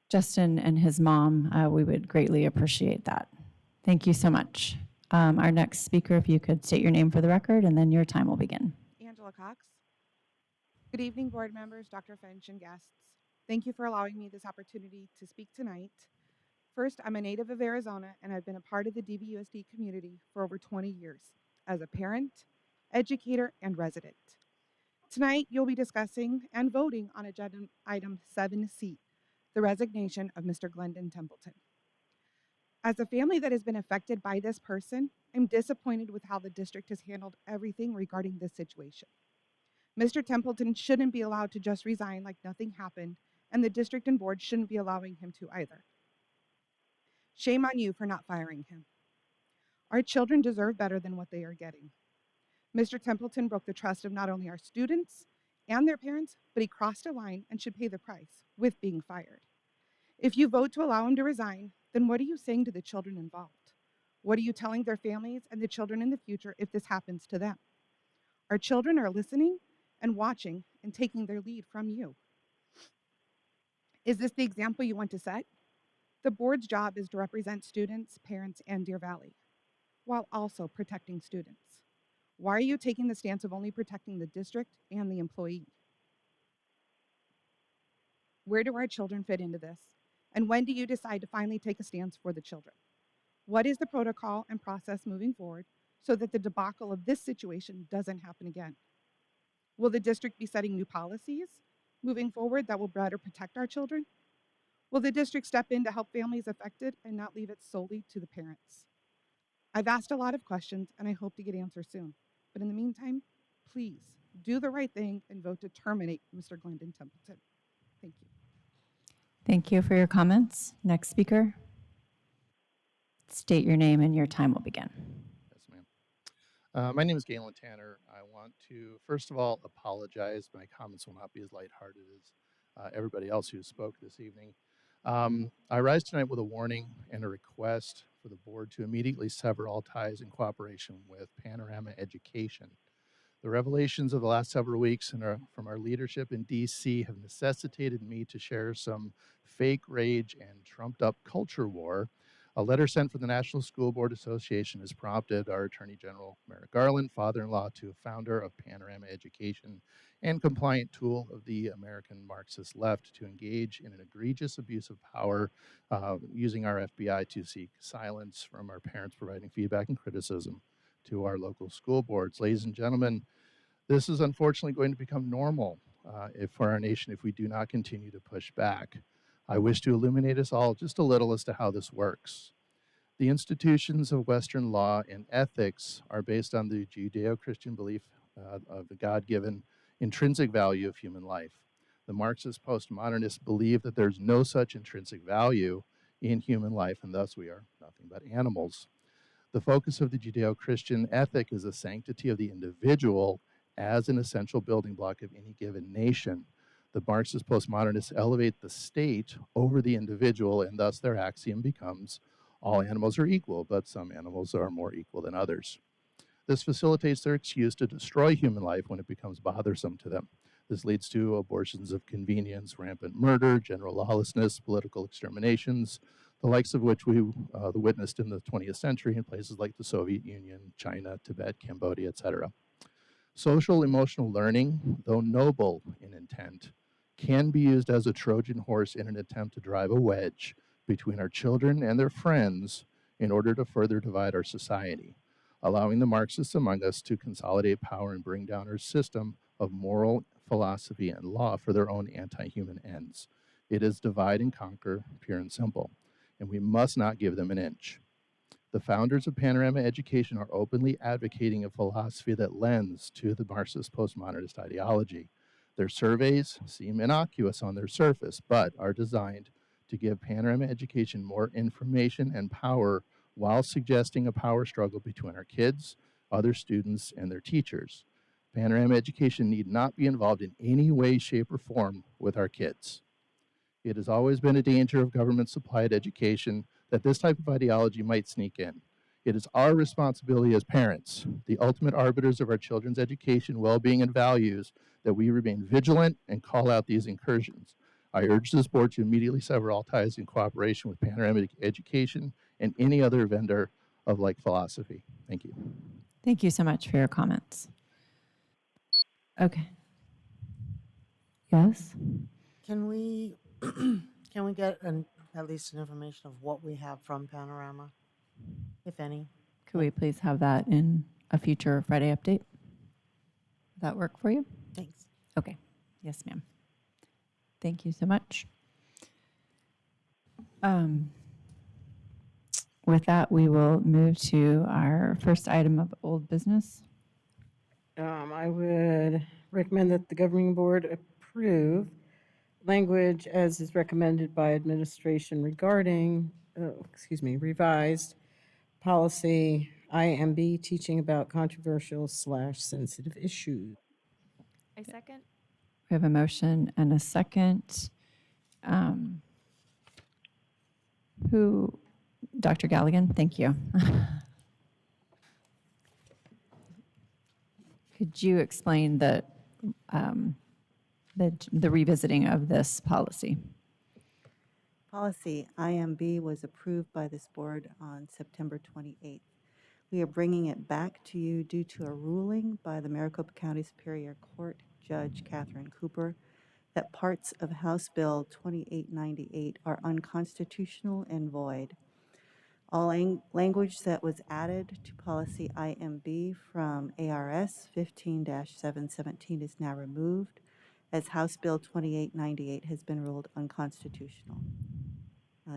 Justin and his mom, we would greatly appreciate that. Thank you so much. Our next speaker, if you could state your name for the record, and then your time will begin. Angela Cox. Good evening, board members, Dr. Finch, and guests. Thank you for allowing me this opportunity to speak tonight. First, I'm a native of Arizona, and I've been a part of the DVUSD community for over 20 years as a parent, educator, and resident. Tonight, you'll be discussing and voting on agenda item 7C, the resignation of Mr. Glendon Templeton. As a family that has been affected by this person, I'm disappointed with how the district has handled everything regarding this situation. Mr. Templeton shouldn't be allowed to just resign like nothing happened, and the district and board shouldn't be allowing him to either. Shame on you for not firing him. Our children deserve better than what they are getting. Mr. Templeton broke the trust of not only our students and their parents, but he crossed a line and should pay the price with being fired. If you vote to allow him to resign, then what are you saying to the children involved? What are you telling their families and the children in the future if this happens to them? Our children are listening and watching and taking their lead from you. Is this the example you want to set? The board's job is to represent students, parents, and Deer Valley, while also protecting students. Why are you taking the stance of only protecting the district and the employee? Where do our children fit into this? And when do you decide to finally take a stance for the children? What is the protocol and process moving forward so that the debacle of this situation doesn't happen again? Will the district be setting new policies moving forward that will better protect our children? Will the district step in to help families affected and not leave it solely to the parents? I've asked a lot of questions and I hope to get answers soon. But in the meantime, please do the right thing and vote to terminate Mr. Glendon Templeton. Thank you. Thank you for your comments. Next speaker. State your name and your time will begin. Yes, ma'am. My name is Galen Tanner. I want to, first of all, apologize. My comments will not be as lighthearted as everybody else who spoke this evening. I rise tonight with a warning and a request for the board to immediately sever all ties and cooperation with Panorama Education. The revelations of the last several weeks from our leadership in DC have necessitated me to share some fake rage and trumped up culture war. A letter sent from the National School Board Association has prompted our Attorney General, Merrick Garland, father-in-law to founder of Panorama Education and compliant tool of the American Marxist left, to engage in an egregious abuse of power using our FBI to seek silence from our parents, providing feedback and criticism to our local school boards. Ladies and gentlemen, this is unfortunately going to become normal for our nation if we do not continue to push back. I wish to illuminate us all just a little as to how this works. The institutions of Western law and ethics are based on the Judeo-Christian belief of the God-given intrinsic value of human life. The Marxist postmodernists believe that there's no such intrinsic value in human life, and thus we are nothing but animals. The focus of the Judeo-Christian ethic is the sanctity of the individual as an essential building block of any given nation. The Marxist postmodernists elevate the state over the individual, and thus their axiom becomes all animals are equal, but some animals are more equal than others. This facilitates their excuse to destroy human life when it becomes bothersome to them. This leads to abortions of convenience, rampant murder, general lawlessness, political exterminations, the likes of which we witnessed in the 20th century in places like the Soviet Union, China, Tibet, Cambodia, etc. Social emotional learning, though noble in intent, can be used as a Trojan horse in an attempt to drive a wedge between our children and their friends in order to further divide our society, allowing the Marxists among us to consolidate power and bring down our system of moral philosophy and law for their own anti-human ends. It is divide and conquer, pure and simple, and we must not give them an inch. The founders of Panorama Education are openly advocating a philosophy that lends to the Marxist postmodernist ideology. Their surveys seem innocuous on their surface, but are designed to give Panorama Education more information and power while suggesting a power struggle between our kids, other students, and their teachers. Panorama Education need not be involved in any way, shape, or form with our kids. It has always been a danger of government-supplied education that this type of ideology might sneak in. It is our responsibility as parents, the ultimate arbiters of our children's education, well-being, and values, that we remain vigilant and call out these incursions. I urge this board to immediately sever all ties in cooperation with Panorama Education and any other vendor of like philosophy. Thank you. Thank you so much for your comments. Okay. Yes? Can we get at least an information of what we have from Panorama, if any? Could we please have that in a future Friday update? Would that work for you? Thanks. Okay. Yes, ma'am. Thank you so much. With that, we will move to our first item of old business. I would recommend that the governing board approve language as is recommended by administration regarding, revised policy IMB, teaching about controversial/sensitive issues. I second. We have a motion and a second. Dr. Galligan, thank you. Could you explain the revisiting of this policy? Policy IMB was approved by this board on September 28th. We are bringing it back to you due to a ruling by the Maricopa County Superior Court Judge Catherine Cooper that parts of House Bill 2898 are unconstitutional and void. All language that was added to policy IMB from ARS 15-717 is now removed, as House Bill 2898 has been ruled unconstitutional.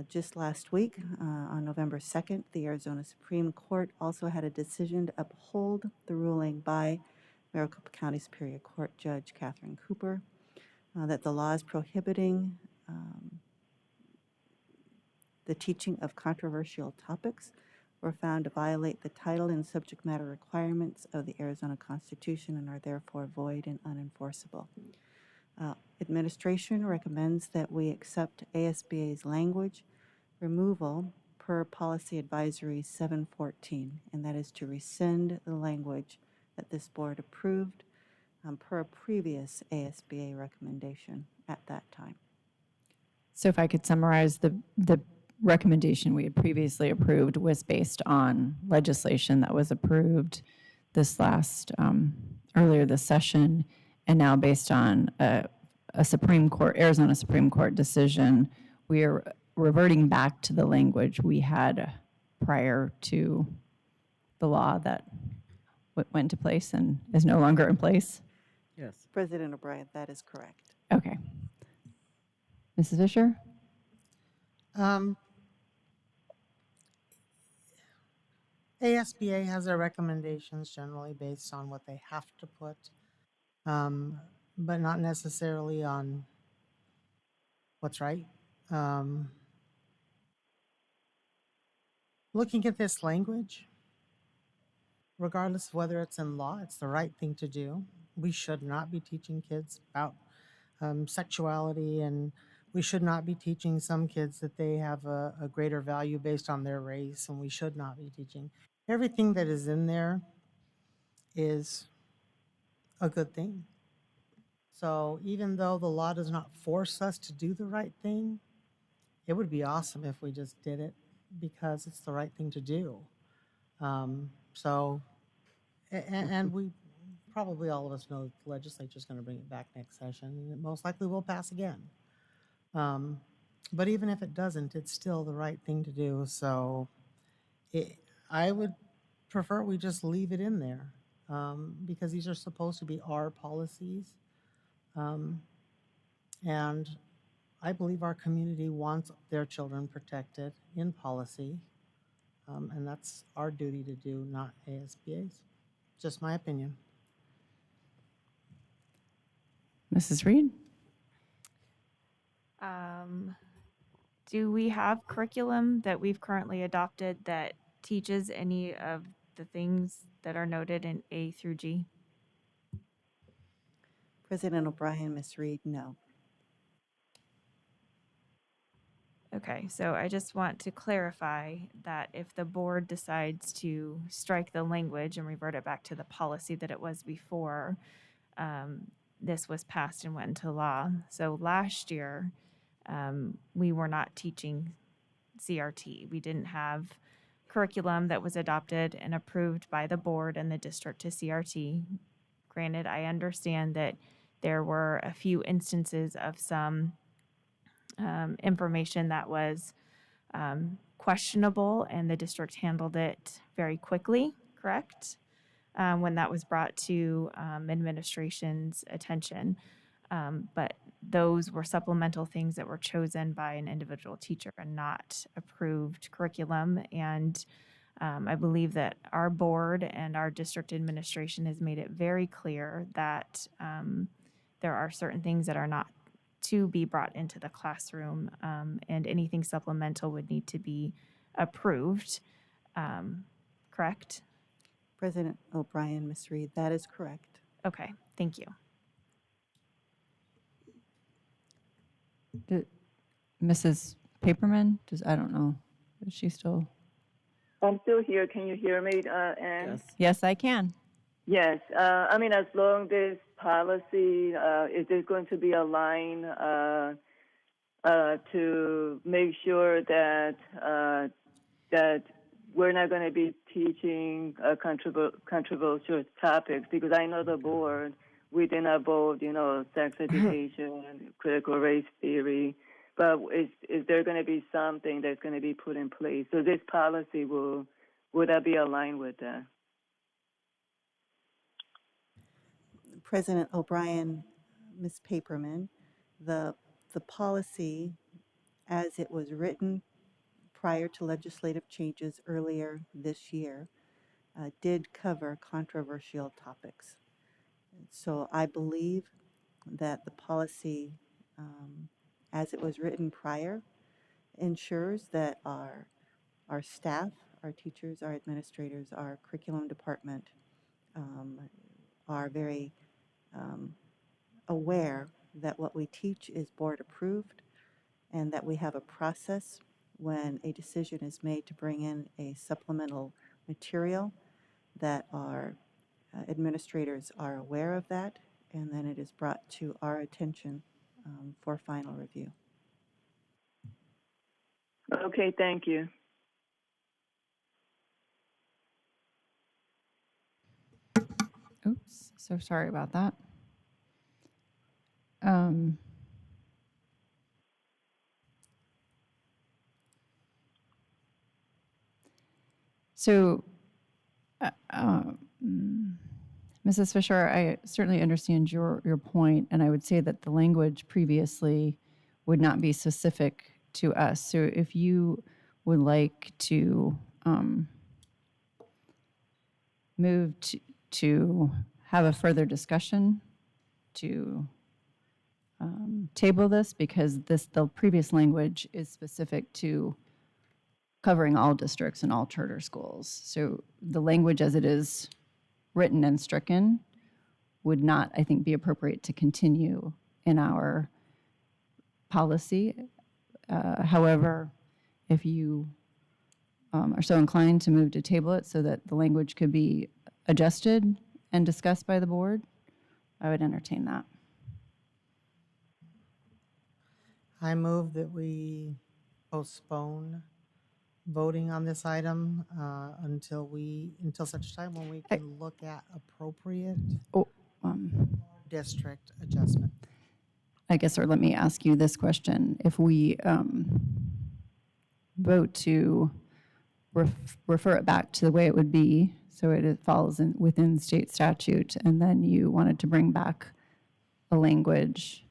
Just last week, on November 2nd, the Arizona Supreme Court also had a decision to uphold the ruling by Maricopa County Superior Court Judge Catherine Cooper that the laws prohibiting the teaching of controversial topics were found to violate the title and subject matter requirements of the Arizona Constitution and are therefore void and unenforceable. Administration recommends that we accept ASBA's language removal per Policy Advisory 714, and that is to rescind the language that this board approved per a previous ASBA recommendation at that time. So if I could summarize, the recommendation we had previously approved was based on legislation that was approved this last, earlier this session, and now based on a Arizona Supreme Court decision, we are reverting back to the language we had prior to the law that went into place and is no longer in place. Yes. President O'Brien, that is correct. Okay. Mrs. Fisher? ASBA has their recommendations generally based on what they have to put, but not necessarily on what's right. Looking at this language, regardless of whether it's in law, it's the right thing to do. We should not be teaching kids about sexuality, and we should not be teaching some kids that they have a greater value based on their race, and we should not be teaching. Everything that is in there is a good thing. So even though the law does not force us to do the right thing, it would be awesome if we just did it because it's the right thing to do. And we probably all of us know that the legislature is going to bring it back next session, and it most likely will pass again. But even if it doesn't, it's still the right thing to do. So I would prefer we just leave it in there, because these are supposed to be our policies. And I believe our community wants their children protected in policy. And that's our duty to do, not ASBA's. Just my opinion. Mrs. Reed? Do we have curriculum that we've currently adopted that teaches any of the things that are noted in A through G? President O'Brien, Ms. Reed, no. Okay, so I just want to clarify that if the board decides to strike the language and revert it back to the policy that it was before this was passed and went into law. So last year, we were not teaching CRT. We didn't have curriculum that was adopted and approved by the board and the district to CRT. Granted, I understand that there were a few instances of some information that was questionable, and the district handled it very quickly, correct? When that was brought to administration's attention. But those were supplemental things that were chosen by an individual teacher and not approved curriculum. And I believe that our board and our district administration has made it very clear that there are certain things that are not to be brought into the classroom, and anything supplemental would need to be approved, correct? President O'Brien, Ms. Reed, that is correct. Okay, thank you. Mrs. Paperman? I don't know. Is she still? I'm still here. Can you hear me, Ann? Yes, I can. Yes. I mean, as long as policy, is there going to be a line to make sure that that we're not going to be teaching controversial topics? Because I know the board, we did not vote, sex education and critical race theory. But is there going to be something that's going to be put in place? So this policy would that be aligned with that? President O'Brien, Ms. Paperman, the policy as it was written prior to legislative changes earlier this year did cover controversial topics. So I believe that the policy as it was written prior ensures that our staff, our teachers, our administrators, our curriculum department are very aware that what we teach is board approved and that we have a process when a decision is made to bring in a supplemental material, that our administrators are aware of that, and then it is brought to our attention for final review. Okay, thank you. Oops, so sorry about that. So, Mrs. Fisher, I certainly understand your point, and I would say that the language previously would not be specific to us. So if you would like to move to have a further discussion, to table this, because the previous language is specific to covering all districts and all charter schools. So the language as it is written and stricken would not, I think, be appropriate to continue in our policy. However, if you are so inclined to move to table it so that the language could be adjusted and discussed by the board, I would entertain that. I move that we postpone voting on this item until such time when we can look at appropriate Oh, district adjustment. I guess, or let me ask you this question. If we vote to refer it back to the way it would be, so it falls within state statute, and then you wanted to bring back a language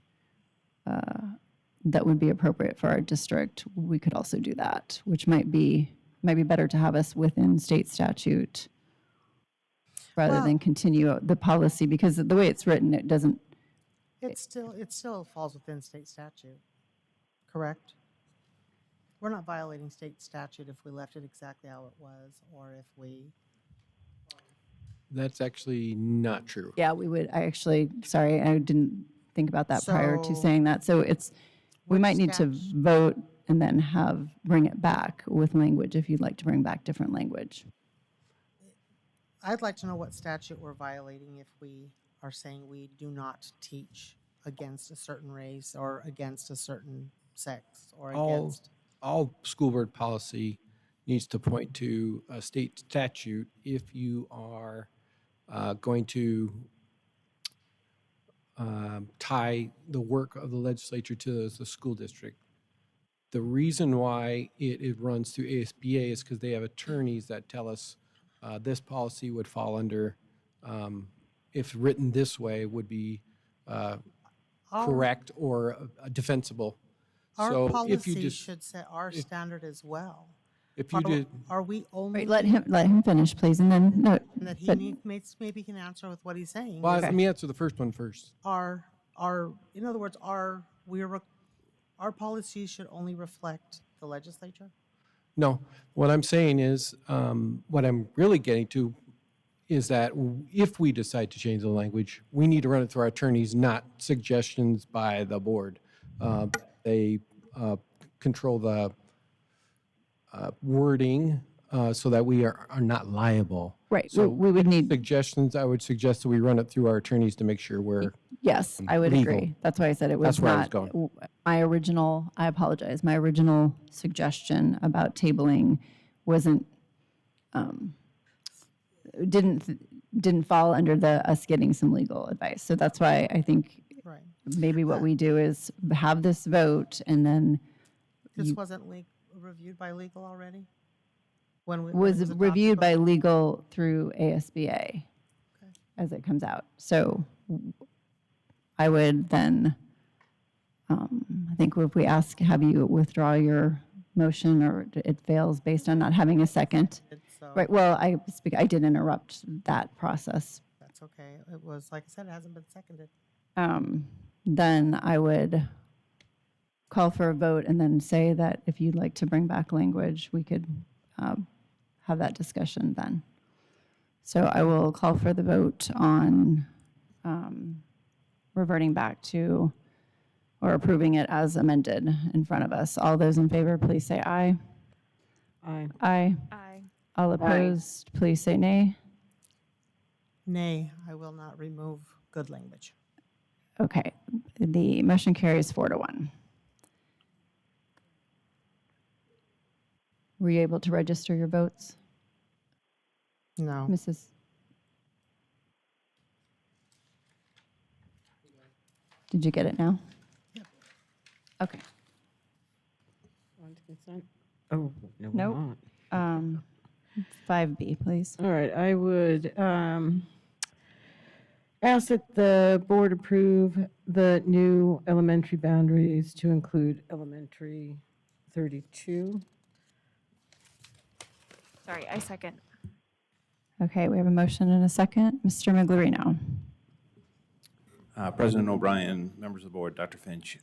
that would be appropriate for our district, we could also do that, which might be better to have us within state statute rather Well- than continue the policy, because the way it's written, it doesn't. It still falls within state statute, correct? We're not violating state statute if we left it exactly how it was, or if we, That's actually not true. Yeah, we would. Sorry, I didn't think about that prior to So, saying that. So we which might need to statute? vote and then bring it back with language if you'd like to bring back different language. I'd like to know what statute we're violating if we are saying we do not teach against a certain race or against a certain sex or against. All school board policy needs to point to a state statute if you are going to tie the work of the legislature to the school district. The reason why it runs through ASBA is because they have attorneys that tell us this policy would fall under, if written this way, would be correct or defensible. Our So if policy you just, should set our standard as well. if you did, Are we only? Wait, let him finish, please, and then, no. That he but- maybe can answer with what he's saying. well, is let me answer the first one first. in other words, our policies should only reflect the legislature? No, what I'm saying is, what I'm really getting to is that if we decide to change the language, we need to run it through our attorneys, not suggestions by the board. They control the wording so that we are not liable. Right, So we would need, suggestions, I would suggest that we run it through our attorneys to make sure we're yes, I would legal. agree. That's why I said it was That's where I was not, going. I apologize, my original suggestion about tabling wasn't, didn't fall under us getting some legal advice. So that's why I think Right. maybe what we do is have this vote and then This wasn't reviewed by legal already? When it was adopted reviewed by legal through ASBA as it comes out. So I would then, I think if we have you withdraw your motion or it fails based on not having a second. So Right, well, I did interrupt that process. that's okay. It was, like I said, it hasn't been seconded. Then I would call for a vote and then say that if you'd like to bring back language, we could have that discussion then. So I will call for the vote on reverting back to or approving it as amended in front of us. All those in favor, please say aye. Aye. Aye. Aye. All opposed, please say nay. Nay, I will not remove good language. Okay, the motion carries 4-1. Were you able to register your votes, No. Mrs.? Did you get it now? Yep. Okay. On to consent? Oh, no, we're Nope. not. 5B, please. All right, I would ask that the board approve the new elementary boundaries to include elementary 32. Sorry, I second. Okay, we have a motion and a second. Mr. Miglorino. President O'Brien, members of the board, Dr. Finch,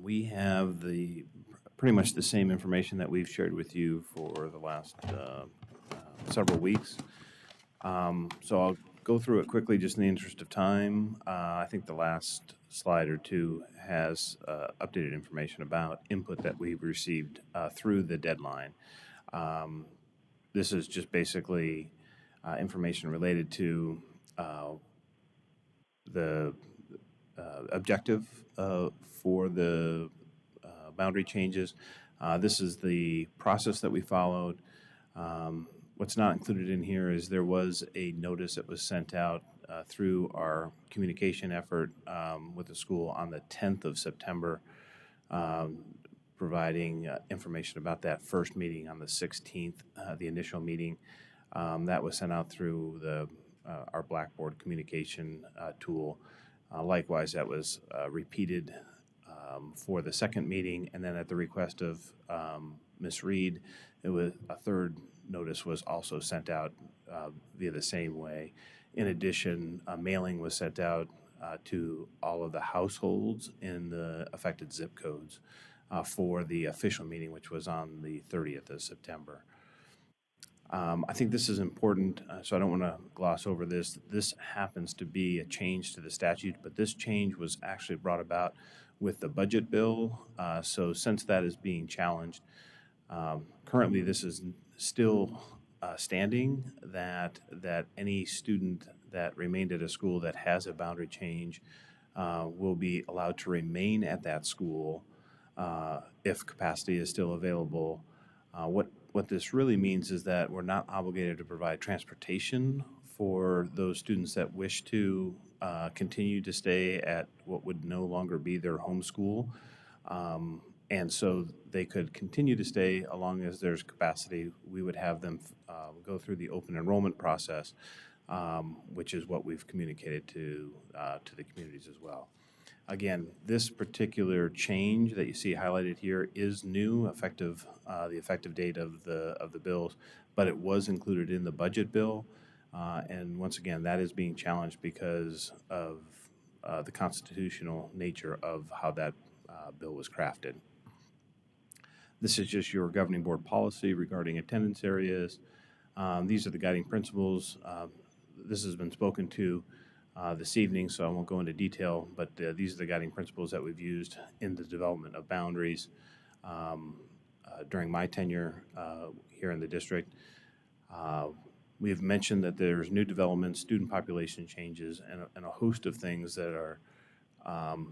we have pretty much the same information that we've shared with you for the last several weeks. So I'll go through it quickly just in the interest of time. I think the last slide or two has updated information about input that we've received through the deadline. This is just basically information related to the objective for the boundary changes, This is the process that we followed. What's not included in here is there was a notice that was sent out through our communication effort with the school on the 10th of September, providing information about that first meeting on the 16th, the initial meeting. That was sent out through our Blackboard communication tool. Likewise, that was repeated for the second meeting, and then at the request of Ms. Reed, it was a third notice was also sent out via the same way. In addition, a mailing was sent out to all of the households in the affected zip codes for the official meeting, which was on the 30th of September. I think this is important, so I don't want to gloss over this. This happens to be a change to the statute, but this change was actually brought about with the budget bill. So since that is being challenged, currently this is still standing that any student that remained at a school that has a boundary change will be allowed to remain at that school if capacity is still available. What this really means is that we're not obligated to provide transportation for those students that wish to continue to stay at what would no longer be their home school. And so they could continue to stay as long as there's capacity. We would have them go through the open enrollment process, which is what we've communicated to the communities as well. Again, this particular change that you see highlighted here is new, effective the effective date of the bills, but it was included in the budget bill. And once again, that is being challenged because of the constitutional nature of how that bill was crafted. This is just your governing board policy regarding attendance areas. These are the guiding principles. This has been spoken to this evening, so I won't go into detail, but these are the guiding principles that we've used in the development of boundaries during my tenure here in the district. We've mentioned that there's new developments, student population changes, and a host of things that are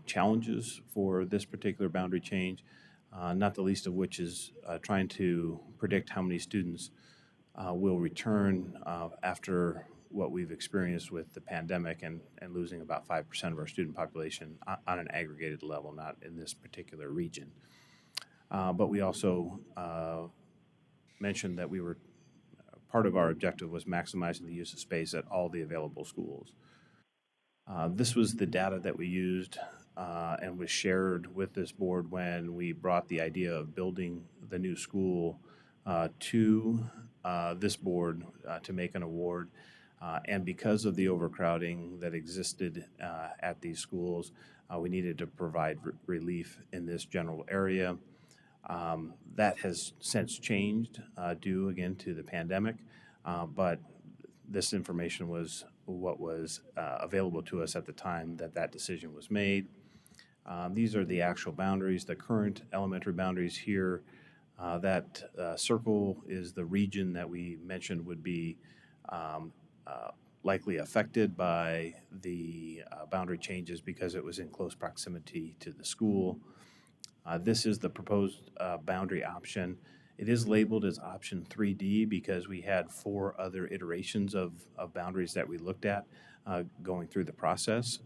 challenges for this particular boundary change, not the least of which is trying to predict how many students will return after what we've experienced with the pandemic and losing about 5% of our student population on an aggregated level, not in this particular region. But we also mentioned that part of our objective was maximizing the use of space at all the available schools. This was the data that we used and was shared with this board when we brought the idea of building the new school to this board to make an award. And because of the overcrowding that existed at these schools, we needed to provide relief in this general area. That has since changed due again to the pandemic, but this information was what was available to us at the time that decision was made. These are the actual boundaries, the current elementary boundaries here. That circle is the region that we mentioned would be likely affected by the boundary changes because it was in close proximity to the school. This is the proposed boundary option. It is labeled as option 3D because we had 4 other iterations of boundaries that we looked at going through the process.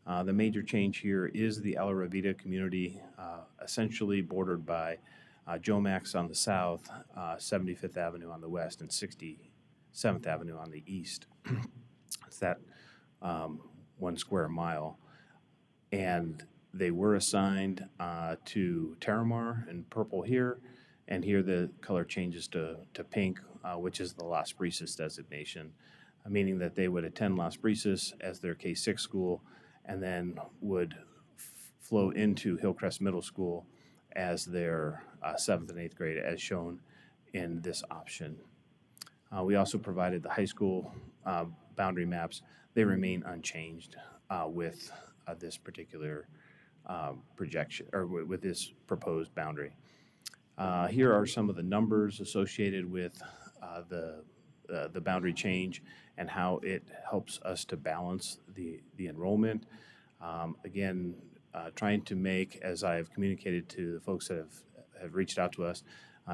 The major change here is the Ala Ravita community, essentially bordered by Jomax on the south, 75th Avenue on the west, and 67th Avenue on the east. It's that 1 square mile. And they were assigned to Terramar in purple here, and here the color changes to pink, which is the Las Brisas designation, meaning that they would attend Las Brisas as their K-6 school and then would flow into Hillcrest Middle School as their 7th and 8th grade, as shown in this option. We also provided the high school boundary maps. They remain unchanged with this particular projection, or with this proposed boundary. Here are some of the numbers associated with the boundary change and how it helps us to balance the enrollment. Again, trying to make, as I have communicated to the folks that have have reached out to us,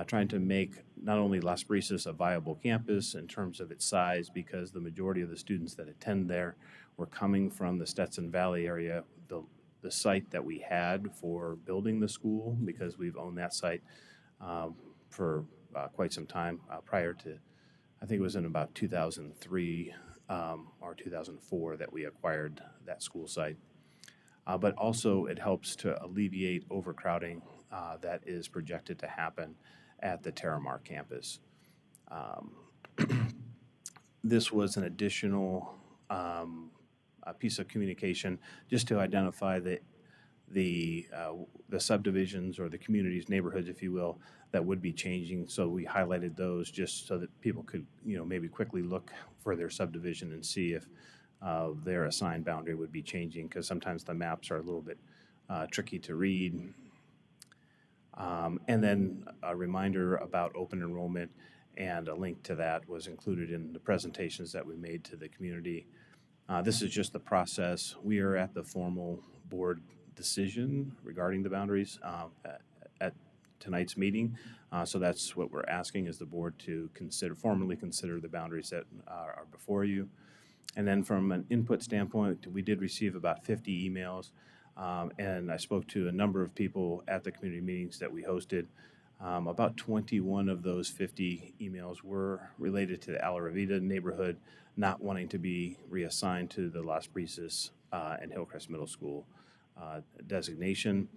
trying to make not only Las Brisas a viable campus in terms of its size, because the majority of the students that attend there were coming from the Stetson Valley area, the site that we had for building the school, because we've owned that site for quite some time prior to, I think it was in about 2003 or 2004 that we acquired that school site. But also it helps to alleviate overcrowding that is projected to happen at the Terramar campus. This was an additional a piece of communication just to identify the subdivisions or the communities, neighborhoods, if you will, that would be changing. So we highlighted those just so that people could, maybe quickly look for their subdivision and see if their assigned boundary would be changing, because sometimes the maps are a little bit tricky to read. And then a reminder about open enrollment, and a link to that was included in the presentations that we made to the community. This is just the process. We are at the formal board decision regarding the boundaries at tonight's meeting. So that's what we're asking, is the board to formally consider the boundaries that are before you. And then from an input standpoint, we did receive about 50 emails, and I spoke to a number of people at the community meetings that we hosted. About 21 of those 50 emails were related to the Alarvita neighborhood not wanting to be reassigned to the Las Brisas and Hillcrest Middle School designation.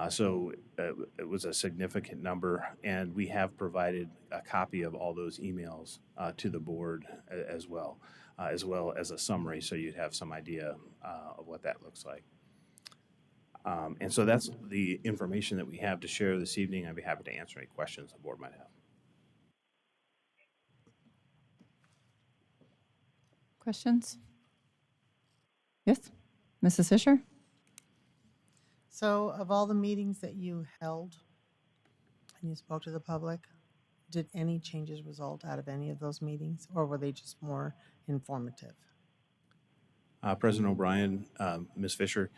So it was a significant number, and we have provided a copy of all those emails to the board as well as a summary, so you'd have some idea of what that looks like. And so that's the information that we have to share this evening. I'd be happy to answer any questions the board might have. Questions? Yes, Mrs. Fisher? So of all the meetings that you held and you spoke to the public, did any changes result out of any of those meetings, or were they just more informative? President O'Brien, Ms. Fisher,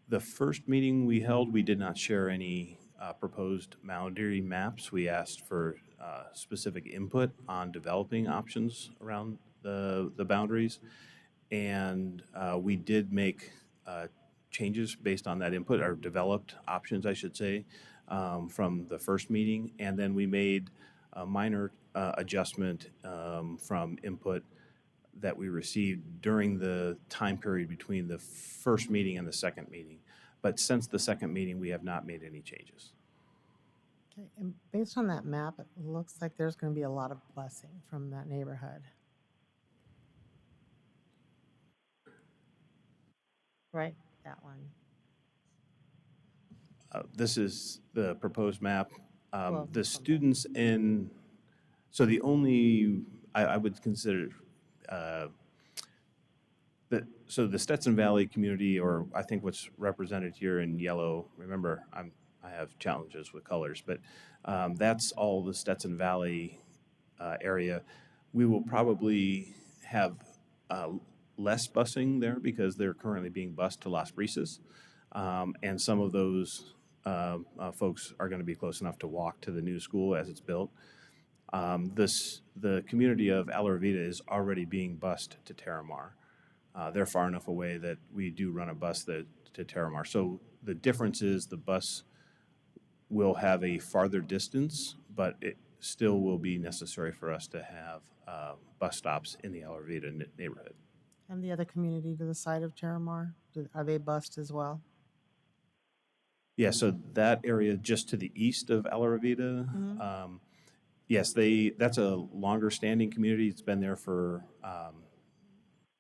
the first meeting we held, we did not share any proposed boundary maps. We asked for specific input on developing options around the boundaries, and we did make changes based on that input, or developed options, I should say, from the first meeting. And then we made a minor adjustment from input that we received during the time period between the first meeting and the second meeting. But since the second meeting, we have not made any changes. Okay, and based on that map, it looks like there's going to be a lot of busing from that neighborhood. Right, that one. This is the proposed map. Well, The students in, so the only, I would consider, so the Stetson Valley community, or I think what's represented here in yellow, remember, I have challenges with colors, but that's all the Stetson Valley area. We will probably have less busing there because they're currently being bused to Las Brisas. And some of those folks are going to be close enough to walk to the new school as it's built. The community of Alarvita is already being bused to Terramar. They're far enough away that we do run a bus to Terramar. So the difference is the bus will have a farther distance, but it still will be necessary for us to have bus stops in the Alarvita neighborhood. And the other community to the side of Terramar, are they bused as well? Yeah, so that area just to the east of Alarvita, Mhm. yes, that's a longer standing community. It's been there for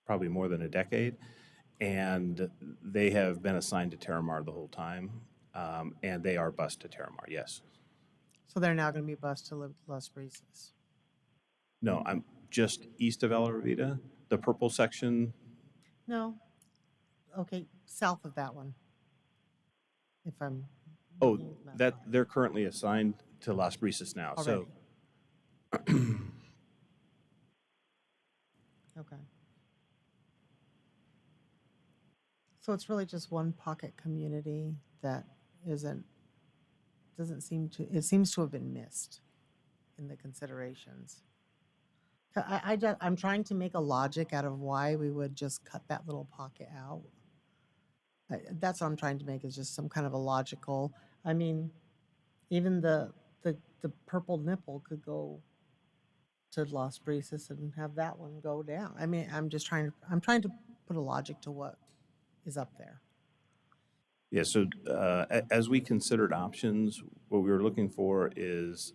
probably more than a decade, and they have been assigned to Terramar the whole time, and they are bused to Terramar, yes. So they're now going to be bused to Las Brisas. No, I'm just east of Alarvita, the purple section. No. Okay, south of that one. If I'm. Oh, looking at the map that right. they're currently assigned to Las Brisas now. Already. So Okay. So it's really just one pocket community that isn't doesn't seem to, it seems to have been missed in the considerations. I'm trying to make a logic out of why we would just cut that little pocket out. That's what I'm trying to make, is just some kind of a logical, I mean, even the purple nipple could go to Las Brisas and have that one go down. I mean, I'm trying to put a logic to what is up there. Yeah, so as we considered options, what we were looking for is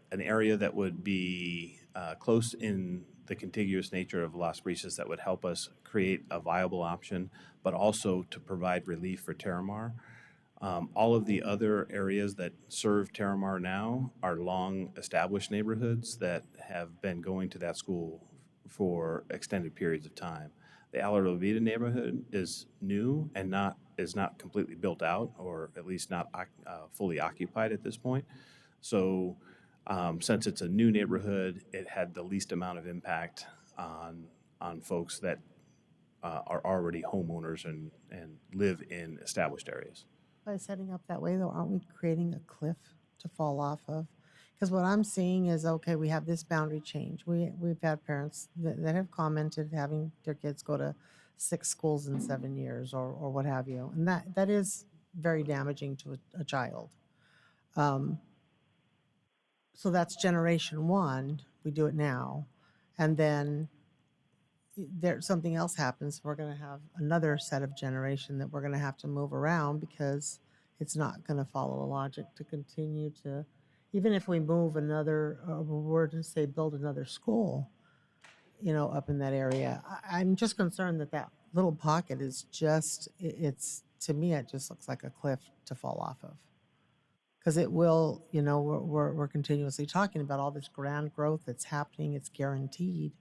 an area that would be close in the contiguous nature of Las Brisas that would help us create a viable option, but also to provide relief for Terramar. All of the other areas that serve Terramar now are long-established neighborhoods that have been going to that school for extended periods of time. The Ala Vida neighborhood is new and is not completely built out, or at least not fully occupied at this point. So since it's a new neighborhood, it had the least amount of impact on folks that are already homeowners and live in established areas. By setting up that way, though, aren't we creating a cliff to fall off of? Because what I'm seeing is, okay, we have this boundary change. We've had parents that have commented having their kids go to 6 schools in 7 years or what have you. And that is very damaging to a child. So that's generation one. We do it now. And then something else happens. We're going to have another set of generation that we're going to have to move around, because it's not going to follow a logic to continue to, even if we move another, we're to say build another school, up in that area. I'm just concerned that little pocket is just, to me, it just looks like a cliff to fall off of. Because it will, we're continuously talking about all this grand growth that's happening. It's guaranteed.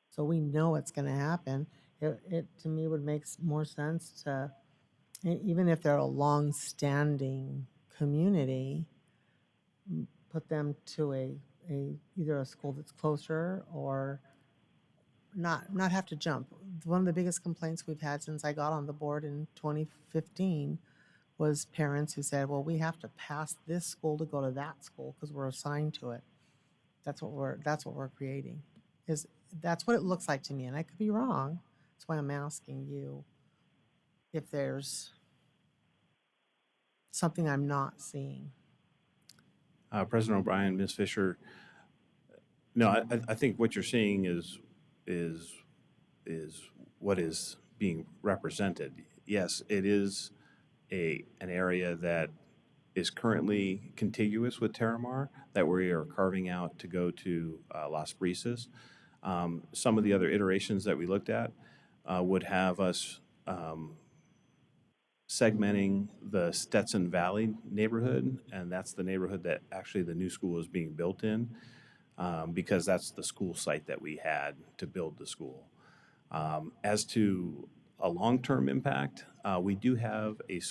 So we know it's going to happen. It to me would make more sense to, even if they're a long-standing community, put them to either a school that's closer or not have to jump. One of the biggest complaints we've had since I got on the board in 2015 was parents who said, well, we have to pass this school to go to that school because we're assigned to it. That's what we're creating. That's what it looks like to me, and I could be wrong. That's why I'm asking you if there's something I'm not seeing. President O'Brien, Ms. Fisher, no, I think what you're seeing is what is being represented. Yes, it is an area that is currently contiguous with Terramar that we are carving out to go to Las Brisas. Some of the other iterations that we looked at would have us segmenting the Stetson Valley neighborhood, and that's the neighborhood that actually the new school is being built in, because that's the school site that we had to build the school. As to a long-term impact, we do have a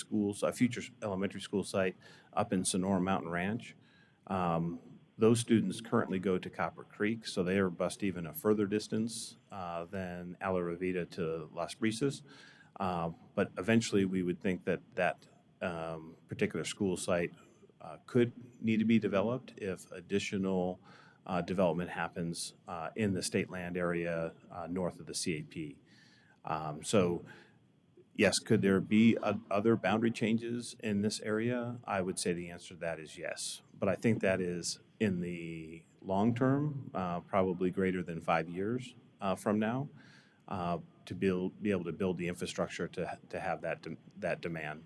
future elementary school site up in Sonora Mountain Ranch. Those students currently go to Copper Creek, so they are bused even a further distance than Ala Vida to Las Brisas. But eventually, we would think that particular school site could need to be developed if additional development happens in the state land area north of the CAP. So yes, could there be other boundary changes in this area? I would say the answer to that is yes. But I think that is in the long term, probably greater than 5 years from now, to be able to build the infrastructure to have that demand.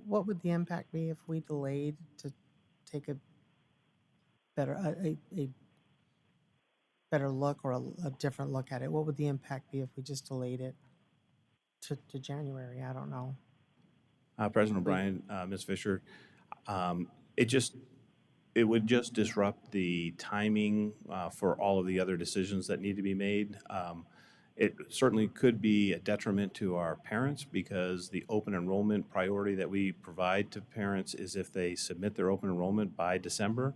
What would the impact be if we delayed to take a better look, or a different look at it? What would the impact be if we just delayed it to January? I don't know. President O'Brien, Ms. Fisher, it would just disrupt the timing for all of the other decisions that need to be made. It certainly could be a detriment to our parents, because the open enrollment priority that we provide to parents is if they submit their open enrollment by December.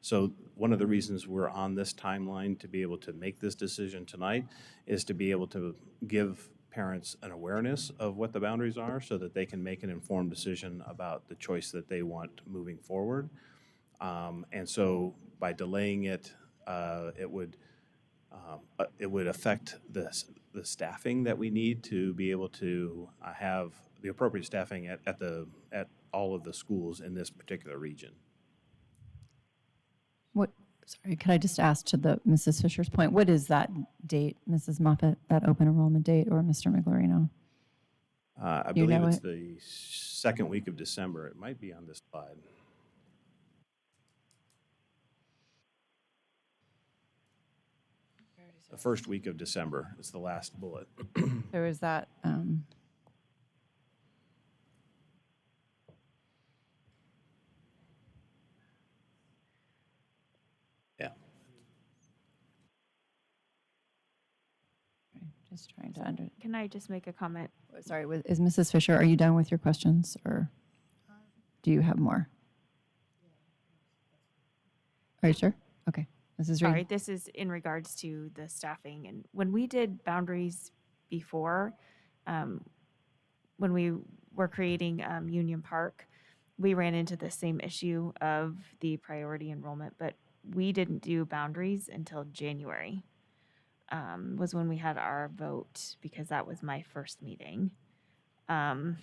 So one of the reasons we're on this timeline to be able to make this decision tonight is to be able to give parents an awareness of what the boundaries are so that they can make an informed decision about the choice that they want moving forward. And so by delaying it, it would affect the staffing that we need to be able to have the appropriate staffing at all of the schools in this particular region. Sorry, could I just ask to the Mrs. Fisher's point, what is that date, Mrs. Moffett, that open enrollment date, or Mr. Miglerino? I Do you believe know it's it? the second week of December. It might be on this slide. The first week of December is the last bullet. So is that, Yeah. just trying to under, Can I just make a comment? sorry, is Mrs. Fisher, are you done with your questions, or do you have more? Are you sure? Okay. Mrs. Reed? Sorry, this is in regards to the staffing. And when we did boundaries before, when we were creating Union Park, we ran into the same issue of the priority enrollment, but we didn't do boundaries until January, was when we had our vote, because that was my first meeting. After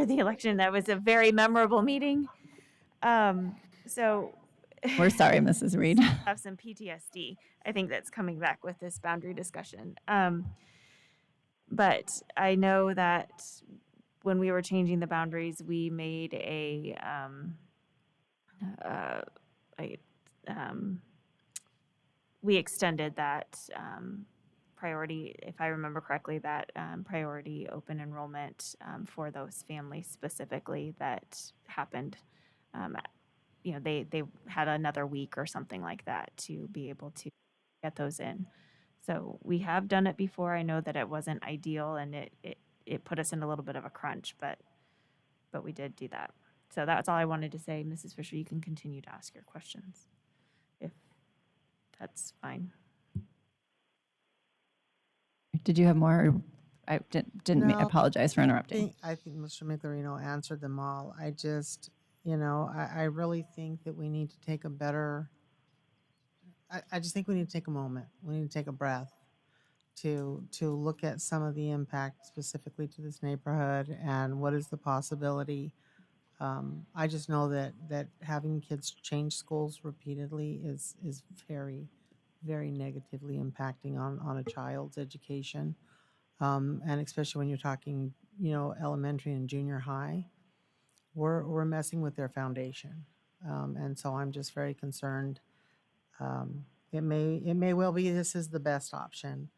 the election, that was a very memorable meeting. So We're sorry, Mrs. Reed. have some PTSD, I think, that's coming back with this boundary discussion. But I know that when we were changing the boundaries, we made we extended that priority, if I remember correctly, that priority open enrollment for those families specifically that happened. They had another week or something like that to be able to get those in. So we have done it before. I know that it wasn't ideal and it put us in a little bit of a crunch, but we did do that. So that's all I wanted to say. Mrs. Fisher, you can continue to ask your questions if that's fine. Did you have more? I didn't No, apologize for interrupting. I think Mr. Miglerino answered them all. I just, I really think that we need to take a better, I just think we need to take a moment. We need to take a breath to look at some of the impact specifically to this neighborhood and what is the possibility. I just know that having kids change schools repeatedly is very, very negatively impacting on a child's education. And especially when you're talking, elementary and junior high, we're messing with their foundation. And so I'm just very concerned. It may well be this is the best option.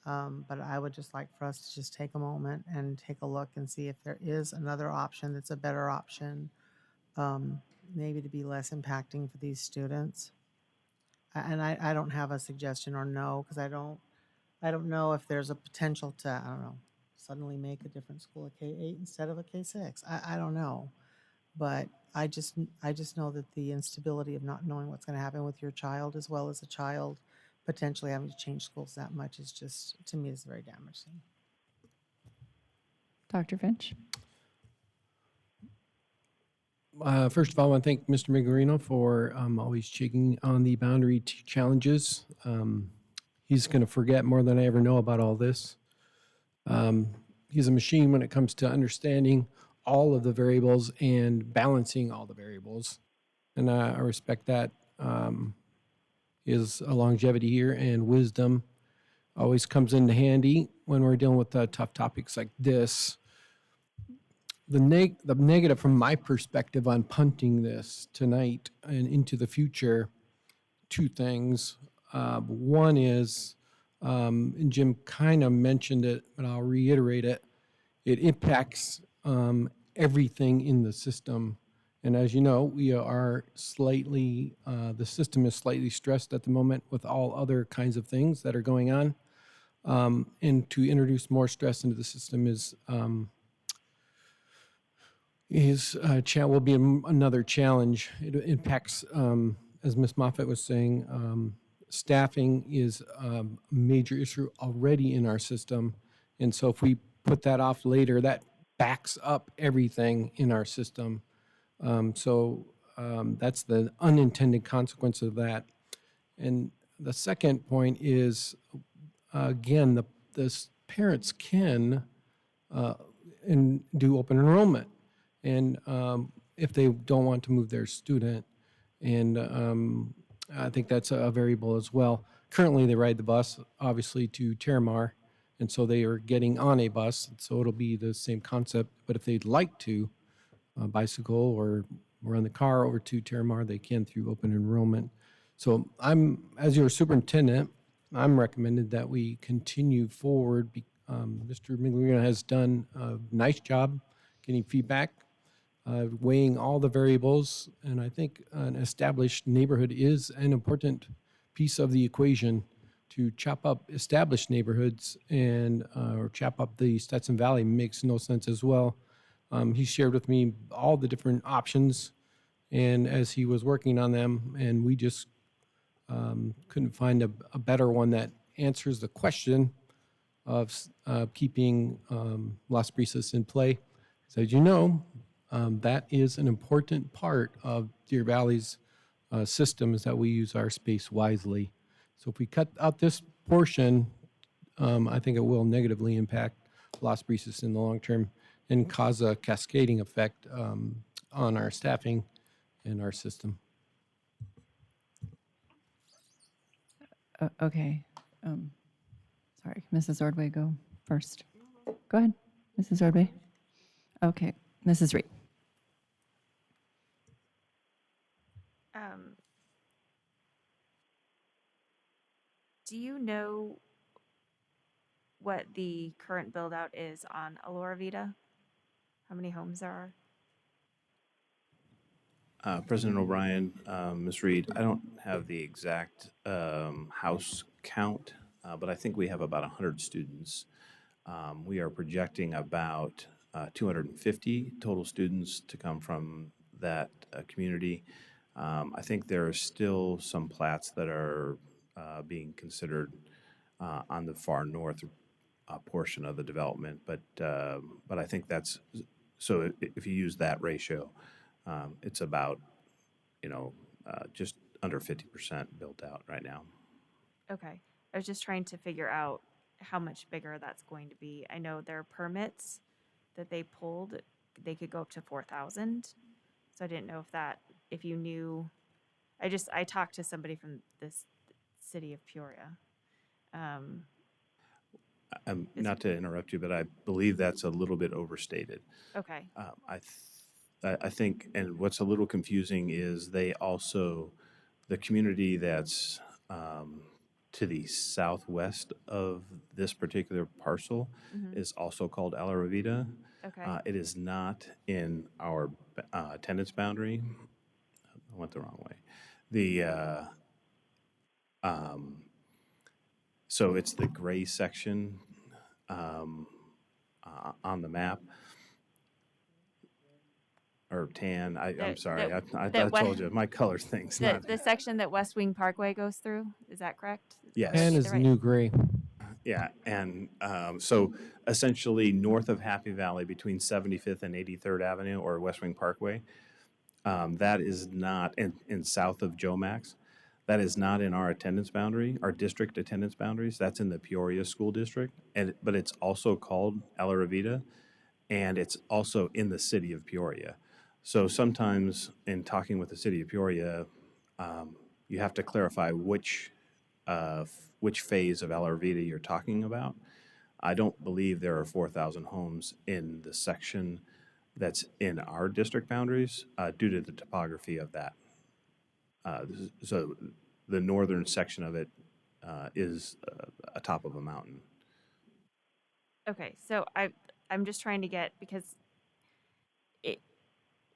But I would just like for us to just take a moment and take a look and see if there is another option that's a better option, maybe to be less impacting for these students. And I don't have a suggestion or no, because I don't know if there's a potential to, I don't know, suddenly make a different school a K-8 instead of a K-6. I don't know. But I just know that the instability of not knowing what's going to happen with your child, as well as a child potentially having to change schools that much, is just, to me, is very damaging. Dr. Finch? First of all, I want to thank Mr. Miglerino for always checking on the boundary challenges. He's going to forget more than I ever know about all this. He's a machine when it comes to understanding all of the variables and balancing all the variables. And I respect that. His longevity here and wisdom always comes into handy when we're dealing with tough topics like this. The negative from my perspective on punting this tonight and into the future, two things. One is, and Jim kind of mentioned it, but I'll reiterate it. It impacts everything in the system. And as you know, we are slightly, the system is slightly stressed at the moment with all other kinds of things that are going on. And to introduce more stress into the system will be another challenge. It impacts, as Ms. Moffett was saying, staffing is a major issue already in our system. And so if we put that off later, that backs up everything in our system. That's the unintended consequence of that. And the second point is, again, the parents can and do open enrollment, and if they don't want to move their student, and I think that's a variable as well. Currently, they ride the bus, obviously, to Terramar, and so they are getting on a bus, so it'll be the same concept. But if they'd like to bicycle or run the car over to Terramar, they can through open enrollment. So as your superintendent, I'm recommended that we continue forward. Mr. Migliola has done a nice job getting feedback, weighing all the variables, and I think an established neighborhood is an important piece of the equation. To chop up established neighborhoods and or chop up the Stetson Valley makes no sense as well. He shared with me all the different options, and as he was working on them, and we just couldn't find a better one that answers the question of keeping Las Brisas in play. So as you know, that is an important part of Deer Valley's system, is that we use our space wisely. So if we cut out this portion, I think it will negatively impact Las Brisas in the long term and cause a cascading effect on our staffing and our system. Okay. Sorry, Mrs. Ordway, go first. Go ahead, Mrs. Ordway. Okay, Mrs. Reed. Do you know what the current build out is on Alora Vita? How many homes there are? President O'Brien, Ms. Reed, I don't have the exact house count, but I think we have about 100 students. We are projecting about 250 total students to come from that community. I think there are still some plats that are being considered on the far north portion of the development, but I think that's, so if you use that ratio, it's about, just under 50% built out right now. Okay. I was just trying to figure out how much bigger that's going to be. I know their permits that they pulled, they could go up to 4,000. So I didn't know if you knew, I talked to somebody from this city of Peoria. Not to interrupt you, but I believe that's a little bit overstated. Okay. I think, and what's a little confusing is they also, the community that's to the southwest of this particular parcel is also called Alora Vita. Okay. It is not in our attendance boundary. I went the wrong way. So it's the gray section on the map. Or tan, I'm sorry, I told you, my color thing's not. The section that West Wing Parkway goes through, is that correct? Yes. And is the new gray. Yeah, and so essentially north of Happy Valley between 75th and 83rd Avenue or West Wing Parkway, that is not, in south of Jomax, that is not in our attendance boundary, our district attendance boundaries. That's in the Peoria School District, but it's also called Alora Vita, and it's also in the city of Peoria. So sometimes in talking with the city of Peoria, you have to clarify which phase of Alora Vita you're talking about. I don't believe there are 4,000 homes in the section that's in our district boundaries due to the topography of that. So the northern section of it is atop of a mountain. Okay, so I'm just trying to get, because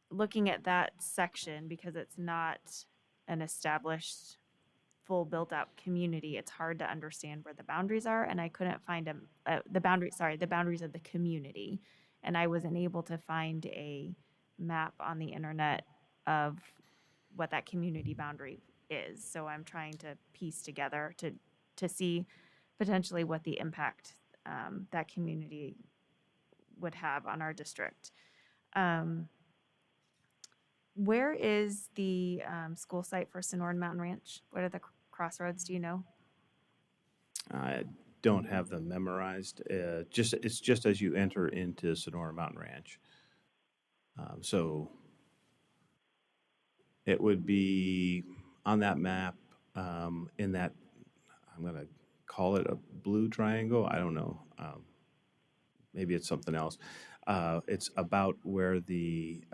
looking at that section, because it's not an established full built out community, it's hard to understand where the boundaries are, and I couldn't find the boundaries of the community, and I wasn't able to find a map on the internet of what that community boundary is. So I'm trying to piece together to see potentially what the impact that community would have on our district. Where is the school site for Sonoran Mountain Ranch? What are the crossroads? Do you know? I don't have them memorized. It's just as you enter into Sonora Mountain Ranch. So it would be on that map, in that, I'm going to call it a blue triangle. I don't know. Maybe it's something else. It's about where the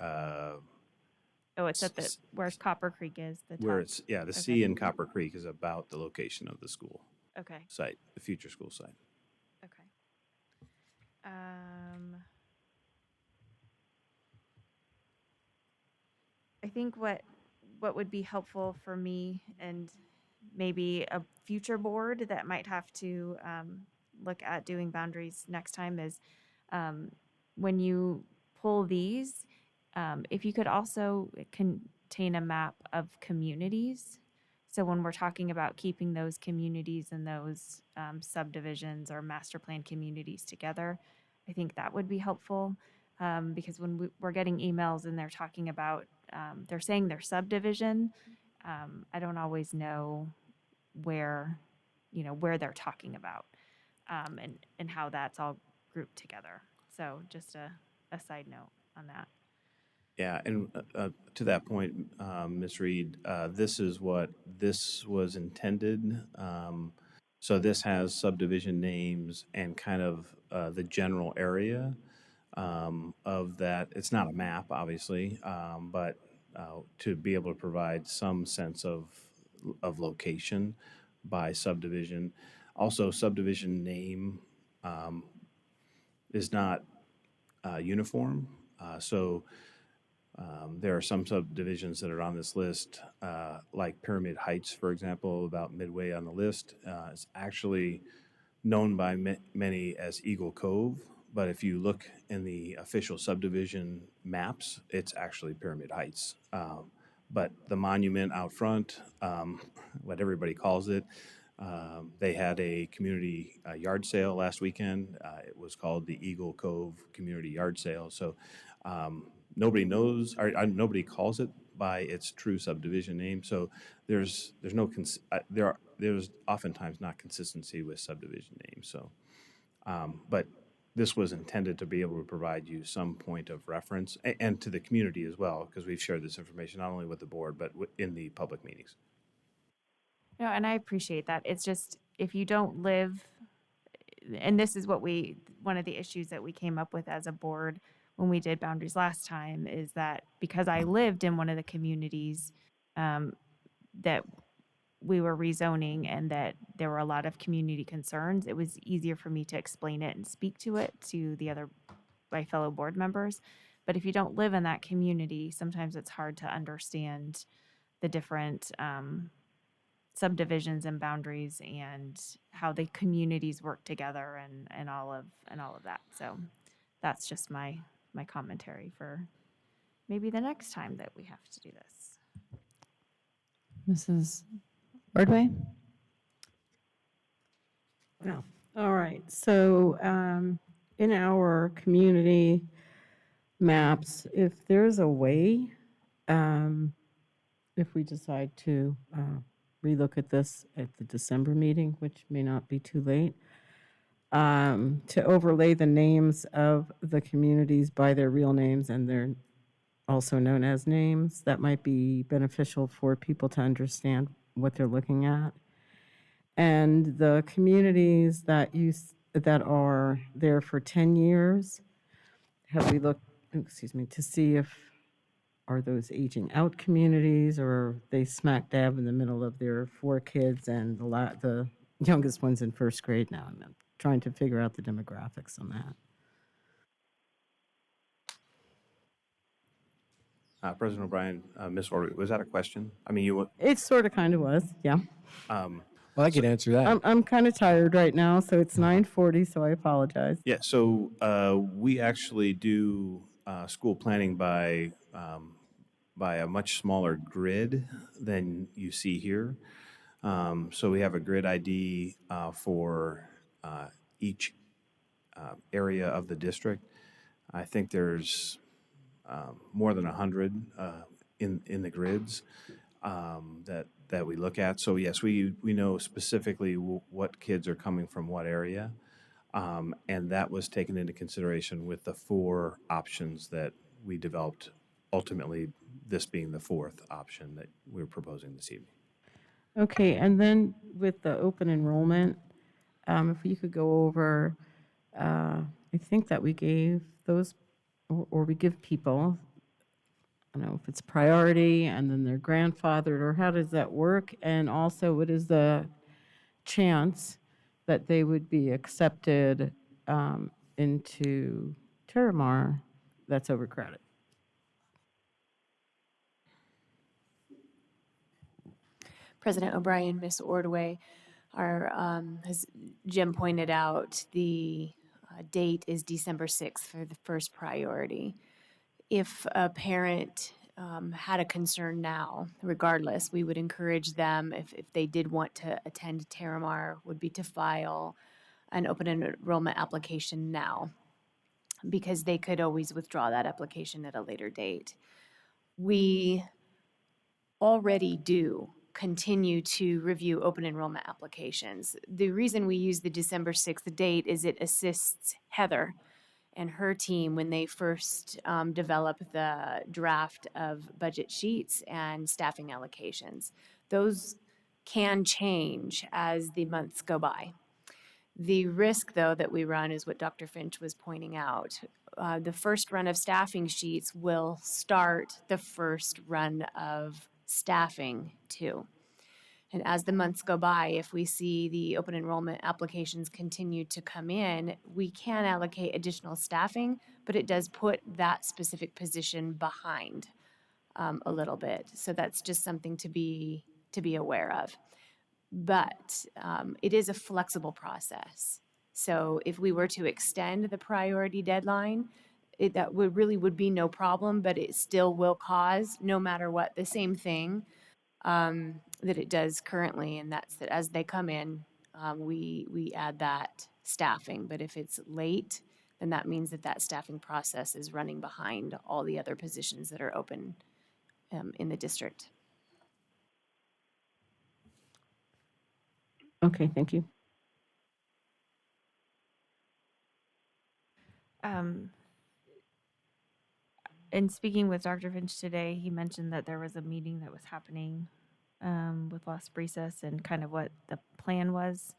Oh, it's at the where Copper Creek is. The where top. it's, yeah, the Okay. C in Copper Creek is about the location of the school Okay. site, the future school site. Okay. I think what would be helpful for me and maybe a future board that might have to look at doing boundaries next time is when you pull these, if you could also contain a map of communities. So when we're talking about keeping those communities and those subdivisions or master plan communities together, I think that would be helpful because when we're getting emails and they're talking about, they're saying their subdivision, I don't always know where, where they're talking about and how that's all grouped together. So just a side note on that. Yeah, and to that point, Ms. Reed, this is what this was intended. So this has subdivision names and kind of the general area of that. It's not a map, obviously, but to be able to provide some sense of location by subdivision. Also, subdivision name is not uniform. So there are some subdivisions that are on this list, like Pyramid Heights, for example, about midway on the list. It's actually known by many as Eagle Cove, but if you look in the official subdivision maps, it's actually Pyramid Heights. But the monument out front, what everybody calls it, they had a community yard sale last weekend. It was called the Eagle Cove Community Yard Sale. So nobody knows, or nobody calls it by its true subdivision name. So there's oftentimes not consistency with subdivision names. So, but this was intended to be able to provide you some point of reference and to the community as well, because we've shared this information not only with the board but in the public meetings. No, and I appreciate that. It's just if you don't live, and this is one of the issues that we came up with as a board when we did boundaries last time, is that because I lived in one of the communities that we were rezoning and that there were a lot of community concerns, it was easier for me to explain it and speak to it to my fellow board members. But if you don't live in that community, sometimes it's hard to understand the different subdivisions and boundaries and how the communities work together and all of that. So that's just my commentary for maybe the next time that we have to do this. Mrs. Ordway? Well, all right. So in our community maps, if there's a way, if we decide to relook at this at the December meeting, which may not be too late, to overlay the names of the communities by their real names and they're also known as names, that might be beneficial for people to understand what they're looking at. And the communities that that are there for 10 years, have we looked, to see if are those aging out communities or are they smack dab in the middle of their 4 kids and the youngest one's in first grade now. I'm trying to figure out the demographics on that. President O'Brien, Ms. Orwell, was that a question? I mean, It sort of kind of was, yeah. Well, I could answer that. I'm kind of tired right now, so it's 9:40, so I apologize. Yeah, so we actually do school planning by by a much smaller grid than you see here. So we have a grid ID for each area of the district. I think there's more than 100 in the grids that we look at. So yes, we know specifically what kids are coming from what area, and that was taken into consideration with the 4 options that we developed. Ultimately, this being the 4th option that we're proposing this evening. Okay, and then with the open enrollment, if you could go over, I think that we gave those, or we give people, I don't know if it's priority and then they're grandfathered, or how does that work? And also, what is the chance that they would be accepted into Terramar that's overcrowded? President O'Brien, Ms. Ordway, as Jim pointed out, the date is December 6th for the first priority. If a parent had a concern now, regardless, we would encourage them, if they did want to attend Terramar, would be to file an open enrollment application now, because they could always withdraw that application at a later date. We already do continue to review open enrollment applications. The reason we use the December 6th date is it assists Heather and her team when they first develop the draft of budget sheets and staffing allocations. Those can change as the months go by. The risk, though, that we run is what Dr. Finch was pointing out. The first run of staffing sheets will start the first run of staffing too. And as the months go by, if we see the open enrollment applications continue to come in, we can allocate additional staffing, but it does put that specific position behind a little bit. So that's just something to be aware of. But it is a flexible process. So if we were to extend the priority deadline, that would be no problem, but it still will cause, no matter what, the same thing that it does currently, and that's that as they come in, we add that staffing. But if it's late, then that means that staffing process is running behind all the other positions that are open in the district. Okay, thank you. In speaking with Dr. Finch today, he mentioned that there was a meeting that was happening with Las Brisas and kind of what the plan was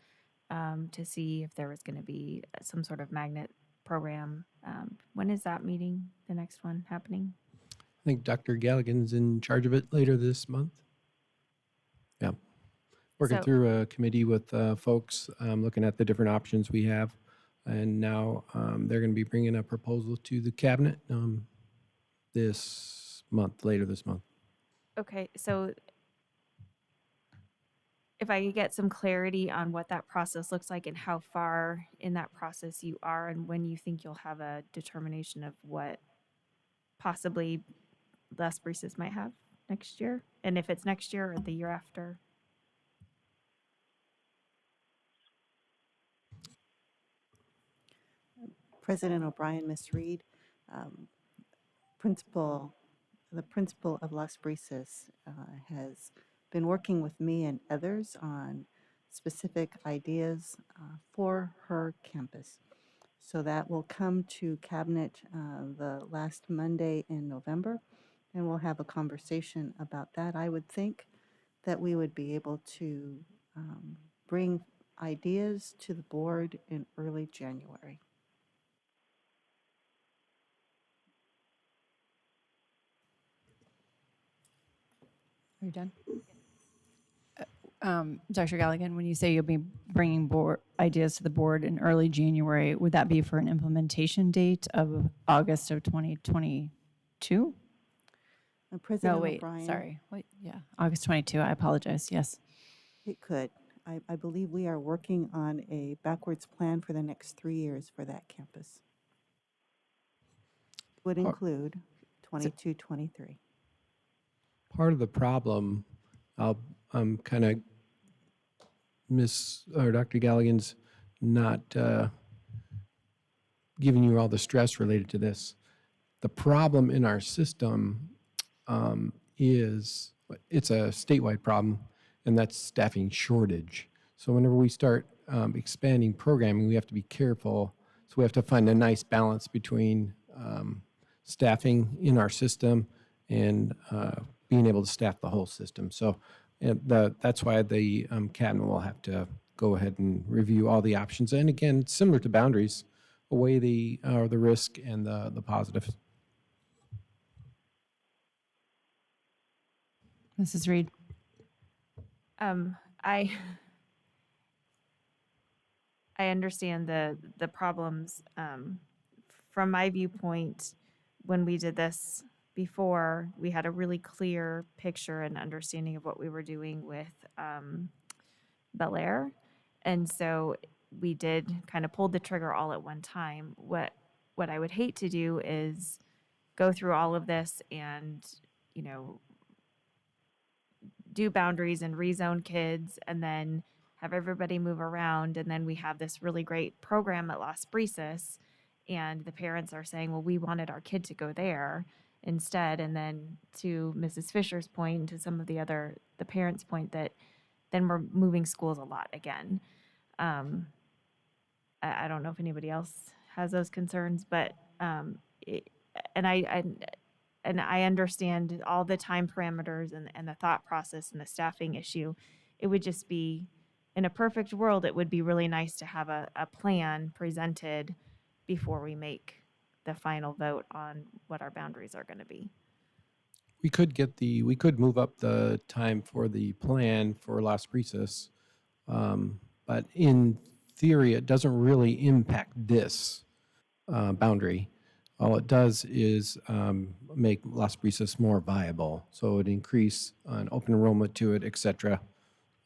to see if there was going to be some sort of magnet program. When is that meeting, the next one happening? I think Dr. Galligan's in charge of it later this month. Yeah. Working So- through a committee with folks, looking at the different options we have. And now they're going to be bringing a proposal to the cabinet later this month. Okay, so if I could get some clarity on what that process looks like and how far in that process you are and when you think you'll have a determination of what possibly Las Brisas might have next year, and if it's next year or the year after. President O'Brien, Ms. Reed, the principal of Las Brisas has been working with me and others on specific ideas for her campus. So that will come to cabinet the last Monday in November, and we'll have a conversation about that. I would think that we would be able to bring ideas to the board in early January. Are you done? Dr. Galligan, when you say you'll be bringing ideas to the board in early January, would that be for an implementation date of August of 2022? President No, wait, O'Brien, sorry. Wait, yeah, August 22. I apologize. Yes. it could. I believe we are working on a backwards plan for the next 3 years for that campus. Would include 22, 23. part of the problem, I'm kind of Dr. Galligan's not giving you all the stress related to this. The problem in our system is, it's a statewide problem, and that's staffing shortage. So whenever we start expanding programming, we have to be careful. So we have to find a nice balance between staffing in our system and being able to staff the whole system. So that's why the cabinet will have to go ahead and review all the options. And again, it's similar to boundaries, weigh the risk and the positives. Mrs. Reed. I understand the problems. From my viewpoint, when we did this before, we had a really clear picture and understanding of what we were doing with Bel Air. And so we did kind of pull the trigger all at one time. What I would hate to do is go through all of this and, do boundaries and rezone kids and then have everybody move around. And then we have this really great program at Las Brisas and the parents are saying, well, we wanted our kid to go there instead. And then to Mrs. Fisher's point and to some of the parents' point, that then we're moving schools a lot again. I don't know if anybody else has those concerns, but I understand all the time parameters and the thought process and the staffing issue. It would just be, in a perfect world, it would be really nice to have a plan presented before we make the final vote on what our boundaries are going to be. We could move up the time for the plan for Las Brisas, but in theory, it doesn't really impact this boundary. All it does is make Las Brisas more viable. So it would increase an open enrollment to it, et cetera.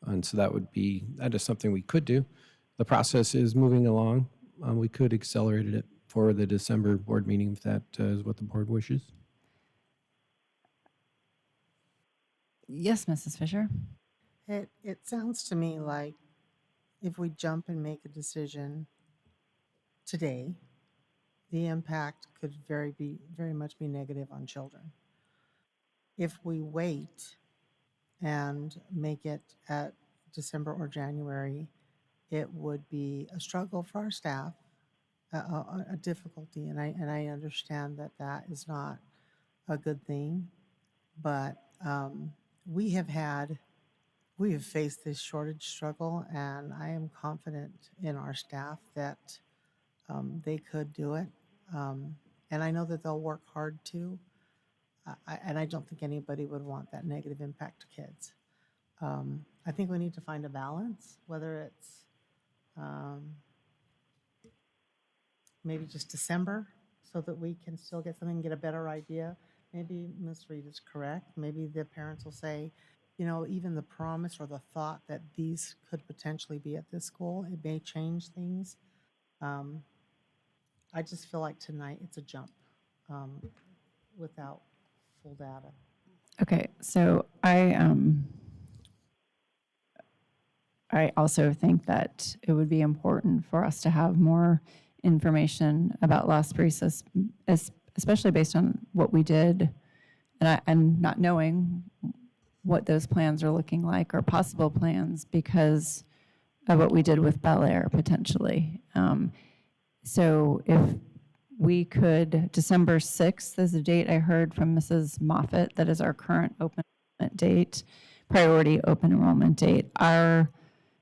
And so that is something we could do. The process is moving along. We could accelerate it for the December board meeting if that is what the board wishes. Yes, Mrs. Fisher. It sounds to me like if we jump and make a decision today, the impact could very much be negative on children. If we wait and make it at December or January, it would be a struggle for our staff, a difficulty, and I understand that is not a good thing, but we have faced this shortage struggle, and I am confident in our staff that they could do it. And I know that they'll work hard too. And I don't think anybody would want that negative impact to kids. I think we need to find a balance, whether it's maybe just December so that we can still get something, get a better idea. Maybe Ms. Reed is correct. Maybe the parents will say, even the promise or the thought that these could potentially be at this school, it may change things. I just feel like tonight it's a jump without full data. Okay, so I also think that it would be important for us to have more information about Las Brisas, especially based on what we did, and not knowing what those plans are looking like or possible plans because of what we did with Bel Air potentially. So if we could, December 6th is a date I heard from Mrs. Moffett, that is our current open enrollment date, priority open enrollment date. Our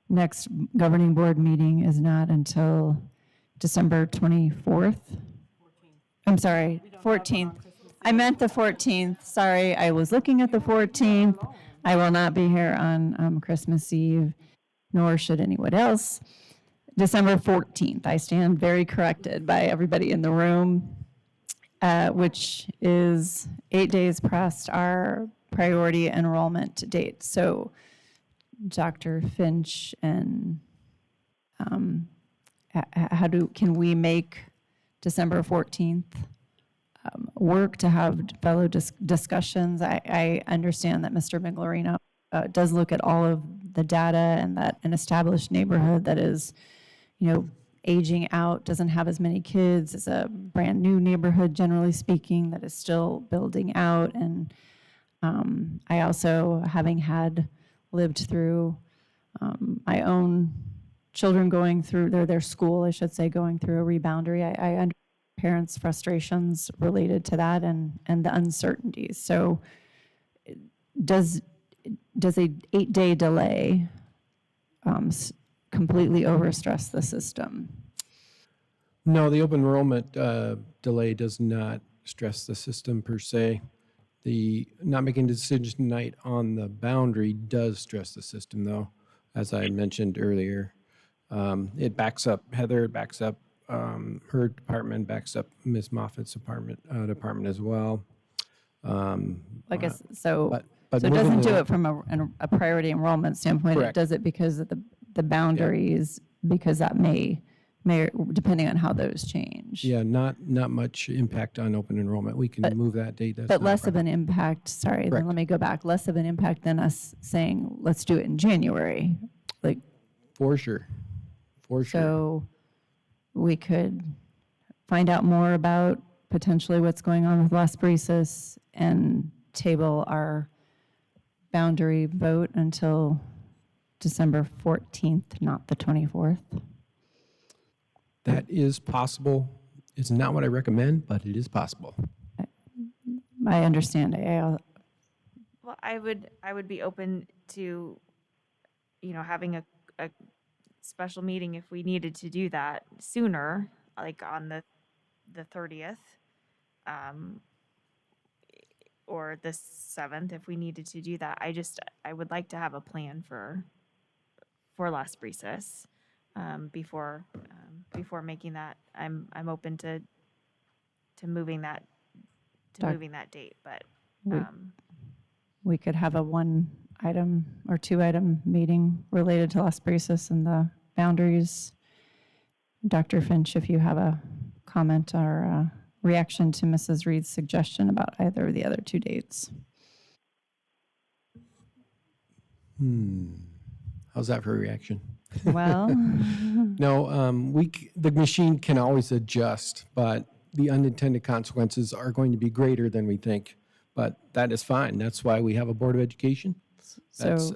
next governing board meeting is not until December 24th. I'm sorry, 14th. I meant the 14th. Sorry, I was looking at the 14th. I will not be here on Christmas Eve, nor should anyone else. December 14th. I stand very corrected by everybody in the room, which is 8 days past our priority enrollment date. So Dr. Finch and can we make December 14th work, to have fellow discussions. I understand that Mr. Miglerino does look at all of the data, and that an established neighborhood that is, aging out, doesn't have as many kids as a brand new neighborhood, generally speaking, that is still building out. And I also, having lived through my own children going through their school, I should say, going through a reboundary, I understand parents' frustrations related to that and the uncertainties. So does a 8-day delay completely overstress the system? No, the open enrollment delay does not stress the system per se. The not making a decision tonight on the boundary does stress the system, though, as I mentioned earlier. It backs up Heather, it backs up her department, backs up Ms. Moffitt's department as well. I guess so. But So it moving doesn't do the- it from a priority enrollment standpoint. Correct. It does it because of the boundaries, because that may, depending on how those change. Yeah, not much impact on open enrollment. We can move that date. That's But not a less of problem. an impact, sorry, then Correct. let me go back, less of an impact than us saying, let's do it in January. Like, For sure. For sure. so we could find out more about potentially what's going on with Las Brisas and table our boundary vote until December 14th, not the 24th. That is possible. It's not what I recommend, but it is possible. I understand. Well, I would be open to, having a special meeting if we needed to do that sooner, like on the 30th, or the 7th if we needed to do that. I would like to have a plan for Las Brisas before making that. I'm open to moving that date, but We could have a 1-item or 2-item meeting related to Las Brisas and the boundaries. Dr. Finch, if you have a comment or a reaction to Mrs. Reed's suggestion about either of the other 2 dates. How's that for a reaction? Well, No, the machine can always adjust, but the unintended consequences are going to be greater than we think. But that is fine. That's why we have a Board of Education. That's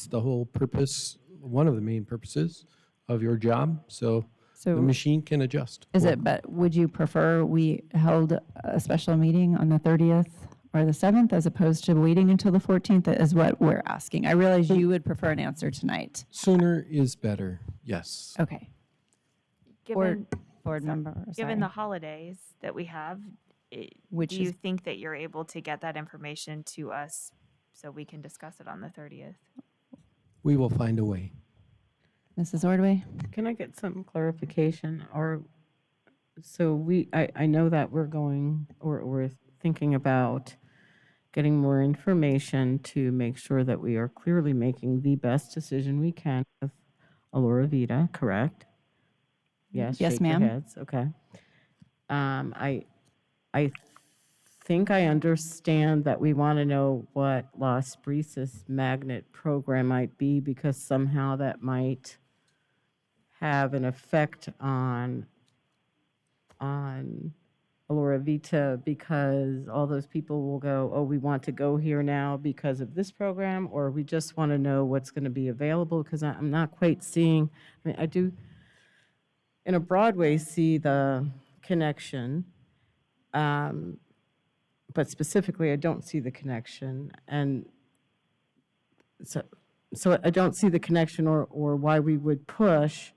the whole purpose, one of the main purposes of your job. So the machine can adjust. But would you prefer we held a special meeting on the 30th or the 7th as opposed to waiting until the 14th is what we're asking? I realize you would prefer an answer tonight. Sooner is better, yes. Okay. Board member, given the holidays that we have, Which do you is- think that you're able to get that information to us so we can discuss it on the 30th? We will find a way. Mrs. Ordway? Can I get some clarification? I know that we're thinking about getting more information to make sure that we are clearly making the best decision we can with Alora Vita, correct? Yes, Yes, shake your ma'am. heads, okay. I think I understand that we want to know what Las Brisas magnet program might be, because somehow that might have an effect on Alora Vita, because all those people will go, oh, we want to go here now because of this program, or we just want to know what's going to be available, because I'm not quite seeing, I do, in a broad way, see the connection, but specifically, I don't see the connection, and so I don't see the connection or why we would push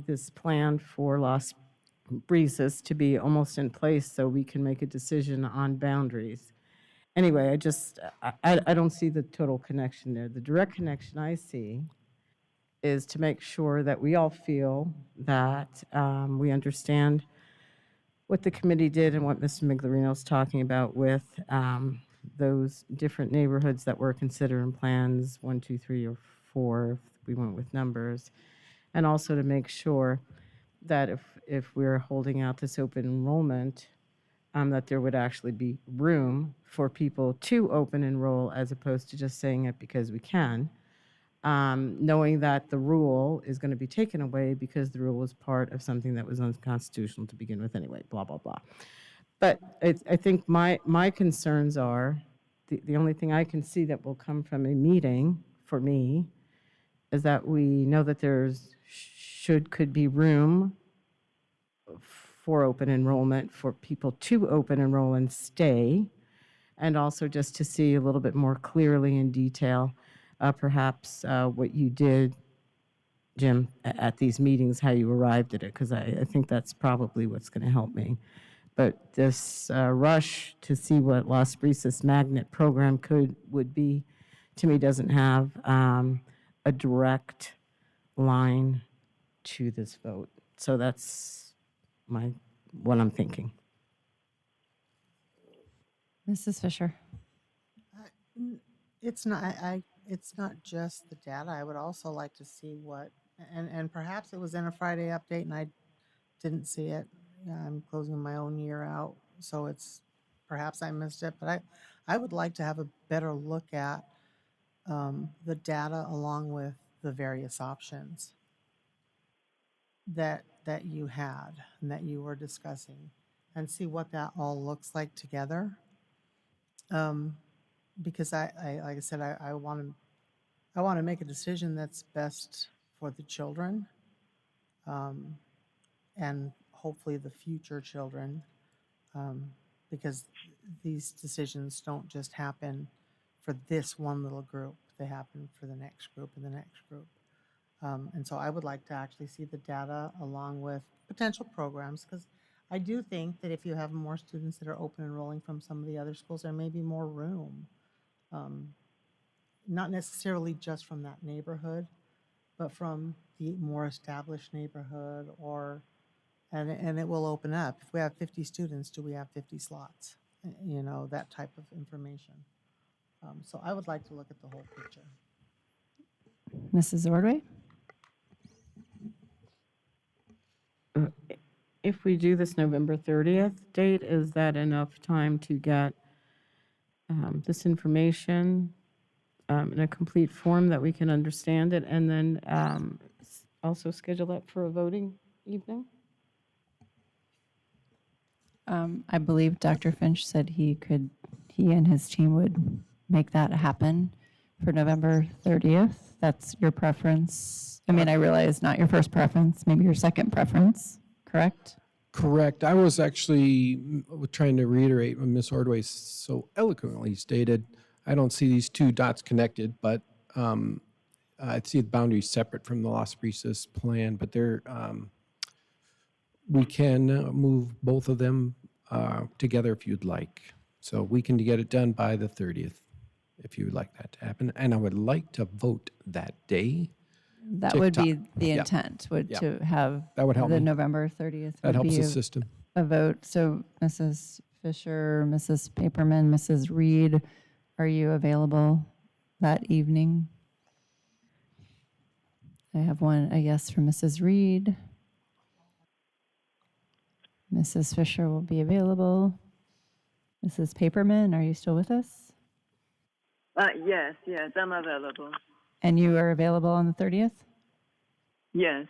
this plan for Las Brisas to be almost in place so we can make a decision on boundaries. Anyway, I don't see the total connection there. The direct connection I see is to make sure that we all feel that we understand what the committee did and what Mr. Miglerino's talking about with those different neighborhoods that were considered in plans 1, 2, 3, or 4, if we went with numbers. And also to make sure that if we're holding out this open enrollment, that there would actually be room for people to open enroll as opposed to just saying it because we can, knowing that the rule is going to be taken away because the rule was part of something that was unconstitutional to begin with anyway, blah, blah, blah. But I think my concerns are, the only thing I can see that will come from a meeting for me is that we know that could be room for open enrollment, for people to open enroll and stay, and also just to see a little bit more clearly in detail, perhaps what you did, Jim, at these meetings, how you arrived at it, because I think that's probably what's going to help me. But this rush to see what Las Brisas magnet program would be, to me, doesn't have a direct line to this vote. So that's what I'm thinking. Mrs. Fisher. It's not, it's not just the data. I would also like to see what, and perhaps it was in a Friday update and I didn't see it. I'm closing my own year out, so perhaps I missed it, but I would like to have a better look at the data along with the various options that you had and that you were discussing, and see what that all looks like together. Because like I said, I want to make a decision that's best for the children, and hopefully the future children, because these decisions don't just happen for this one little group. They happen for the next group and the next group. And so I would like to actually see the data along with potential programs, because I do think that if you have more students that are open enrolling from some of the other schools, there may be more room. Not necessarily just from that neighborhood, but from the more established neighborhood, and it will open up. If we have 50 students, do we have 50 slots? You know, that type of information. So I would like to look at the whole picture. Mrs. Ordway? If we do this November 30th date, is that enough time to get this information in a complete form that we can understand it, and then also schedule that for a voting evening? I believe Dr. Finch said he and his team would make that happen for November 30th. That's your preference. I mean, I realize not your first preference, maybe your second preference, correct? Correct. I was actually trying to reiterate what Ms. Ordway so eloquently stated. I don't see these two dots connected, but I see the boundaries separate from the Las Brisas plan, but we can move both of them together if you'd like. So we can get it done by the 30th if you would like that to happen. And I would like to vote that day. That would be TikTok. the Yeah. intent, Yeah. to have That would help the me. November 30th. That would helps be the a- system. A vote. So Mrs. Fisher, Mrs. Paperman, Mrs. Reed, are you available that evening? I have a yes from Mrs. Reed. Mrs. Fisher will be available. Mrs. Paperman, are you still with us? Yes, I'm available. And you are available on the 30th? Yes.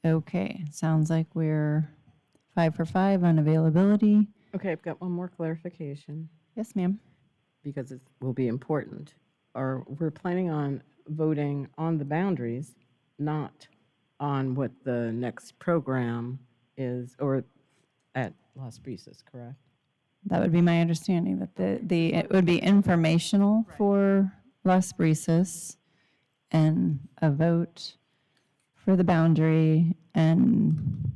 Okay, sounds like we're 5 for 5 on availability. Okay, I've got one more clarification. Yes, ma'am. Because it will be important. We're planning on voting on the boundaries, not on what the next program is, or at Las Brisas, correct? That would be my understanding, that it would be informational for Las Brisas and a vote for the boundary. And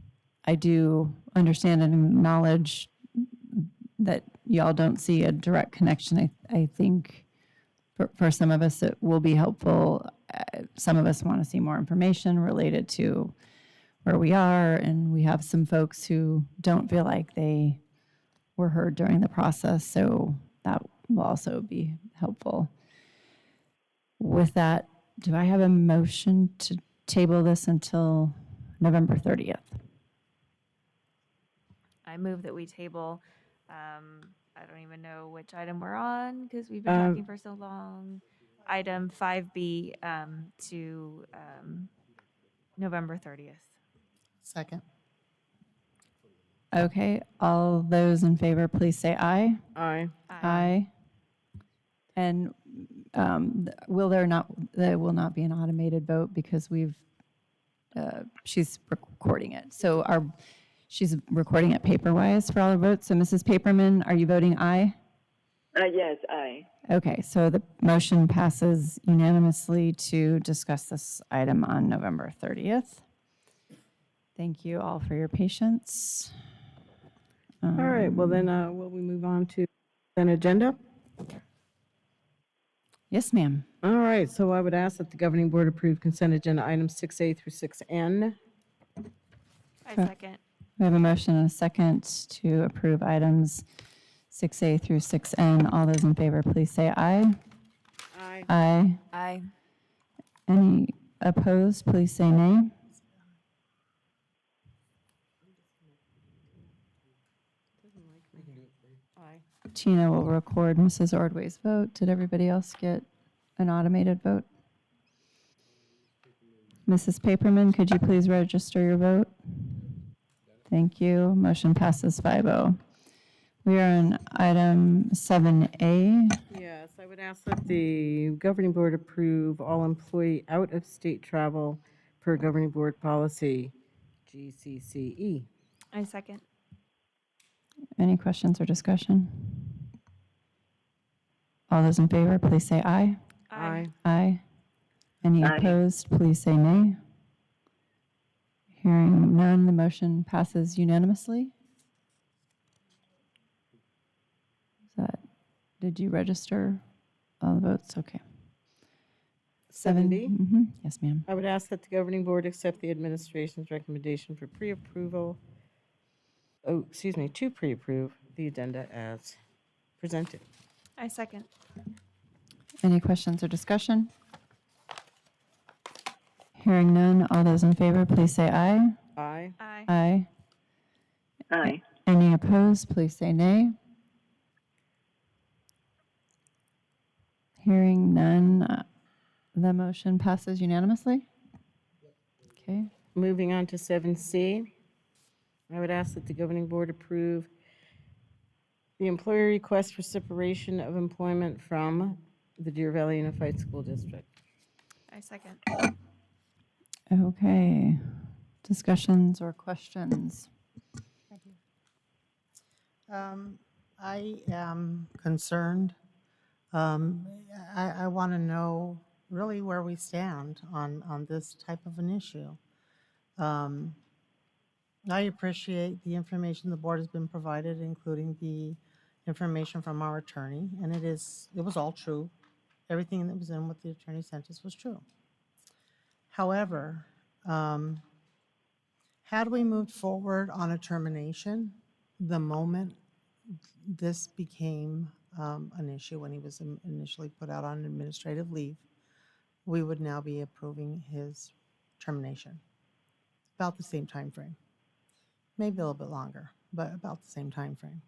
I do understand and acknowledge that y'all don't see a direct connection. I think for some of us it will be helpful. Some of us want to see more information related to where we are, and we have some folks who don't feel like they were heard during the process, so that will also be helpful. With that, do I have a motion to table this until November 30th? I move that we table I don't even know which item we're on because we've been Um, talking for so long. Item 5B to November 30th. Second. Okay, all those in favor, please say aye. Aye. Aye. And there will not be an automated vote because she's recording it. So she's recording it paper-wise for all the votes. So Mrs. Paperman, are you voting aye? Yes, aye. Okay, so the motion passes unanimously to discuss this item on November 30th. Thank you all for your patience. All right, well then, will we move on to an agenda? Yes, ma'am. All right, so I would ask that the governing board approve consent agenda items 6A through 6N. I second. We have a motion and a second to approve items 6A through 6N. All those in favor, please say aye. Aye. Aye. Aye. Any opposed, please say nay. Tina will record Mrs. Ordway's vote. Did everybody else get an automated vote? Mrs. Paperman, could you please register your vote? Thank you. Motion passes 5-0. We are on item 7A. Yes, I would ask that the governing board approve all employee out-of-state travel per governing board policy, GCCE. I second. Any questions or discussion? All those in favor, please say aye. Aye. Aye. Any Aye. opposed, please say nay. Hearing none, the motion passes unanimously. Did you register all the votes? Okay. 7B? Yes, ma'am. I would ask that the governing board accept the administration's recommendation for pre-approval, to pre-approve the addenda as presented. I second. Any questions or discussion? Hearing none, all those in favor, please say aye. Aye. Aye. Aye. Aye. Any opposed, please say nay. Hearing none, the motion passes unanimously. Okay. Moving on to 7C, I would ask that the governing board approve the employer request for separation of employment from the Deer Valley Unified School District. I second. Okay. Discussions or questions? I am concerned. I want to know really where we stand on this type of an issue. I appreciate the information the board has been provided, including the information from our attorney, and it was all true. Everything that was in what the attorney sent us was true. However, had we moved forward on a termination the moment this became an issue when he was initially put out on administrative leave, we would now be approving his termination. About the same time frame. Maybe a little bit longer, but about the same time frame.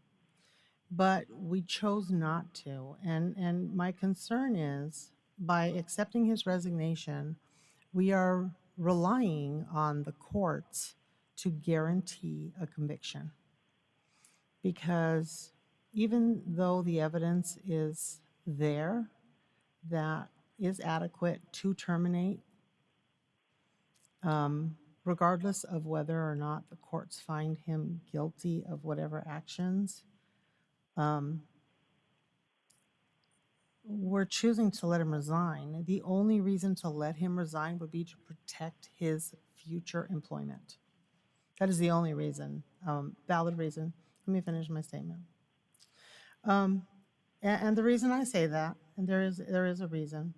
But we chose not to, and my concern is by accepting his resignation, we are relying on the courts to guarantee a conviction. Because even though the evidence is there that is adequate to terminate, regardless of whether or not the courts find him guilty of whatever actions, we're choosing to let him resign. The only reason to let him resign would be to protect his future employment. That is the only reason, valid reason. Let me finish my statement. And the reason I say that, and there is a reason,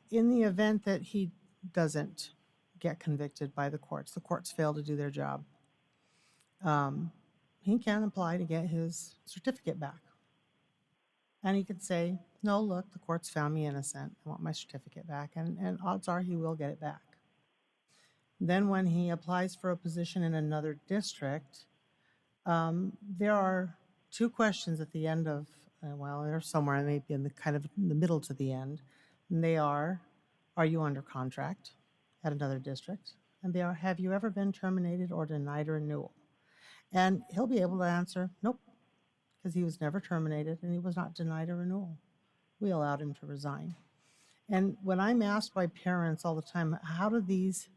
in the event that he doesn't get convicted by the courts fail to do their job, he can apply to get his certificate back. And he could say, no, look, the courts found me innocent. I want my certificate back. And odds are he will get it back. Then when he applies for a position in another district, there are two questions at the end of, well, they're somewhere maybe in the kind of in the middle to the end. And they are you under contract at another district? And they are, have you ever been terminated or denied a renewal? And he'll be able to answer, nope, because he was never terminated and he was not denied a renewal. We allowed him to resign. And when I'm asked by parents all the time, how do these,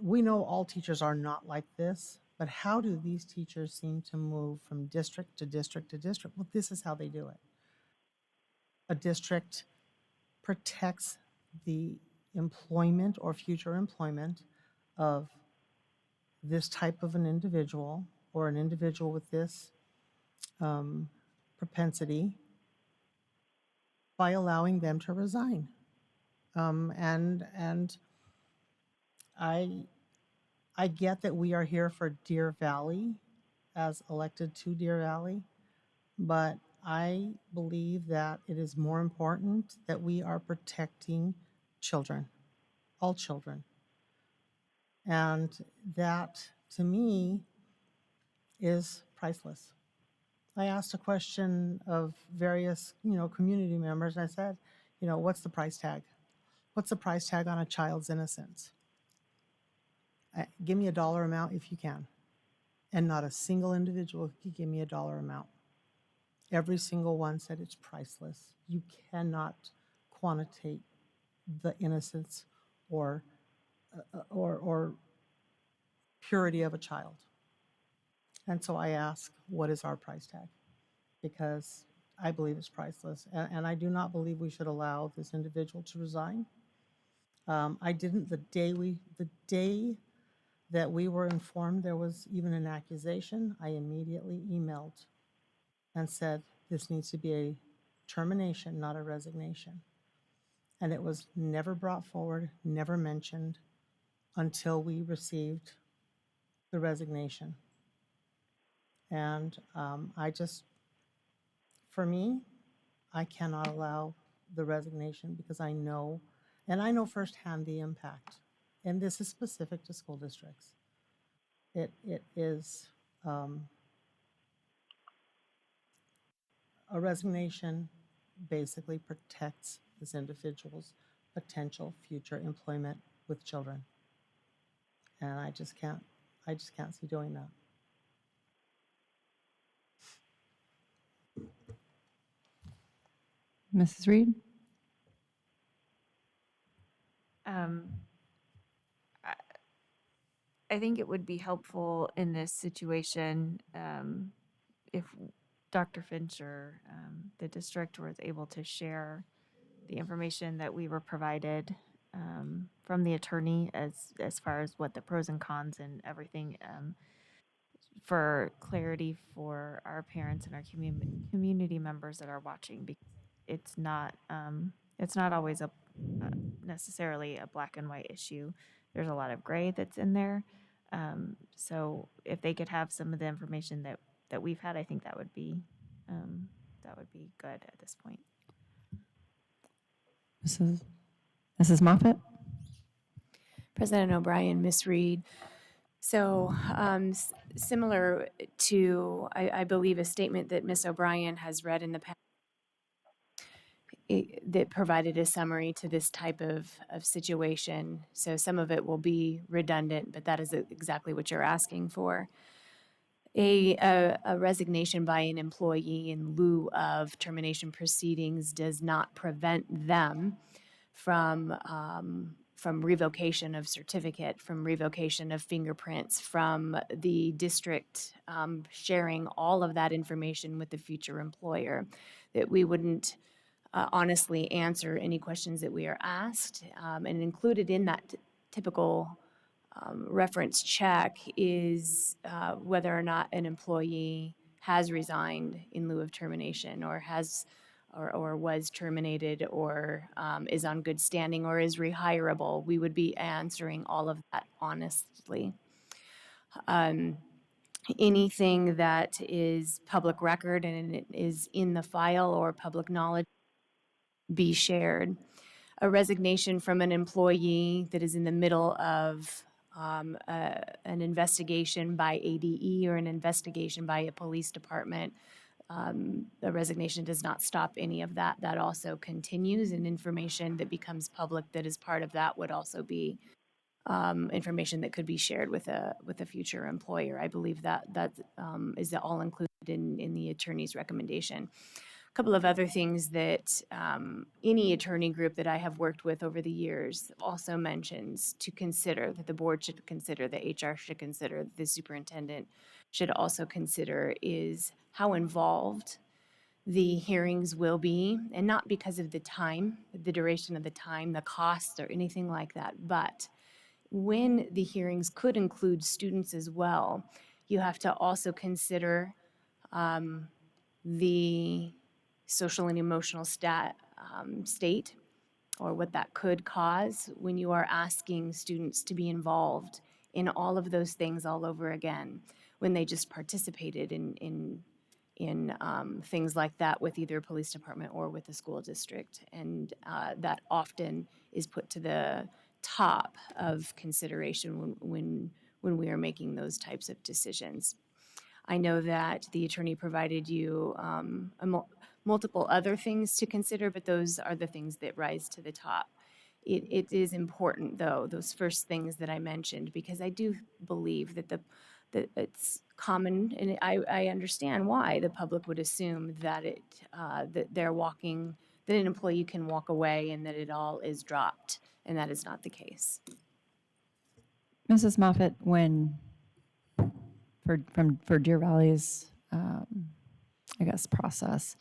we know all teachers are not like this, but how do these teachers seem to move from district to district to district? Well, this is how they do it. A district protects the employment or future employment of this type of an individual or an individual with this propensity by allowing them to resign. And I get that we are here for Deer Valley as elected to Deer Valley, but I believe that it is more important that we are protecting children, all children. And that, to me, is priceless. I asked a question of various, community members, and I said, what's the price tag? What's the price tag on a child's innocence? Give me a dollar amount if you can. And not a single individual could give me a dollar amount. Every single one said it's priceless. You cannot quantitate the innocence or purity of a child. And so I ask, what is our price tag? Because I believe it's priceless. And I do not believe we should allow this individual to resign. I didn't, the day that we were informed there was even an accusation, I immediately emailed and said, this needs to be a termination, not a resignation. And it was never brought forward, never mentioned until we received the resignation. And for me, I cannot allow the resignation because I know firsthand the impact. And this is specific to school districts. It is a resignation basically protects this individual's potential future employment with children. And I just can't see doing that. Mrs. Reed? I think it would be helpful in this situation if Dr. Fincher, the district, was able to share the information that we were provided from the attorney as far as what the pros and cons and everything for clarity for our parents and our community members that are watching, because it's not always necessarily a black and white issue. There's a lot of gray that's in there. So if they could have some of the information that we've had, I think that would be good at this point. Mrs. Moffett? President O'Brien, Ms. Reed. So similar to, I believe, a statement that Ms. O'Brien has read in the past that provided a summary to this type of situation. So some of it will be redundant, but that is exactly what you're asking for. A resignation by an employee in lieu of termination proceedings does not prevent them from revocation of certificate, from revocation of fingerprints, from the district sharing all of that information with the future employer. That we wouldn't honestly answer any questions that we are asked, and included in that typical reference check is whether or not an employee has resigned in lieu of termination, or was terminated, or is on good standing, or is rehirable. We would be answering all of that honestly. Anything that is public record and it is in the file or public knowledge be shared. A resignation from an employee that is in the middle of an investigation by ADE or an investigation by a police department, the resignation does not stop any of that. That also continues, and information that becomes public that is part of that would also be information that could be shared with a future employer. I believe that is all included in the attorney's recommendation. A couple of other things that any attorney group that I have worked with over the years also mentions to consider, that the board should consider, the HR should consider, the superintendent should also consider, is how involved the hearings will be, and not because of the time, the duration of the time, the costs, or anything like that, but when the hearings could include students as well, you have to also consider the social and emotional state, or what that could cause when you are asking students to be involved in all of those things all over again, when they just participated in things like that with either a police department or with a school district. And that often is put to the top of consideration when we are making those types of decisions. I know that the attorney provided you multiple other things to consider, but those are the things that rise to the top. It is important, though, those first things that I mentioned, because I do believe that that it's common, and I understand why the public would assume that that an employee can walk away and that it all is dropped, and that is not the case. Mrs. Moffett, for Deer Valley's, I guess, process,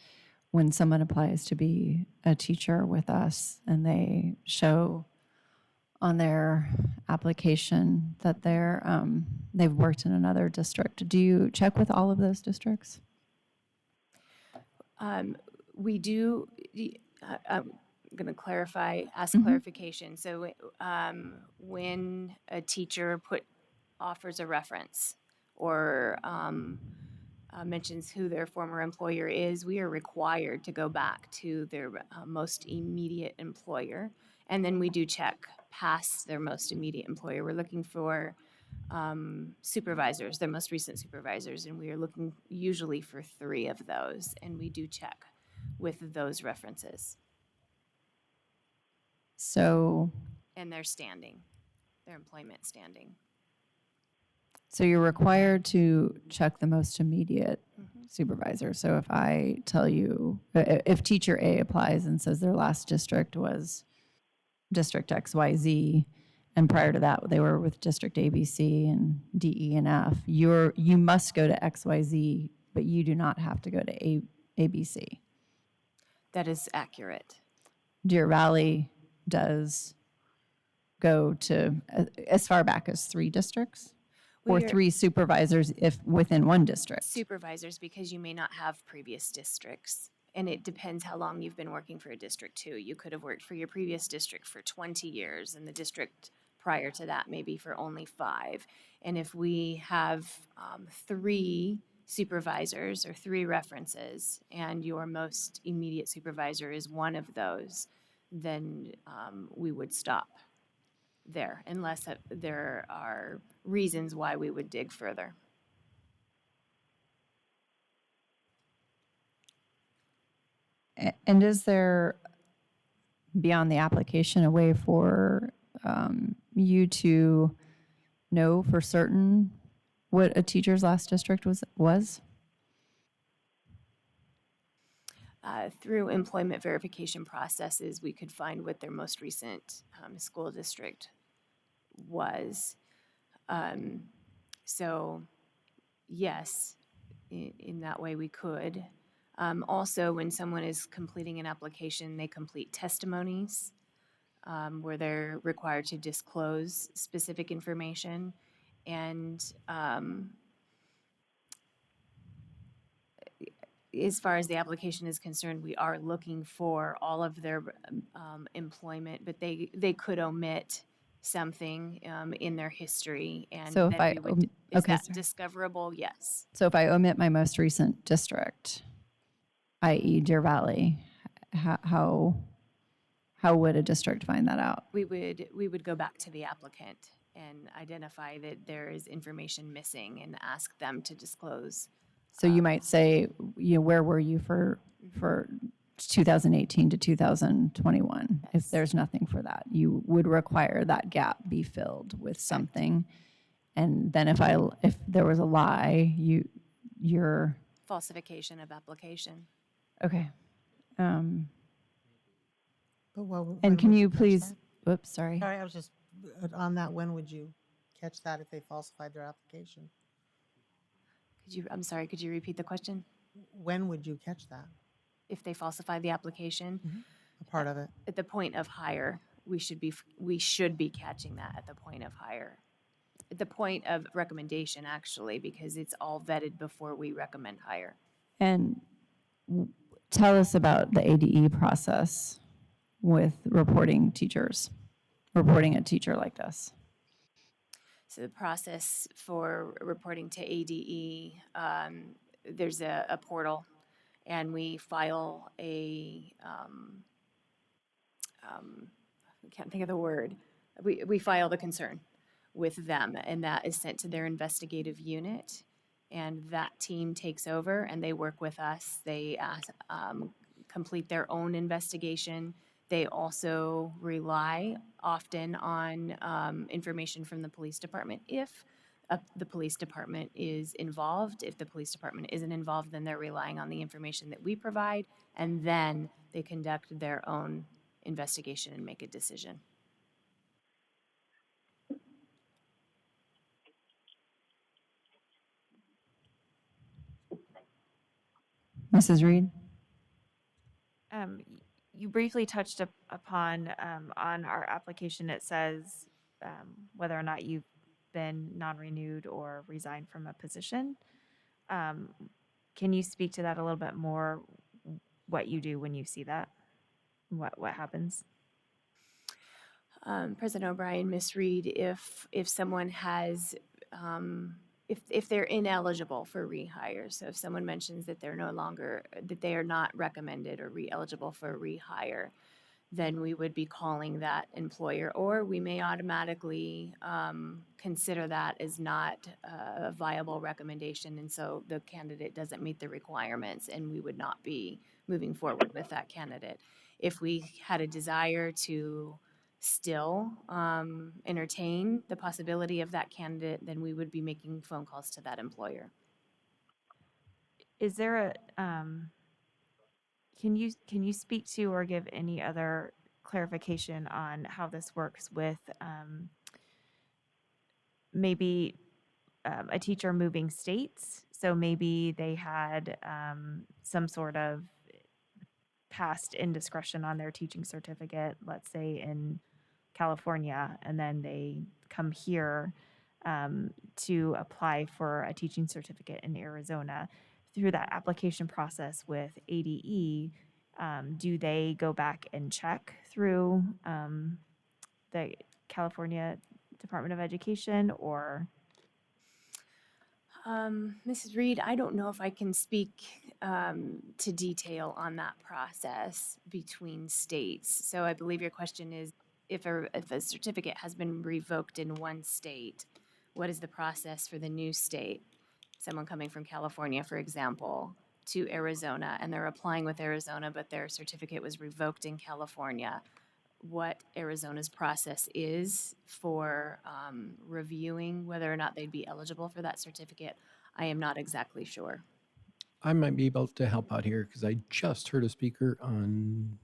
when someone applies to be a teacher with us and they show on their application that they've worked in another district, do you check with all of those districts? We do. I'm going to ask clarification. So when a teacher offers a reference or mentions who their former employer is, we are required to go back to their most immediate employer. And then we do check past their most immediate employer. We're looking for supervisors, their most recent supervisors, and we are looking usually for 3 of those, and we do check with those references. So, and their employment standing. So you're required to check the most immediate supervisor. So if I tell you, if teacher A applies and says their last district was District XYZ, and prior to that they were with District ABC and DE and F, you must go to XYZ, but you do not have to go to ABC. That is accurate. Deer Valley does go to as far back as 3 districts? Or 3 supervisors if within one district? Supervisors, because you may not have previous districts. And it depends how long you've been working for a district, too. You could have worked for your previous district for 20 years, and the district prior to that maybe for only 5. And if we have 3 supervisors or 3 references, and your most immediate supervisor is one of those, then we would stop there, unless there are reasons why we would dig further. And is there, beyond the application, a way for you to know for certain what a teacher's last district was? Through employment verification processes, we could find what their most recent school district was. So yes, in that way we could. Also, when someone is completing an application, they complete testimonies where they're required to disclose specific information. And as far as the application is concerned, we are looking for all of their employment, but they could omit something in their history, and So if then is that discoverable? Yes. So if I omit my most recent district, i.e. Deer Valley, how How would a district find that out? We would go back to the applicant and identify that there is information missing and ask them to disclose. So you might say, where were you for 2018 to 2021? If there's nothing for that, you would require that gap be filled with something. And then if there was a lie, you're Falsification of application. okay. But when And can would you catch please? that? Whoops, sorry. Sorry, I was just, on that, when would you catch that if they falsified their application? I'm sorry, could you repeat the question? When would you catch that? If they falsify the application? A part of it? At the point of hire, we should be catching that at the point of hire. At the point of recommendation, actually, because it's all vetted before we recommend hire. And tell us about the ADE process with reporting a teacher like this. So the process for reporting to ADE, there's a portal, and we file I can't think of the word. We file the concern with them, and that is sent to their investigative unit, and that team takes over, and they work with us. They complete their own investigation. They also rely often on information from the police department if the police department is involved. If the police department isn't involved, then they're relying on the information that we provide, and then they conduct their own investigation and make a decision. Mrs. Reed? You briefly touched upon on our application, it says whether or not you've been non-renewed or resigned from a position. Can you speak to that a little bit more, what you do when you see that? What happens? President O'Brien, Ms. Reed, if someone has, if they're ineligible for rehire, so if someone mentions that that they are not recommended or re-eligible for rehire, then we would be calling that employer, or we may automatically consider that as not a viable recommendation, and so the candidate doesn't meet the requirements, and we would not be moving forward with that candidate. If we had a desire to still entertain the possibility of that candidate, then we would be making phone calls to that employer. Is there can you speak to or give any other clarification on how this works with maybe a teacher moving states? So maybe they had some sort of past indiscretion on their teaching certificate, let's say in California, and then they come here to apply for a teaching certificate in Arizona. Through that application process with ADE, do they go back and check through the California Department of Education, or? Mrs. Reed, I don't know if I can speak to detail on that process between states. So I believe your question is, if a certificate has been revoked in one state, what is the process for the new state? Someone coming from California, for example, to Arizona, and they're applying with Arizona, but their certificate was revoked in California. What Arizona's process is for reviewing whether or not they'd be eligible for that certificate, I am not exactly sure. I might be able to help out here because I just heard a speaker on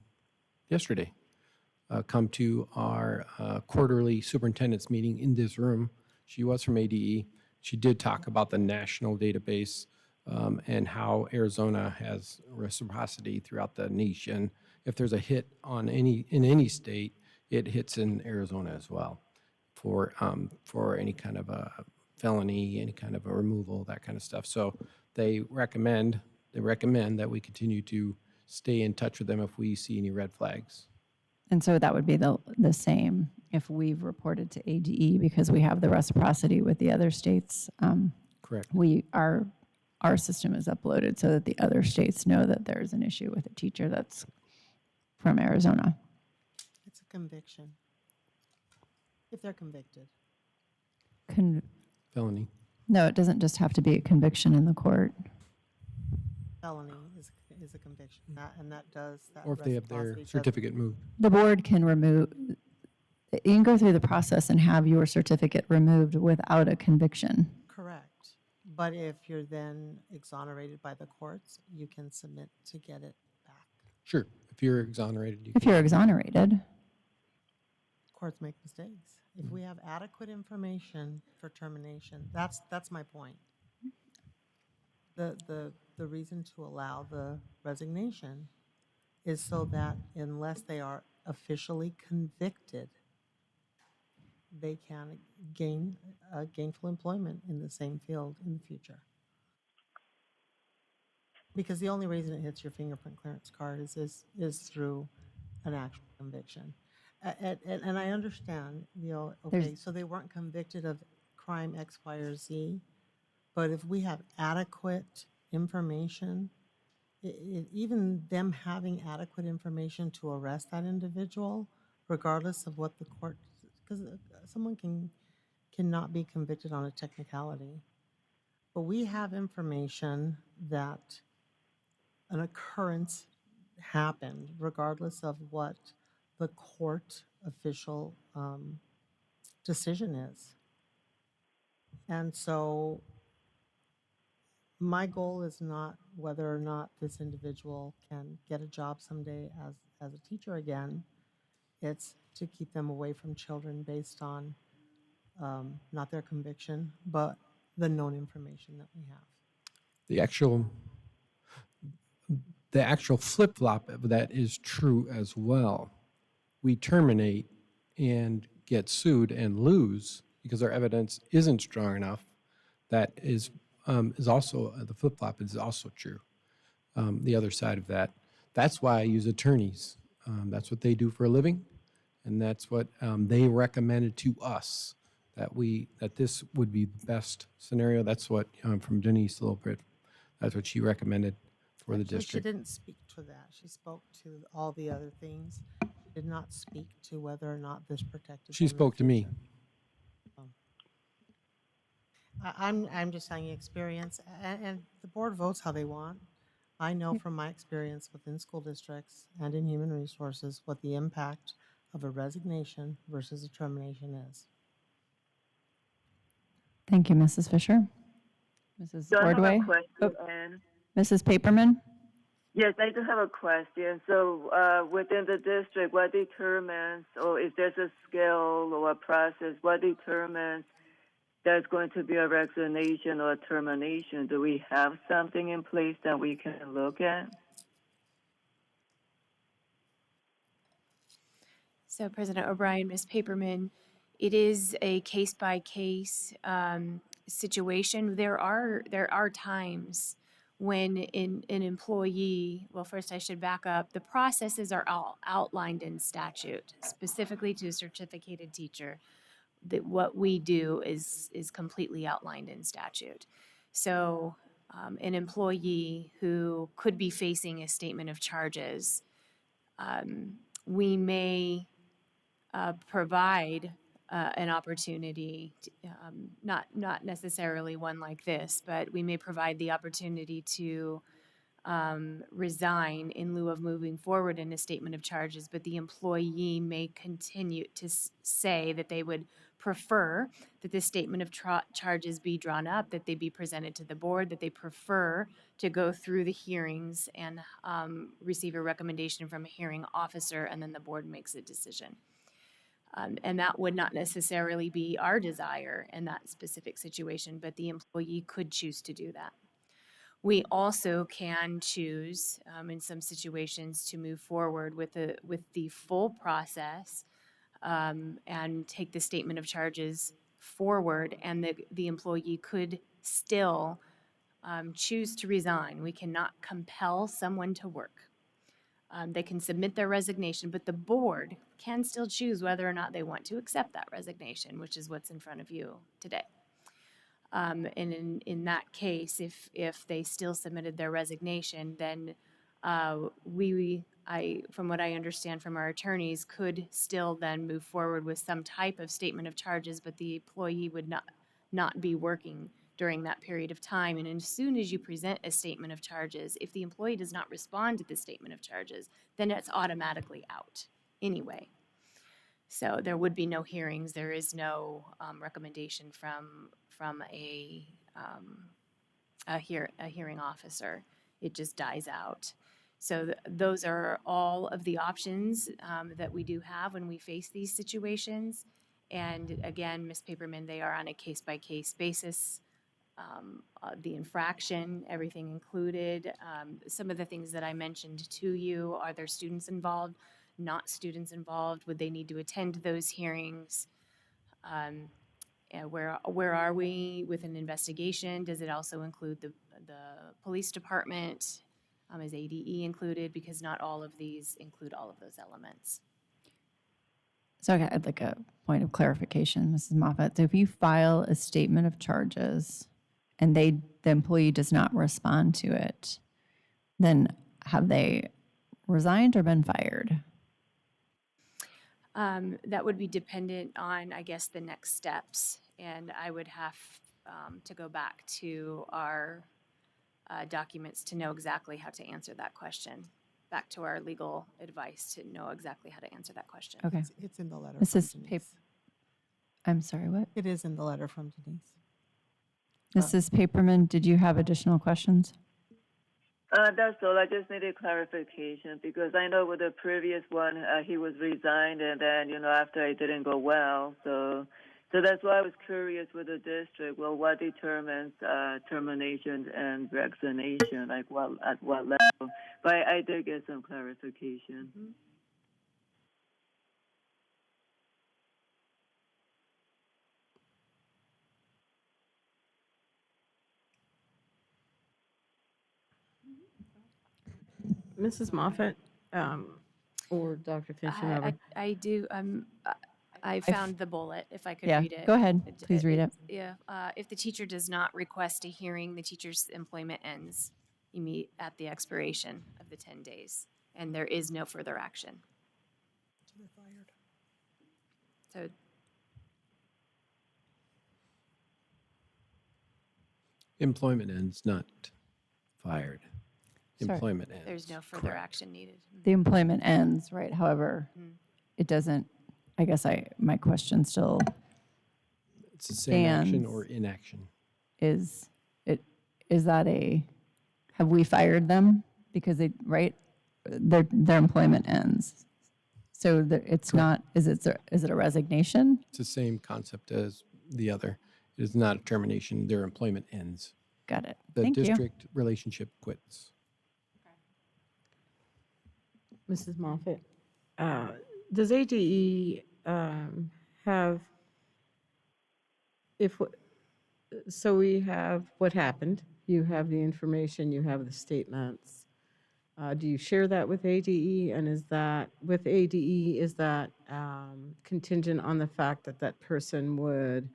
yesterday come to our quarterly superintendent's meeting in this room. She was from ADE. She did talk about the national database and how Arizona has reciprocity throughout the nation. If there's a hit in any state, it hits in Arizona as well for any kind of a felony, any kind of a removal, that kind of stuff. So they recommend that we continue to stay in touch with them if we see any red flags. And so that would be the same if we've reported to ADE, because we have the reciprocity with the other states. Correct. Our system is uploaded so that the other states know that there's an issue with a teacher that's from Arizona. Conviction. If they're convicted. Con- Felony. No, it doesn't just have to be a conviction in the court. Felony is a conviction, and that does, that Or if they have their reciprocity does- certificate moved. The board can remove, you can go through the process and have your certificate removed without a conviction. Correct. But if you're then exonerated by the courts, you can submit to get it back. Sure. If you're exonerated, you If can. you're exonerated. Courts make mistakes. If we have adequate information for termination, that's my point. The reason to allow the resignation is so that unless they are officially convicted, they can gain gainful employment in the same field in the future. Because the only reason it hits your fingerprint clearance card is through an actual conviction. And I understand, okay, There's- so they weren't convicted of crime X, Y, or Z, but if we have adequate information, even them having adequate information to arrest that individual, regardless of what the court, because someone cannot be convicted on a technicality. But we have information that an occurrence happened, regardless of what the court official decision is. And so my goal is not whether or not this individual can get a job someday as a teacher again. It's to keep them away from children based on not their conviction, but the known information that we have. The actual flip-flop of that is true as well. We terminate and get sued and lose because our evidence isn't strong enough. That is also, the flip-flop is also true. The other side of that. That's why I use attorneys. That's what they do for a living, and that's what they recommended to us, that this would be the best scenario. That's what, from Denise Lilbert, that's what she recommended for the Actually, district. she didn't speak to that. She spoke to all the other things. She did not speak to whether or not this protected. She them in the spoke to me. future. I'm just saying experience, and the board votes how they want. I know from my experience within school districts and in human resources what the impact of a resignation versus a termination is. Thank you, Mrs. Fisher. Mrs. So I have a Ordway? question, Oh, Anne. Mrs. Paperman? Yes, I do have a question. So within the district, what determines, or if there's a scale or a process, what determines there's going to be a resignation or a termination? Do we have something in place that we can look at? So President O'Brien, Ms. Paperman, it is a case-by-case situation. There are times when an employee, well, first I should back up, the processes are all outlined in statute, specifically to a certificated teacher. That what we do is completely outlined in statute. So an employee who could be facing a statement of charges, we may provide an opportunity, not necessarily one like this, but we may provide the opportunity to resign in lieu of moving forward in a statement of charges, but the employee may continue to say that they would prefer that this statement of charges be drawn up, that they be presented to the board, that they prefer to go through the hearings and receive a recommendation from a hearing officer, and then the board makes a decision. And that would not necessarily be our desire in that specific situation, but the employee could choose to do that. We also can choose, in some situations, to move forward with the full process and take the statement of charges forward, and the employee could still choose to resign. We cannot compel someone to work. They can submit their resignation, but the board can still choose whether or not they want to accept that resignation, which is what's in front of you today. And in that case, if they still submitted their resignation, then From what I understand from our attorneys, could still then move forward with some type of statement of charges, but the employee would not be working during that period of time. And as soon as you present a statement of charges, if the employee does not respond to the statement of charges, then it's automatically out anyway. So there would be no hearings. There is no recommendation from a hearing officer. It just dies out. So those are all of the options that we do have when we face these situations. And again, Ms. Paperman, they are on a case-by-case basis. The infraction, everything included. Some of the things that I mentioned to you, are there students involved, not students involved? Would they need to attend those hearings? And where are we with an investigation? Does it also include the police department? Is ADE included? Because not all of these include all of those elements. So I'd like a point of clarification, Mrs. Moffett. So if you file a statement of charges and the employee does not respond to it, then have they resigned or been fired? That would be dependent on, I guess, the next steps. And I would have to go back to our documents to know exactly how to answer that question. Back to our legal advice to know exactly how to answer that question. Okay. It's in the letter Mrs. from Denise. I'm sorry, what? It is in the letter from Denise. Mrs. Paperman, did you have additional questions? That's all. I just needed clarification because I know with the previous one, he was resigned, and then after it didn't go well, so that's why I was curious with the district. Well, what determines termination and resignation? Like at what level? But I did get some clarification. Mm-hmm. Mrs. Moffett, or Dr. Finch, whoever. I do. I found the bullet, if I could Yeah, read it. go ahead. Please read it. Yeah. If the teacher does not request a hearing, the teacher's employment ends at the expiration of the 10 days, and there is no further action. So they're fired. So Employment ends, not fired. Sorry. Employment ends. there's no further Correct. action needed. The employment ends, right? However, Mhm. it doesn't, I guess my question still It's the same action stands. or inaction. is that have we fired them? Because their employment ends. So it's not, is it a resignation? It's the same concept as the other. It is not a termination. Their employment ends. Got it. The Thank you. district relationship quits. Mrs. Moffett, does ADE have, so we have what happened, you have the information, you have the statements. Do you share that with ADE? And is that, with ADE, is that contingent on the fact that that person would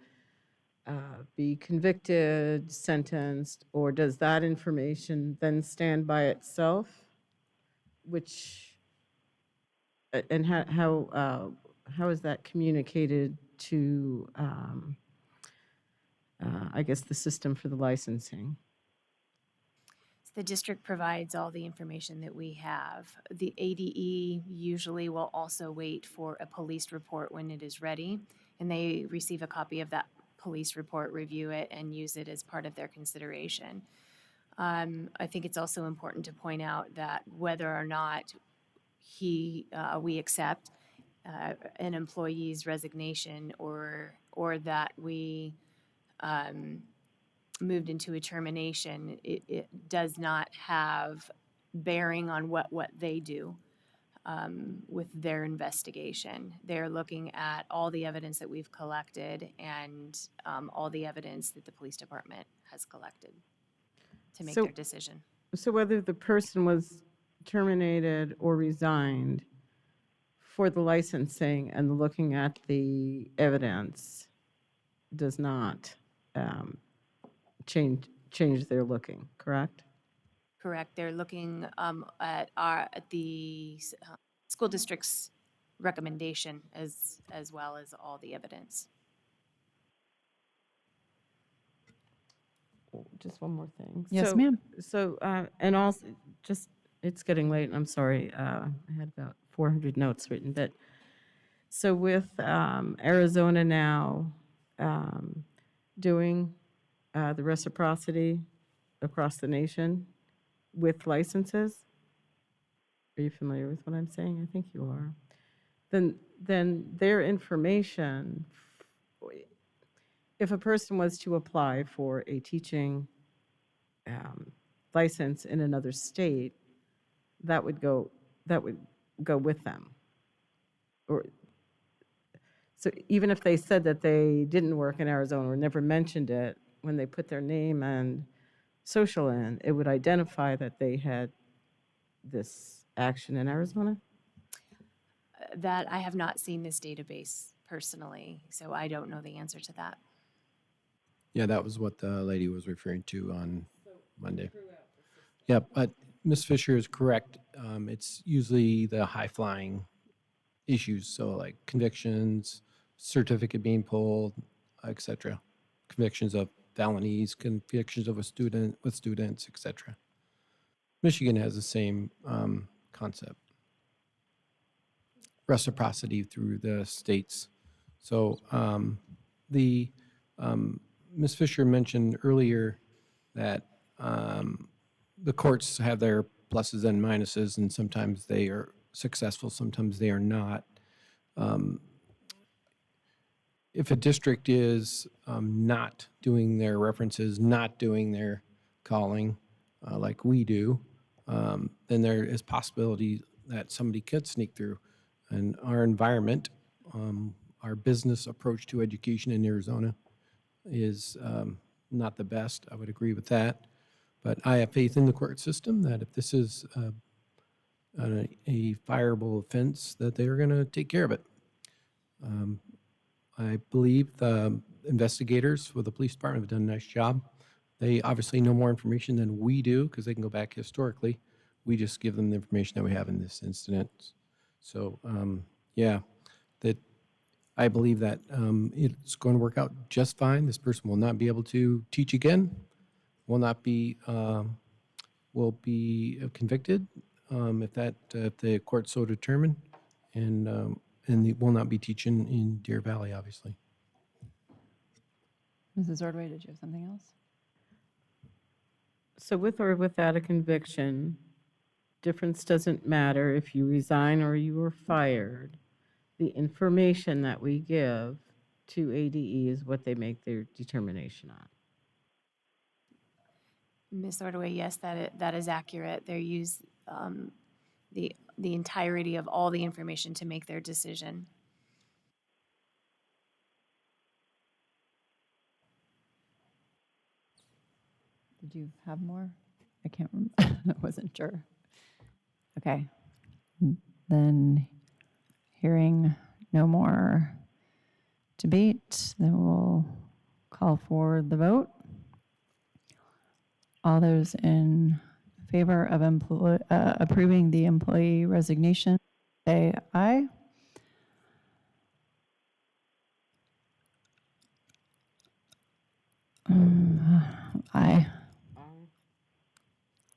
be convicted, sentenced, or does that information then stand by itself? And how is that communicated to, I guess, the system for the licensing? So the district provides all the information that we have. The ADE usually will also wait for a police report when it is ready, and they receive a copy of that police report, review it, and use it as part of their consideration. I think it's also important to point out that whether or not we accept an employee's resignation or that we moved into a termination, it does not have bearing on what they do with their investigation. They're looking at all the evidence that we've collected and all the evidence that the police department has collected to make their decision. So whether the person was terminated or resigned, for the licensing and looking at the evidence does not change their looking, correct? Correct. They're looking at the school district's recommendation as well as all the evidence. Just one more thing. Yes, So- ma'am. So, and also, just, it's getting late, and I'm sorry, I had about 400 notes written, but, so with Arizona now doing the reciprocity across the nation with licenses, are you familiar with what I'm saying? I think you are. Then their information, if a person was to apply for a teaching license in another state, that would go with them. Or, so even if they said that they didn't work in Arizona or never mentioned it, when they put their name and social in, it would identify that they had this action in Arizona? That I have not seen this database personally, so I don't know the answer to that. Yeah, that was what the lady was referring to on Monday. Yeah, but Ms. Fisher is correct. It's usually the high-flying issues, so like convictions, certificate being pulled, etc. Convictions of felonies, convictions of with students, etc. Michigan has the same concept. Reciprocity through the states. So Ms. Fisher mentioned earlier that the courts have their pluses and minuses, and sometimes they are successful, sometimes they are not. If a district is not doing their references, not doing their calling like we do, then there is possibility that somebody could sneak through. And our environment, our business approach to education in Arizona is not the best. I would agree with that. But I have faith in the court system that if this is a fireable offense, that they're going to take care of it. I believe the investigators with the police department have done a nice job. They obviously know more information than we do because they can go back historically. We just give them the information that we have in this incident. So, yeah, that I believe that it's going to work out just fine. This person will not be able to teach again, will be convicted if the court so determined, and they will not be teaching in Deer Valley, obviously. Mrs. Ordway, did you have something else? So with or without a conviction, difference doesn't matter if you resign or you are fired. The information that we give to ADE is what they make their determination on. Ms. Ordway, yes, that is accurate. They use the entirety of all the information to make their decision. Did you have more? I can't remember. I wasn't sure. Okay. Then hearing no more debate, then we'll call for the vote. All those in favor of approving the employee resignation, say aye. Aye.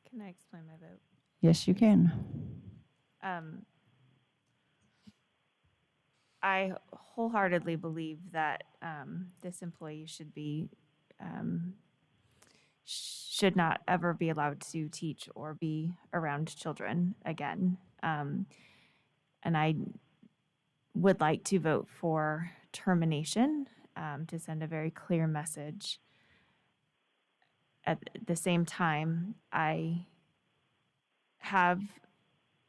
Can I explain my vote? Yes, you can. I wholeheartedly believe that this employee should not ever be allowed to teach or be around children again. And I would like to vote for termination to send a very clear message. At the same time, I have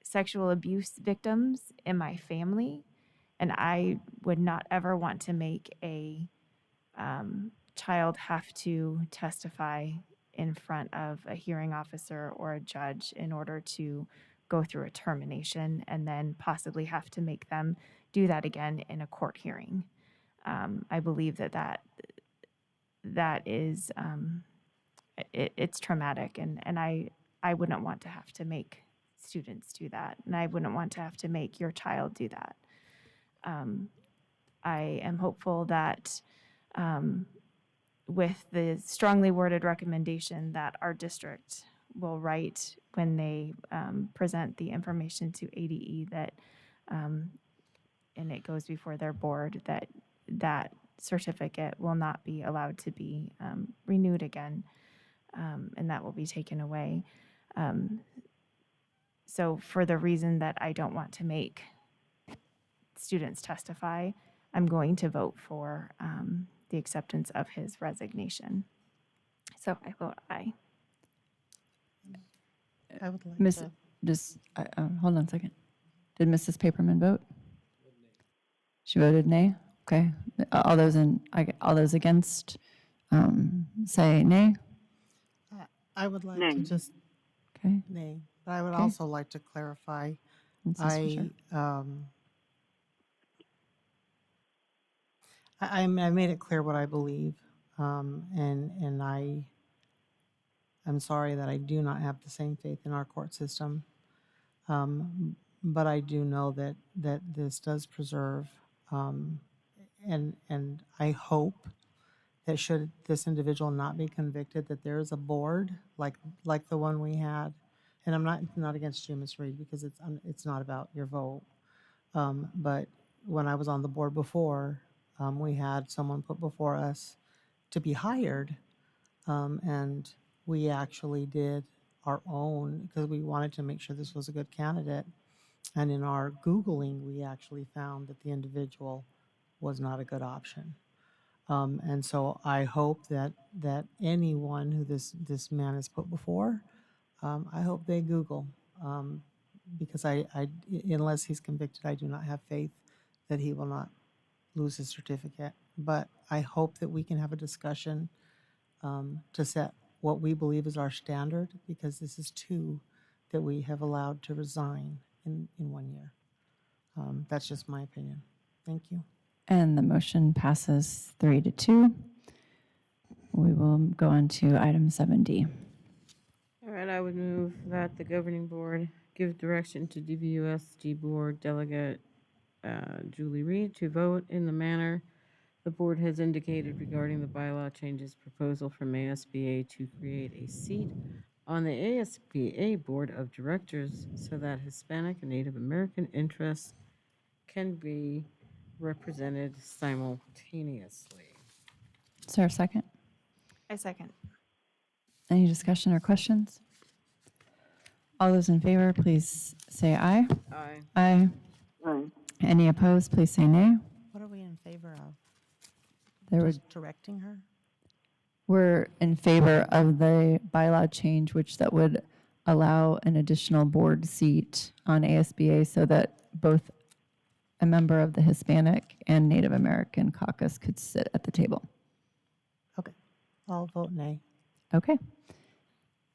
sexual abuse victims in my family, and I would not ever want to make a child have to testify in front of a hearing officer or a judge in order to go through a termination and then possibly have to make them do that again in a court hearing. I believe that is it's traumatic, and I I wouldn't want to have to make students do that, and I wouldn't want to have to make your child do that. I am hopeful that with the strongly worded recommendation that our district will write when they present the information to ADE, that and it goes before their board, that that certificate will not be allowed to be renewed again, and that will be taken away. So for the reason that I don't want to make students testify, I'm going to vote for the acceptance of his resignation. So I vote aye. I would like Miss, to. just, hold on a second. Did Mrs. Paperman vote? She voted nay? Okay. All those against, say nay? I would like Nay. to just. Okay. Nay. But I would Okay. also like to clarify. Let's just for sure. I made it clear what I believe, and I'm sorry that I do not have the same faith in our court system, but I do know that this does preserve, and I hope that should this individual not be convicted, that there is a board like the one we had, and I'm not against you, Ms. Reed, because it's not about your vote, but when I was on the board before. We had someone put before us to be hired, and we actually did our own because we wanted to make sure this was a good candidate. And in our Googling, we actually found that the individual was not a good option. And so I hope that anyone who this man is put before, I hope they Google, because I unless he's convicted, I do not have faith that he will not lose his certificate. But I hope that we can have a discussion to set what we believe is our standard, because this is two that we have allowed to resign in 1 year. That's just my opinion. Thank you. And the motion passes 3-2. We will go on to item 7D. All right, I would move that the governing board give direction to DVUSD board delegate Julie Reed to vote in the manner the board has indicated regarding the bylaw changes proposal from ASBA to create a seat on the ASBA Board of Directors so that Hispanic and Native American interests can be represented simultaneously. Is there a second? I second. Any discussion or questions? All those in favor, please say aye. Aye. Aye. Aye. Any opposed, please say nay. What are we in favor of? There would, Just directing her? we're in favor of the bylaw change, which that would allow an additional board seat on ASBA so that both a member of the Hispanic and Native American caucus could sit at the table. Okay, I'll vote nay. Okay.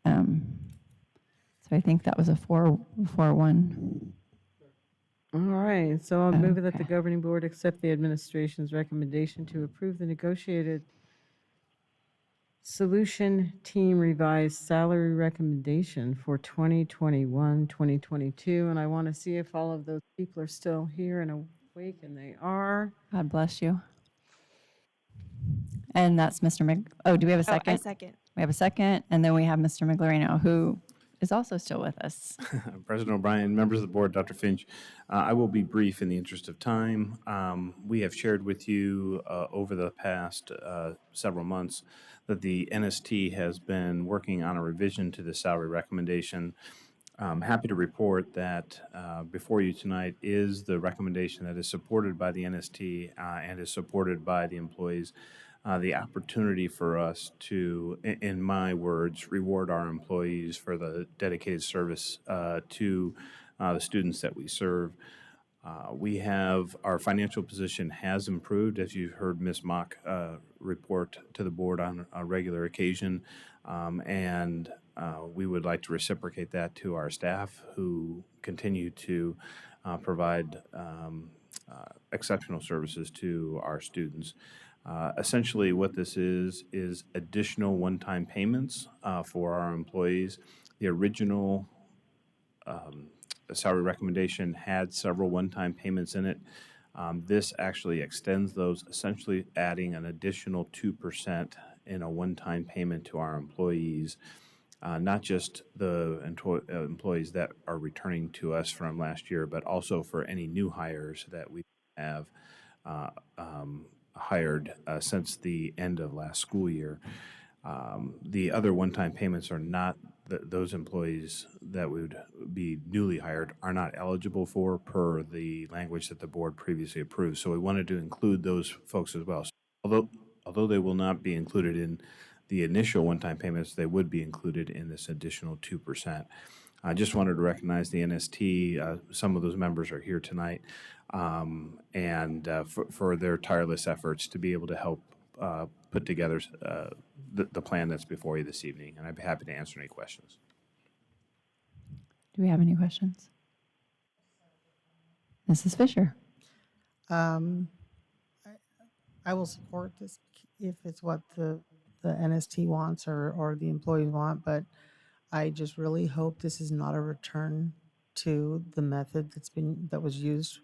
So I think that was a 4-1. All right, so I'll move that the Okay. governing board accept the administration's recommendation to approve the negotiated solution team revised salary recommendation for 2021, 2022. And I want to see if all of those people are still here and awake, and they are. God bless you. And that's Mr. do we have a second? I second. We have a second, and then we have Mr. Miglerino, who is also still with us. President O'Brien, members of the board, Dr. Finch, I will be brief in the interest of time. We have shared with you over the past several months that the NST has been working on a revision to the salary recommendation. I'm happy to report that before you tonight is the recommendation that is supported by the NST and is supported by the employees. The opportunity for us to, in my words, reward our employees for the dedicated service to the students that we serve. We have, our financial position has improved, as you've heard Ms. Mock report to the board on a regular occasion, and we would like to reciprocate that to our staff who continue to provide exceptional services to our students. Essentially, what this is additional one-time payments for our employees. The original salary recommendation had several one-time payments in it. This actually extends those, essentially adding an additional 2% in a one-time payment to our employees, not just the employees that are returning to us from last year, but also for any new hires that we have hired since the end of last school year. The other one-time payments are not, those employees that would be newly hired are not eligible for per the language that the board previously approved. So we wanted to include those folks as well. So although they will not be included in the initial one-time payments, they would be included in this additional 2%. I just wanted to recognize the NST. Some of those members are here tonight, and for their tireless efforts to be able to help put together the plan that's before you this evening. And I'd be happy to answer any questions. Do we have any questions? Mrs. Fisher. I will support this if it's what the NST wants or the employees want, but I just really hope this is not a return to the method that was used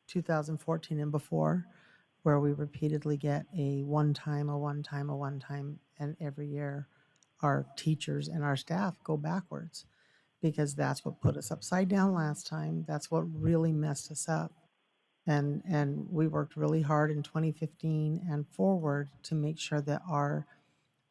2014 and before, where we repeatedly get a one-time, and every year our teachers and our staff go backwards, because that's what put us upside down last time. That's what really messed us up. And we worked really hard in 2015 and forward to make sure that our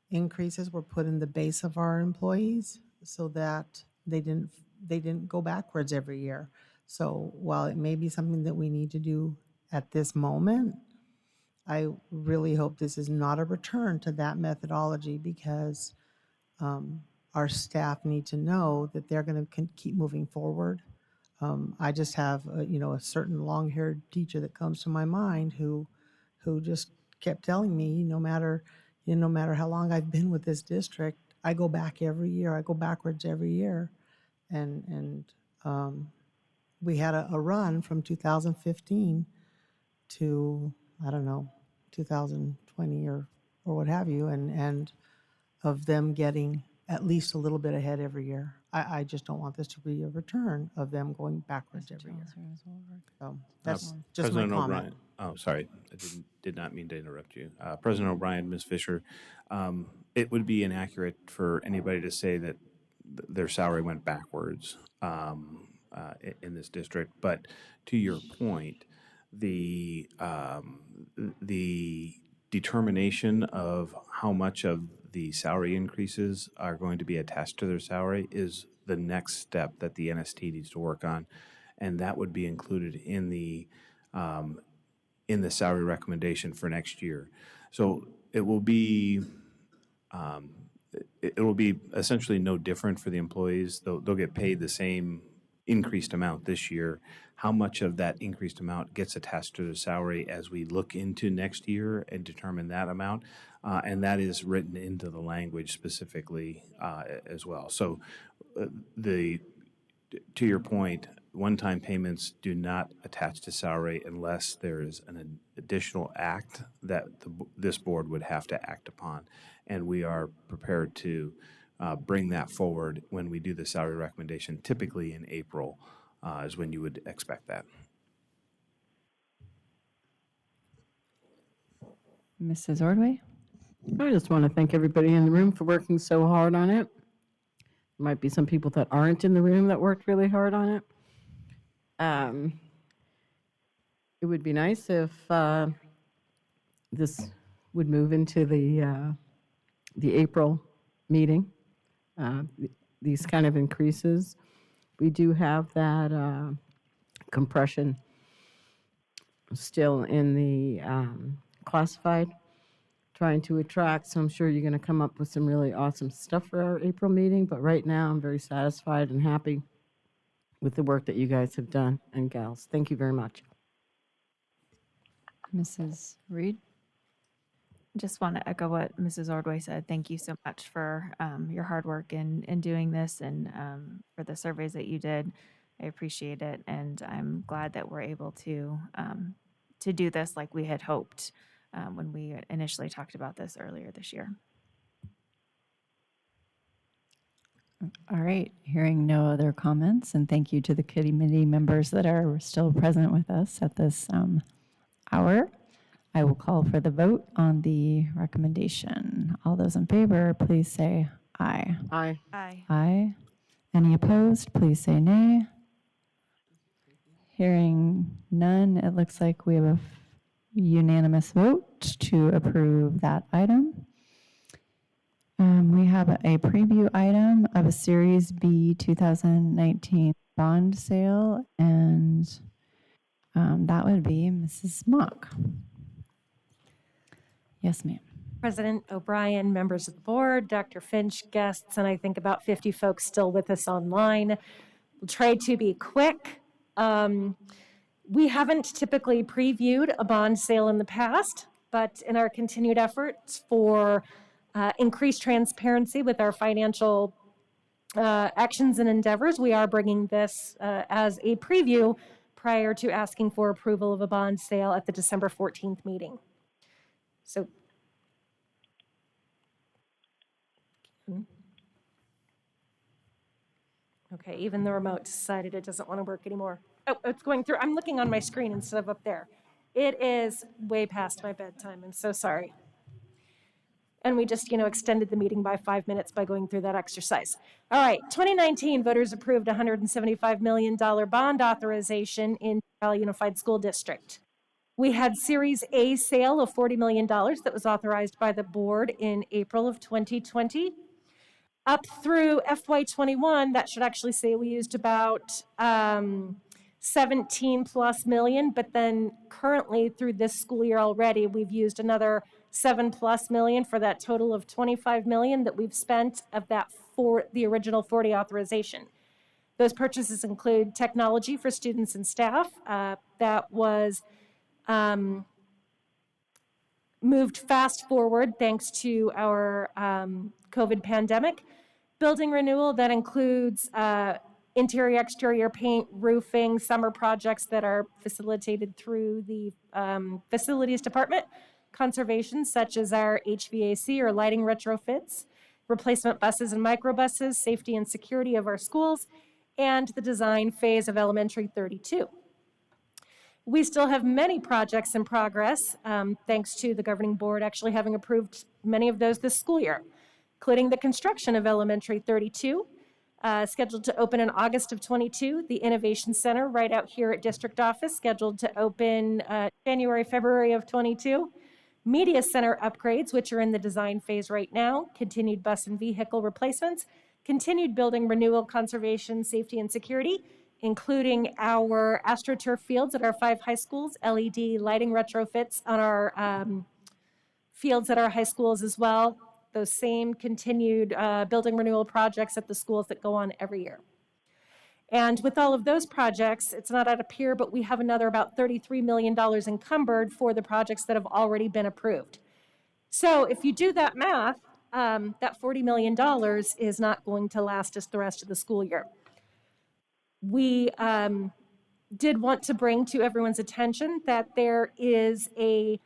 increases were put in the base of our employees so that they didn't go backwards every year. So while it may be something that we need to do at this moment, I really hope this is not a return to that methodology, because our staff need to know that they're going to keep moving forward. I just have a certain long-haired teacher that comes to my mind who just kept telling me, no matter how long I've been with this district, I go back every year. I go backwards every year, and we had a run from 2015 to, I don't know, 2020 or what have you, and of them getting at least a little bit ahead every year. I just don't want this to be a return of them going backwards every year. So that's just my President comment. O'Brien. Oh, sorry, I did not mean to interrupt you. President O'Brien, Ms. Fisher, it would be inaccurate for anybody to say that their salary went backwards in this district. But to your point, the determination of how much of the salary increases are going to be attached to their salary is the next step that the NST needs to work on, and that would be included in the salary recommendation for next year. So it will be essentially no different for the employees. They'll get paid the same increased amount this year. How much of that increased amount gets attached to the salary as we look into next year and determine that amount, and that is written into the language specifically as well. So to your point, one-time payments do not attach to salary unless there is an additional act that this board would have to act upon. And we are prepared to bring that forward when we do the salary recommendation. Typically in April is when you would expect that. Mrs. Ordway? I just want to thank everybody in the room for working so hard on it. There might be some people that aren't in the room that worked really hard on it. It would be nice if this would move into the April meeting. These kind of increases, we do have that compression still in the classified, trying to attract. So I'm sure you're going to come up with some really awesome stuff for our April meeting. But right now, I'm very satisfied and happy with the work that you guys have done, and gals. Thank you very much. Mrs. Reed? Just want to echo what Mrs. Ordway said. Thank you so much for your hard work in doing this, and for the surveys that you did. I appreciate it, and I'm glad that we're able to do this like we had hoped when we initially talked about this earlier this year. All right, hearing no other comments, and thank you to the committee members that are still present with us at this hour. I will call for the vote on the recommendation. All those in favor, please say aye. Aye. Aye. Aye. Any opposed, please say nay. Hearing none, it looks like we have a unanimous vote to approve that item. We have a preview item of a Series B 2019 bond sale, and that would be Mrs. Mock. Yes, ma'am. President O'Brien, members of the board, Dr. Finch, guests, and I think about 50 folks still with us online. We'll try to be quick. We haven't typically previewed a bond sale in the past, but in our continued efforts for increased transparency with our financial actions and endeavors, we are bringing this as a preview prior to asking for approval of a bond sale at the December 14th meeting. So, okay, even the remote decided it doesn't want to work anymore. Oh, it's going through. I'm looking on my screen instead of up there. It is way past my bedtime. I'm so sorry. And we just, extended the meeting by 5 minutes by going through that exercise. All right, 2019, voters approved $175 million bond authorization in Valley Unified School District. We had Series A sale of $40 million that was authorized by the board in April of 2020. Up through FY21, that should actually say we used about 17 plus million, but then currently through this school year already, we've used another 7 plus million for that total of 25 million that we've spent of that for the original 40 authorization. Those purchases include technology for students and staff that was moved fast forward thanks to our COVID pandemic. Building renewal that includes interior, exterior paint, roofing, summer projects that are facilitated through the facilities department. Conservation, such as our HVAC or lighting retrofits, replacement buses and microbuses, safety and security of our schools, and the design phase of Elementary 32. We still have many projects in progress, thanks to the governing board actually having approved many of those this school year, including the construction of Elementary 32, scheduled to open in August of 22, the Innovation Center right out here at District Office, scheduled to open January, February of 22, Media Center upgrades, which are in the design phase right now, continued bus and vehicle replacements, continued building renewal, conservation, safety, and security, including our AstroTurf fields at our 5 high schools, LED lighting retrofits on our fields at our high schools as well. Those same continued building renewal projects at the schools that go on every year. And with all of those projects, it's not up here, but we have another about $33 million encumbered for the projects that have already been approved. So if you do that math, that $40 million is not going to last us the rest of the school year. We did want to bring to everyone's attention that there is a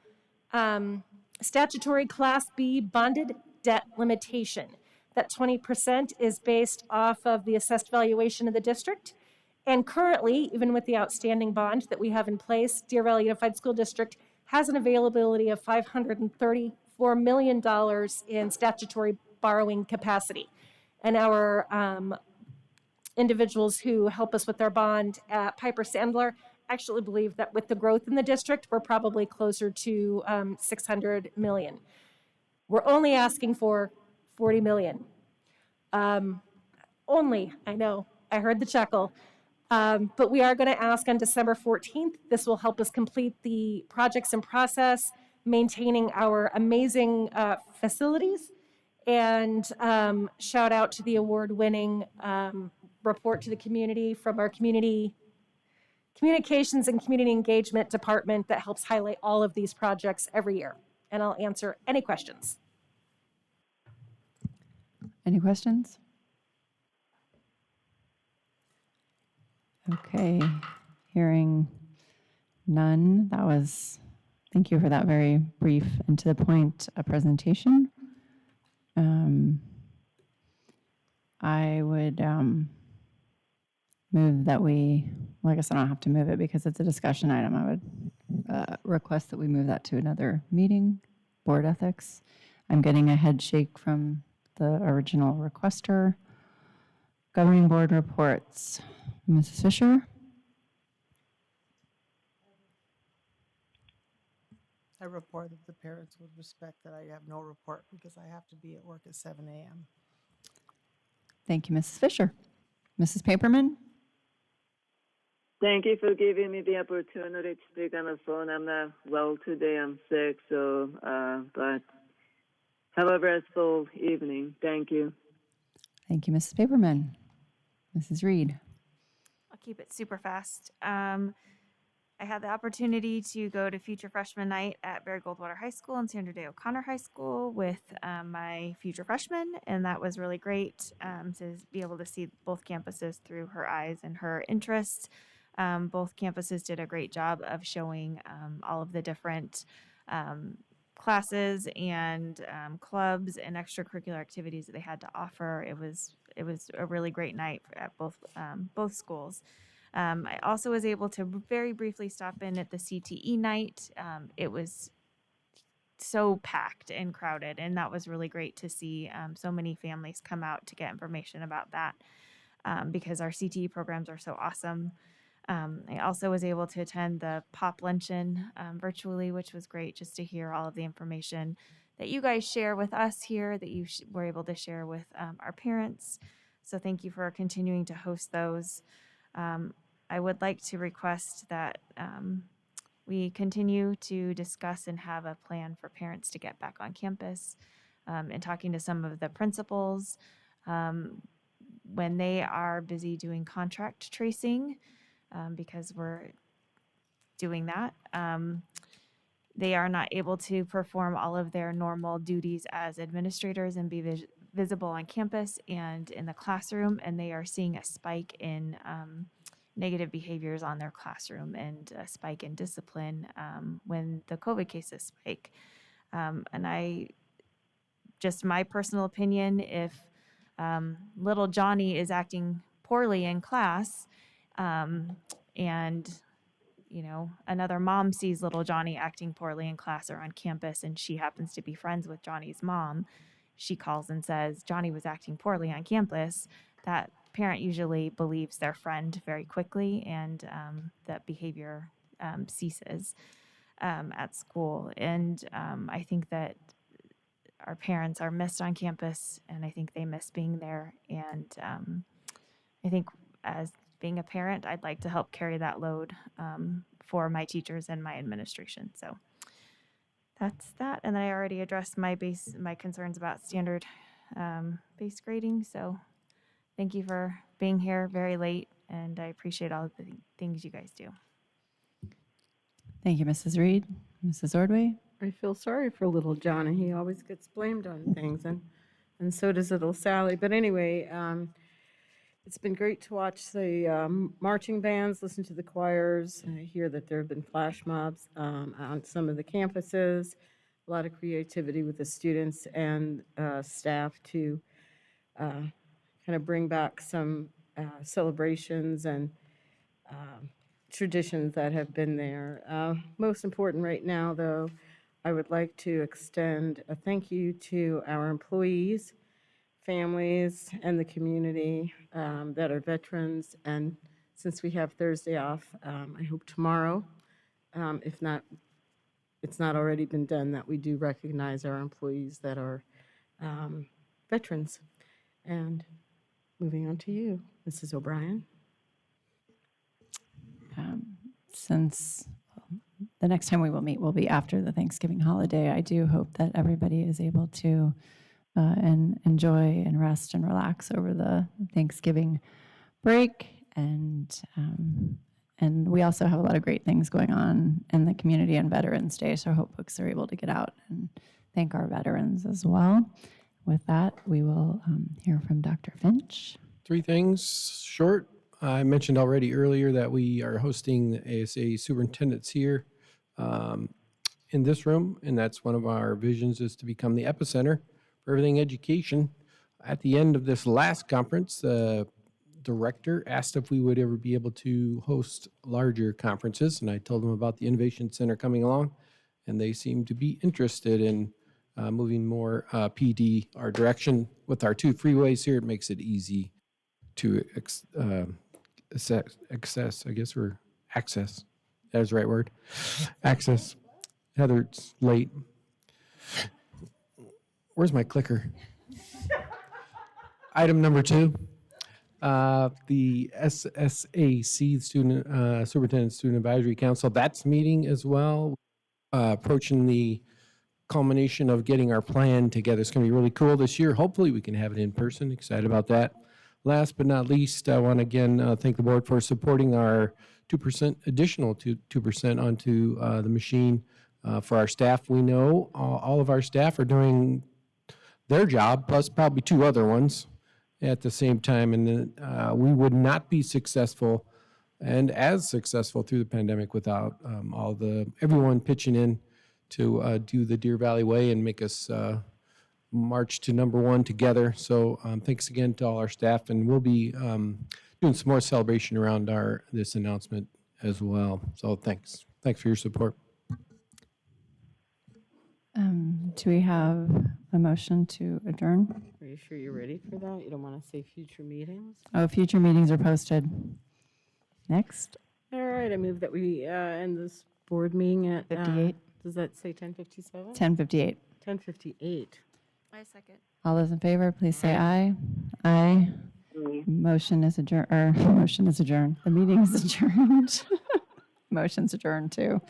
statutory Class B bonded debt limitation. That 20% is based off of the assessed valuation of the district. And currently, even with the outstanding bond that we have in place, Deer Valley Unified School District has an availability of $534 million in statutory borrowing capacity. And our individuals who help us with our bond at Piper Sandler actually believe that with the growth in the district, we're probably closer to 600 million. We're only asking for 40 million. Only, I know, I heard the chuckle. But we are going to ask on December 14th. This will help us complete the projects in process, maintaining our amazing facilities, and shout out to the award-winning report to the community from our community communications and community engagement department that helps highlight all of these projects every year. And I'll answer any questions. Any questions? Okay, hearing none. That was Thank you for that very brief and to the point presentation. I would move that well, I guess I don't have to move it because it's a discussion item. I would request that we move that to another meeting, board ethics. I'm getting a head shake from the original requester. Governing board reports. Mrs. Fisher? I report that the parents would respect that I have no report because I have to be at work at 7 a.m. Thank you, Mrs. Fisher. Mrs. Paperman? Thank you for giving me the opportunity to speak on the phone. I'm not well today. I'm sick, so, but have a restful evening. Thank you. Thank you, Mrs. Paperman. Mrs. Reed? I'll keep it super fast. I had the opportunity to go to Future Freshman Night at Barry Goldwater High School and Sandra Day O'Connor High School with my future freshmen, and that was really great to be able to see both campuses through her eyes and her interests. Both campuses did a great job of showing all of the different classes and clubs and extracurricular activities that they had to offer. It was a really great night at both schools. I also was able to very briefly stop in at the CTE night. It was so packed and crowded, and that was really great to see so many families come out to get information about that because our CTE programs are so awesome. I also was able to attend the pop luncheon virtually, which was great just to hear all of the information that you guys share with us here that you were able to share with our parents. So thank you for continuing to host those. I would like to request that we continue to discuss and have a plan for parents to get back on campus and talking to some of the principals when they are busy doing contract tracing because we're doing that. They are not able to perform all of their normal duties as administrators and be visible on campus and in the classroom, and they are seeing a spike in negative behaviors on their classroom and a spike in discipline when the COVID cases spike. And just my personal opinion, if little Johnny is acting poorly in class and another mom sees little Johnny acting poorly in class or on campus and she happens to be friends with Johnny's mom, she calls and says Johnny was acting poorly on campus, that parent usually believes their friend very quickly, and that behavior ceases at school. And I think that our parents are missed on campus, and I think they miss being there. And I think as being a parent, I'd like to help carry that load for my teachers and my administration. So that's that. And then I already addressed my concerns about standard base grading. So thank you for being here very late, and I appreciate all of the things you guys do. Thank you, Mrs. Reed. Mrs. Ordway? I feel sorry for little Johnny. He always gets blamed on things, and so does little Sally. But anyway, it's been great to watch the marching bands, listen to the choirs. I hear that there have been flash mobs on some of the campuses. A lot of creativity with the students and staff to kind of bring back some celebrations and traditions that have been there. Most important right now, though, I would like to extend a thank you to our employees, families, and the community that are veterans. And since we have Thursday off, I hope tomorrow, if not, it's not already been done, that we do recognize our employees that are veterans. And moving on to you, Mrs. O'Brien. Since the next time we will meet will be after the Thanksgiving holiday, I do hope that everybody is able to and enjoy and rest and relax over the Thanksgiving break. And we also have a lot of great things going on in the community on Veterans Day, so I hope folks are able to get out and thank our veterans as well. With that, we will hear from Dr. Finch. 3 things short. I mentioned already earlier that we are hosting the ASA superintendents here in this room, and that's one of our visions, is to become the epicenter for everything education. At the end of this last conference, the director asked if we would ever be able to host larger conferences, and I told them about the Innovation Center coming along, and they seem to be interested in moving more PD our direction. With our 2 freeways here, it makes it easy to access, I guess, or access. That is the right word. Access. Heather, it's late. Where's my clicker? Item number 2, the SSAC, Superintendent Student Advisory Council, that's meeting as well, approaching the culmination of getting our plan together. It's going to be really cool this year. Hopefully, we can have it in person. Excited about that. Last but not least, I want to again thank the board for supporting our 2% additional 2% onto the machine for our staff. We know all of our staff are doing their job, plus probably 2 other ones at the same time, and we would not be successful and as successful through the pandemic without everyone pitching in to do the Deer Valley Way and make us march to number 1 together. So thanks again to all our staff, and we'll be doing some more celebration around this announcement as well. So thanks for your support. Do we have a motion to adjourn? Are you sure you're ready for that? You don't want to say future meetings? Oh, future meetings are posted. Next. All right, I move that we end this board meeting at 58. Does that say 10:57? 10:58. 10:58. I second. All those in favor, please say aye. Aye. Motion is adjourned. The meeting is adjourned. Motion's adjourned too.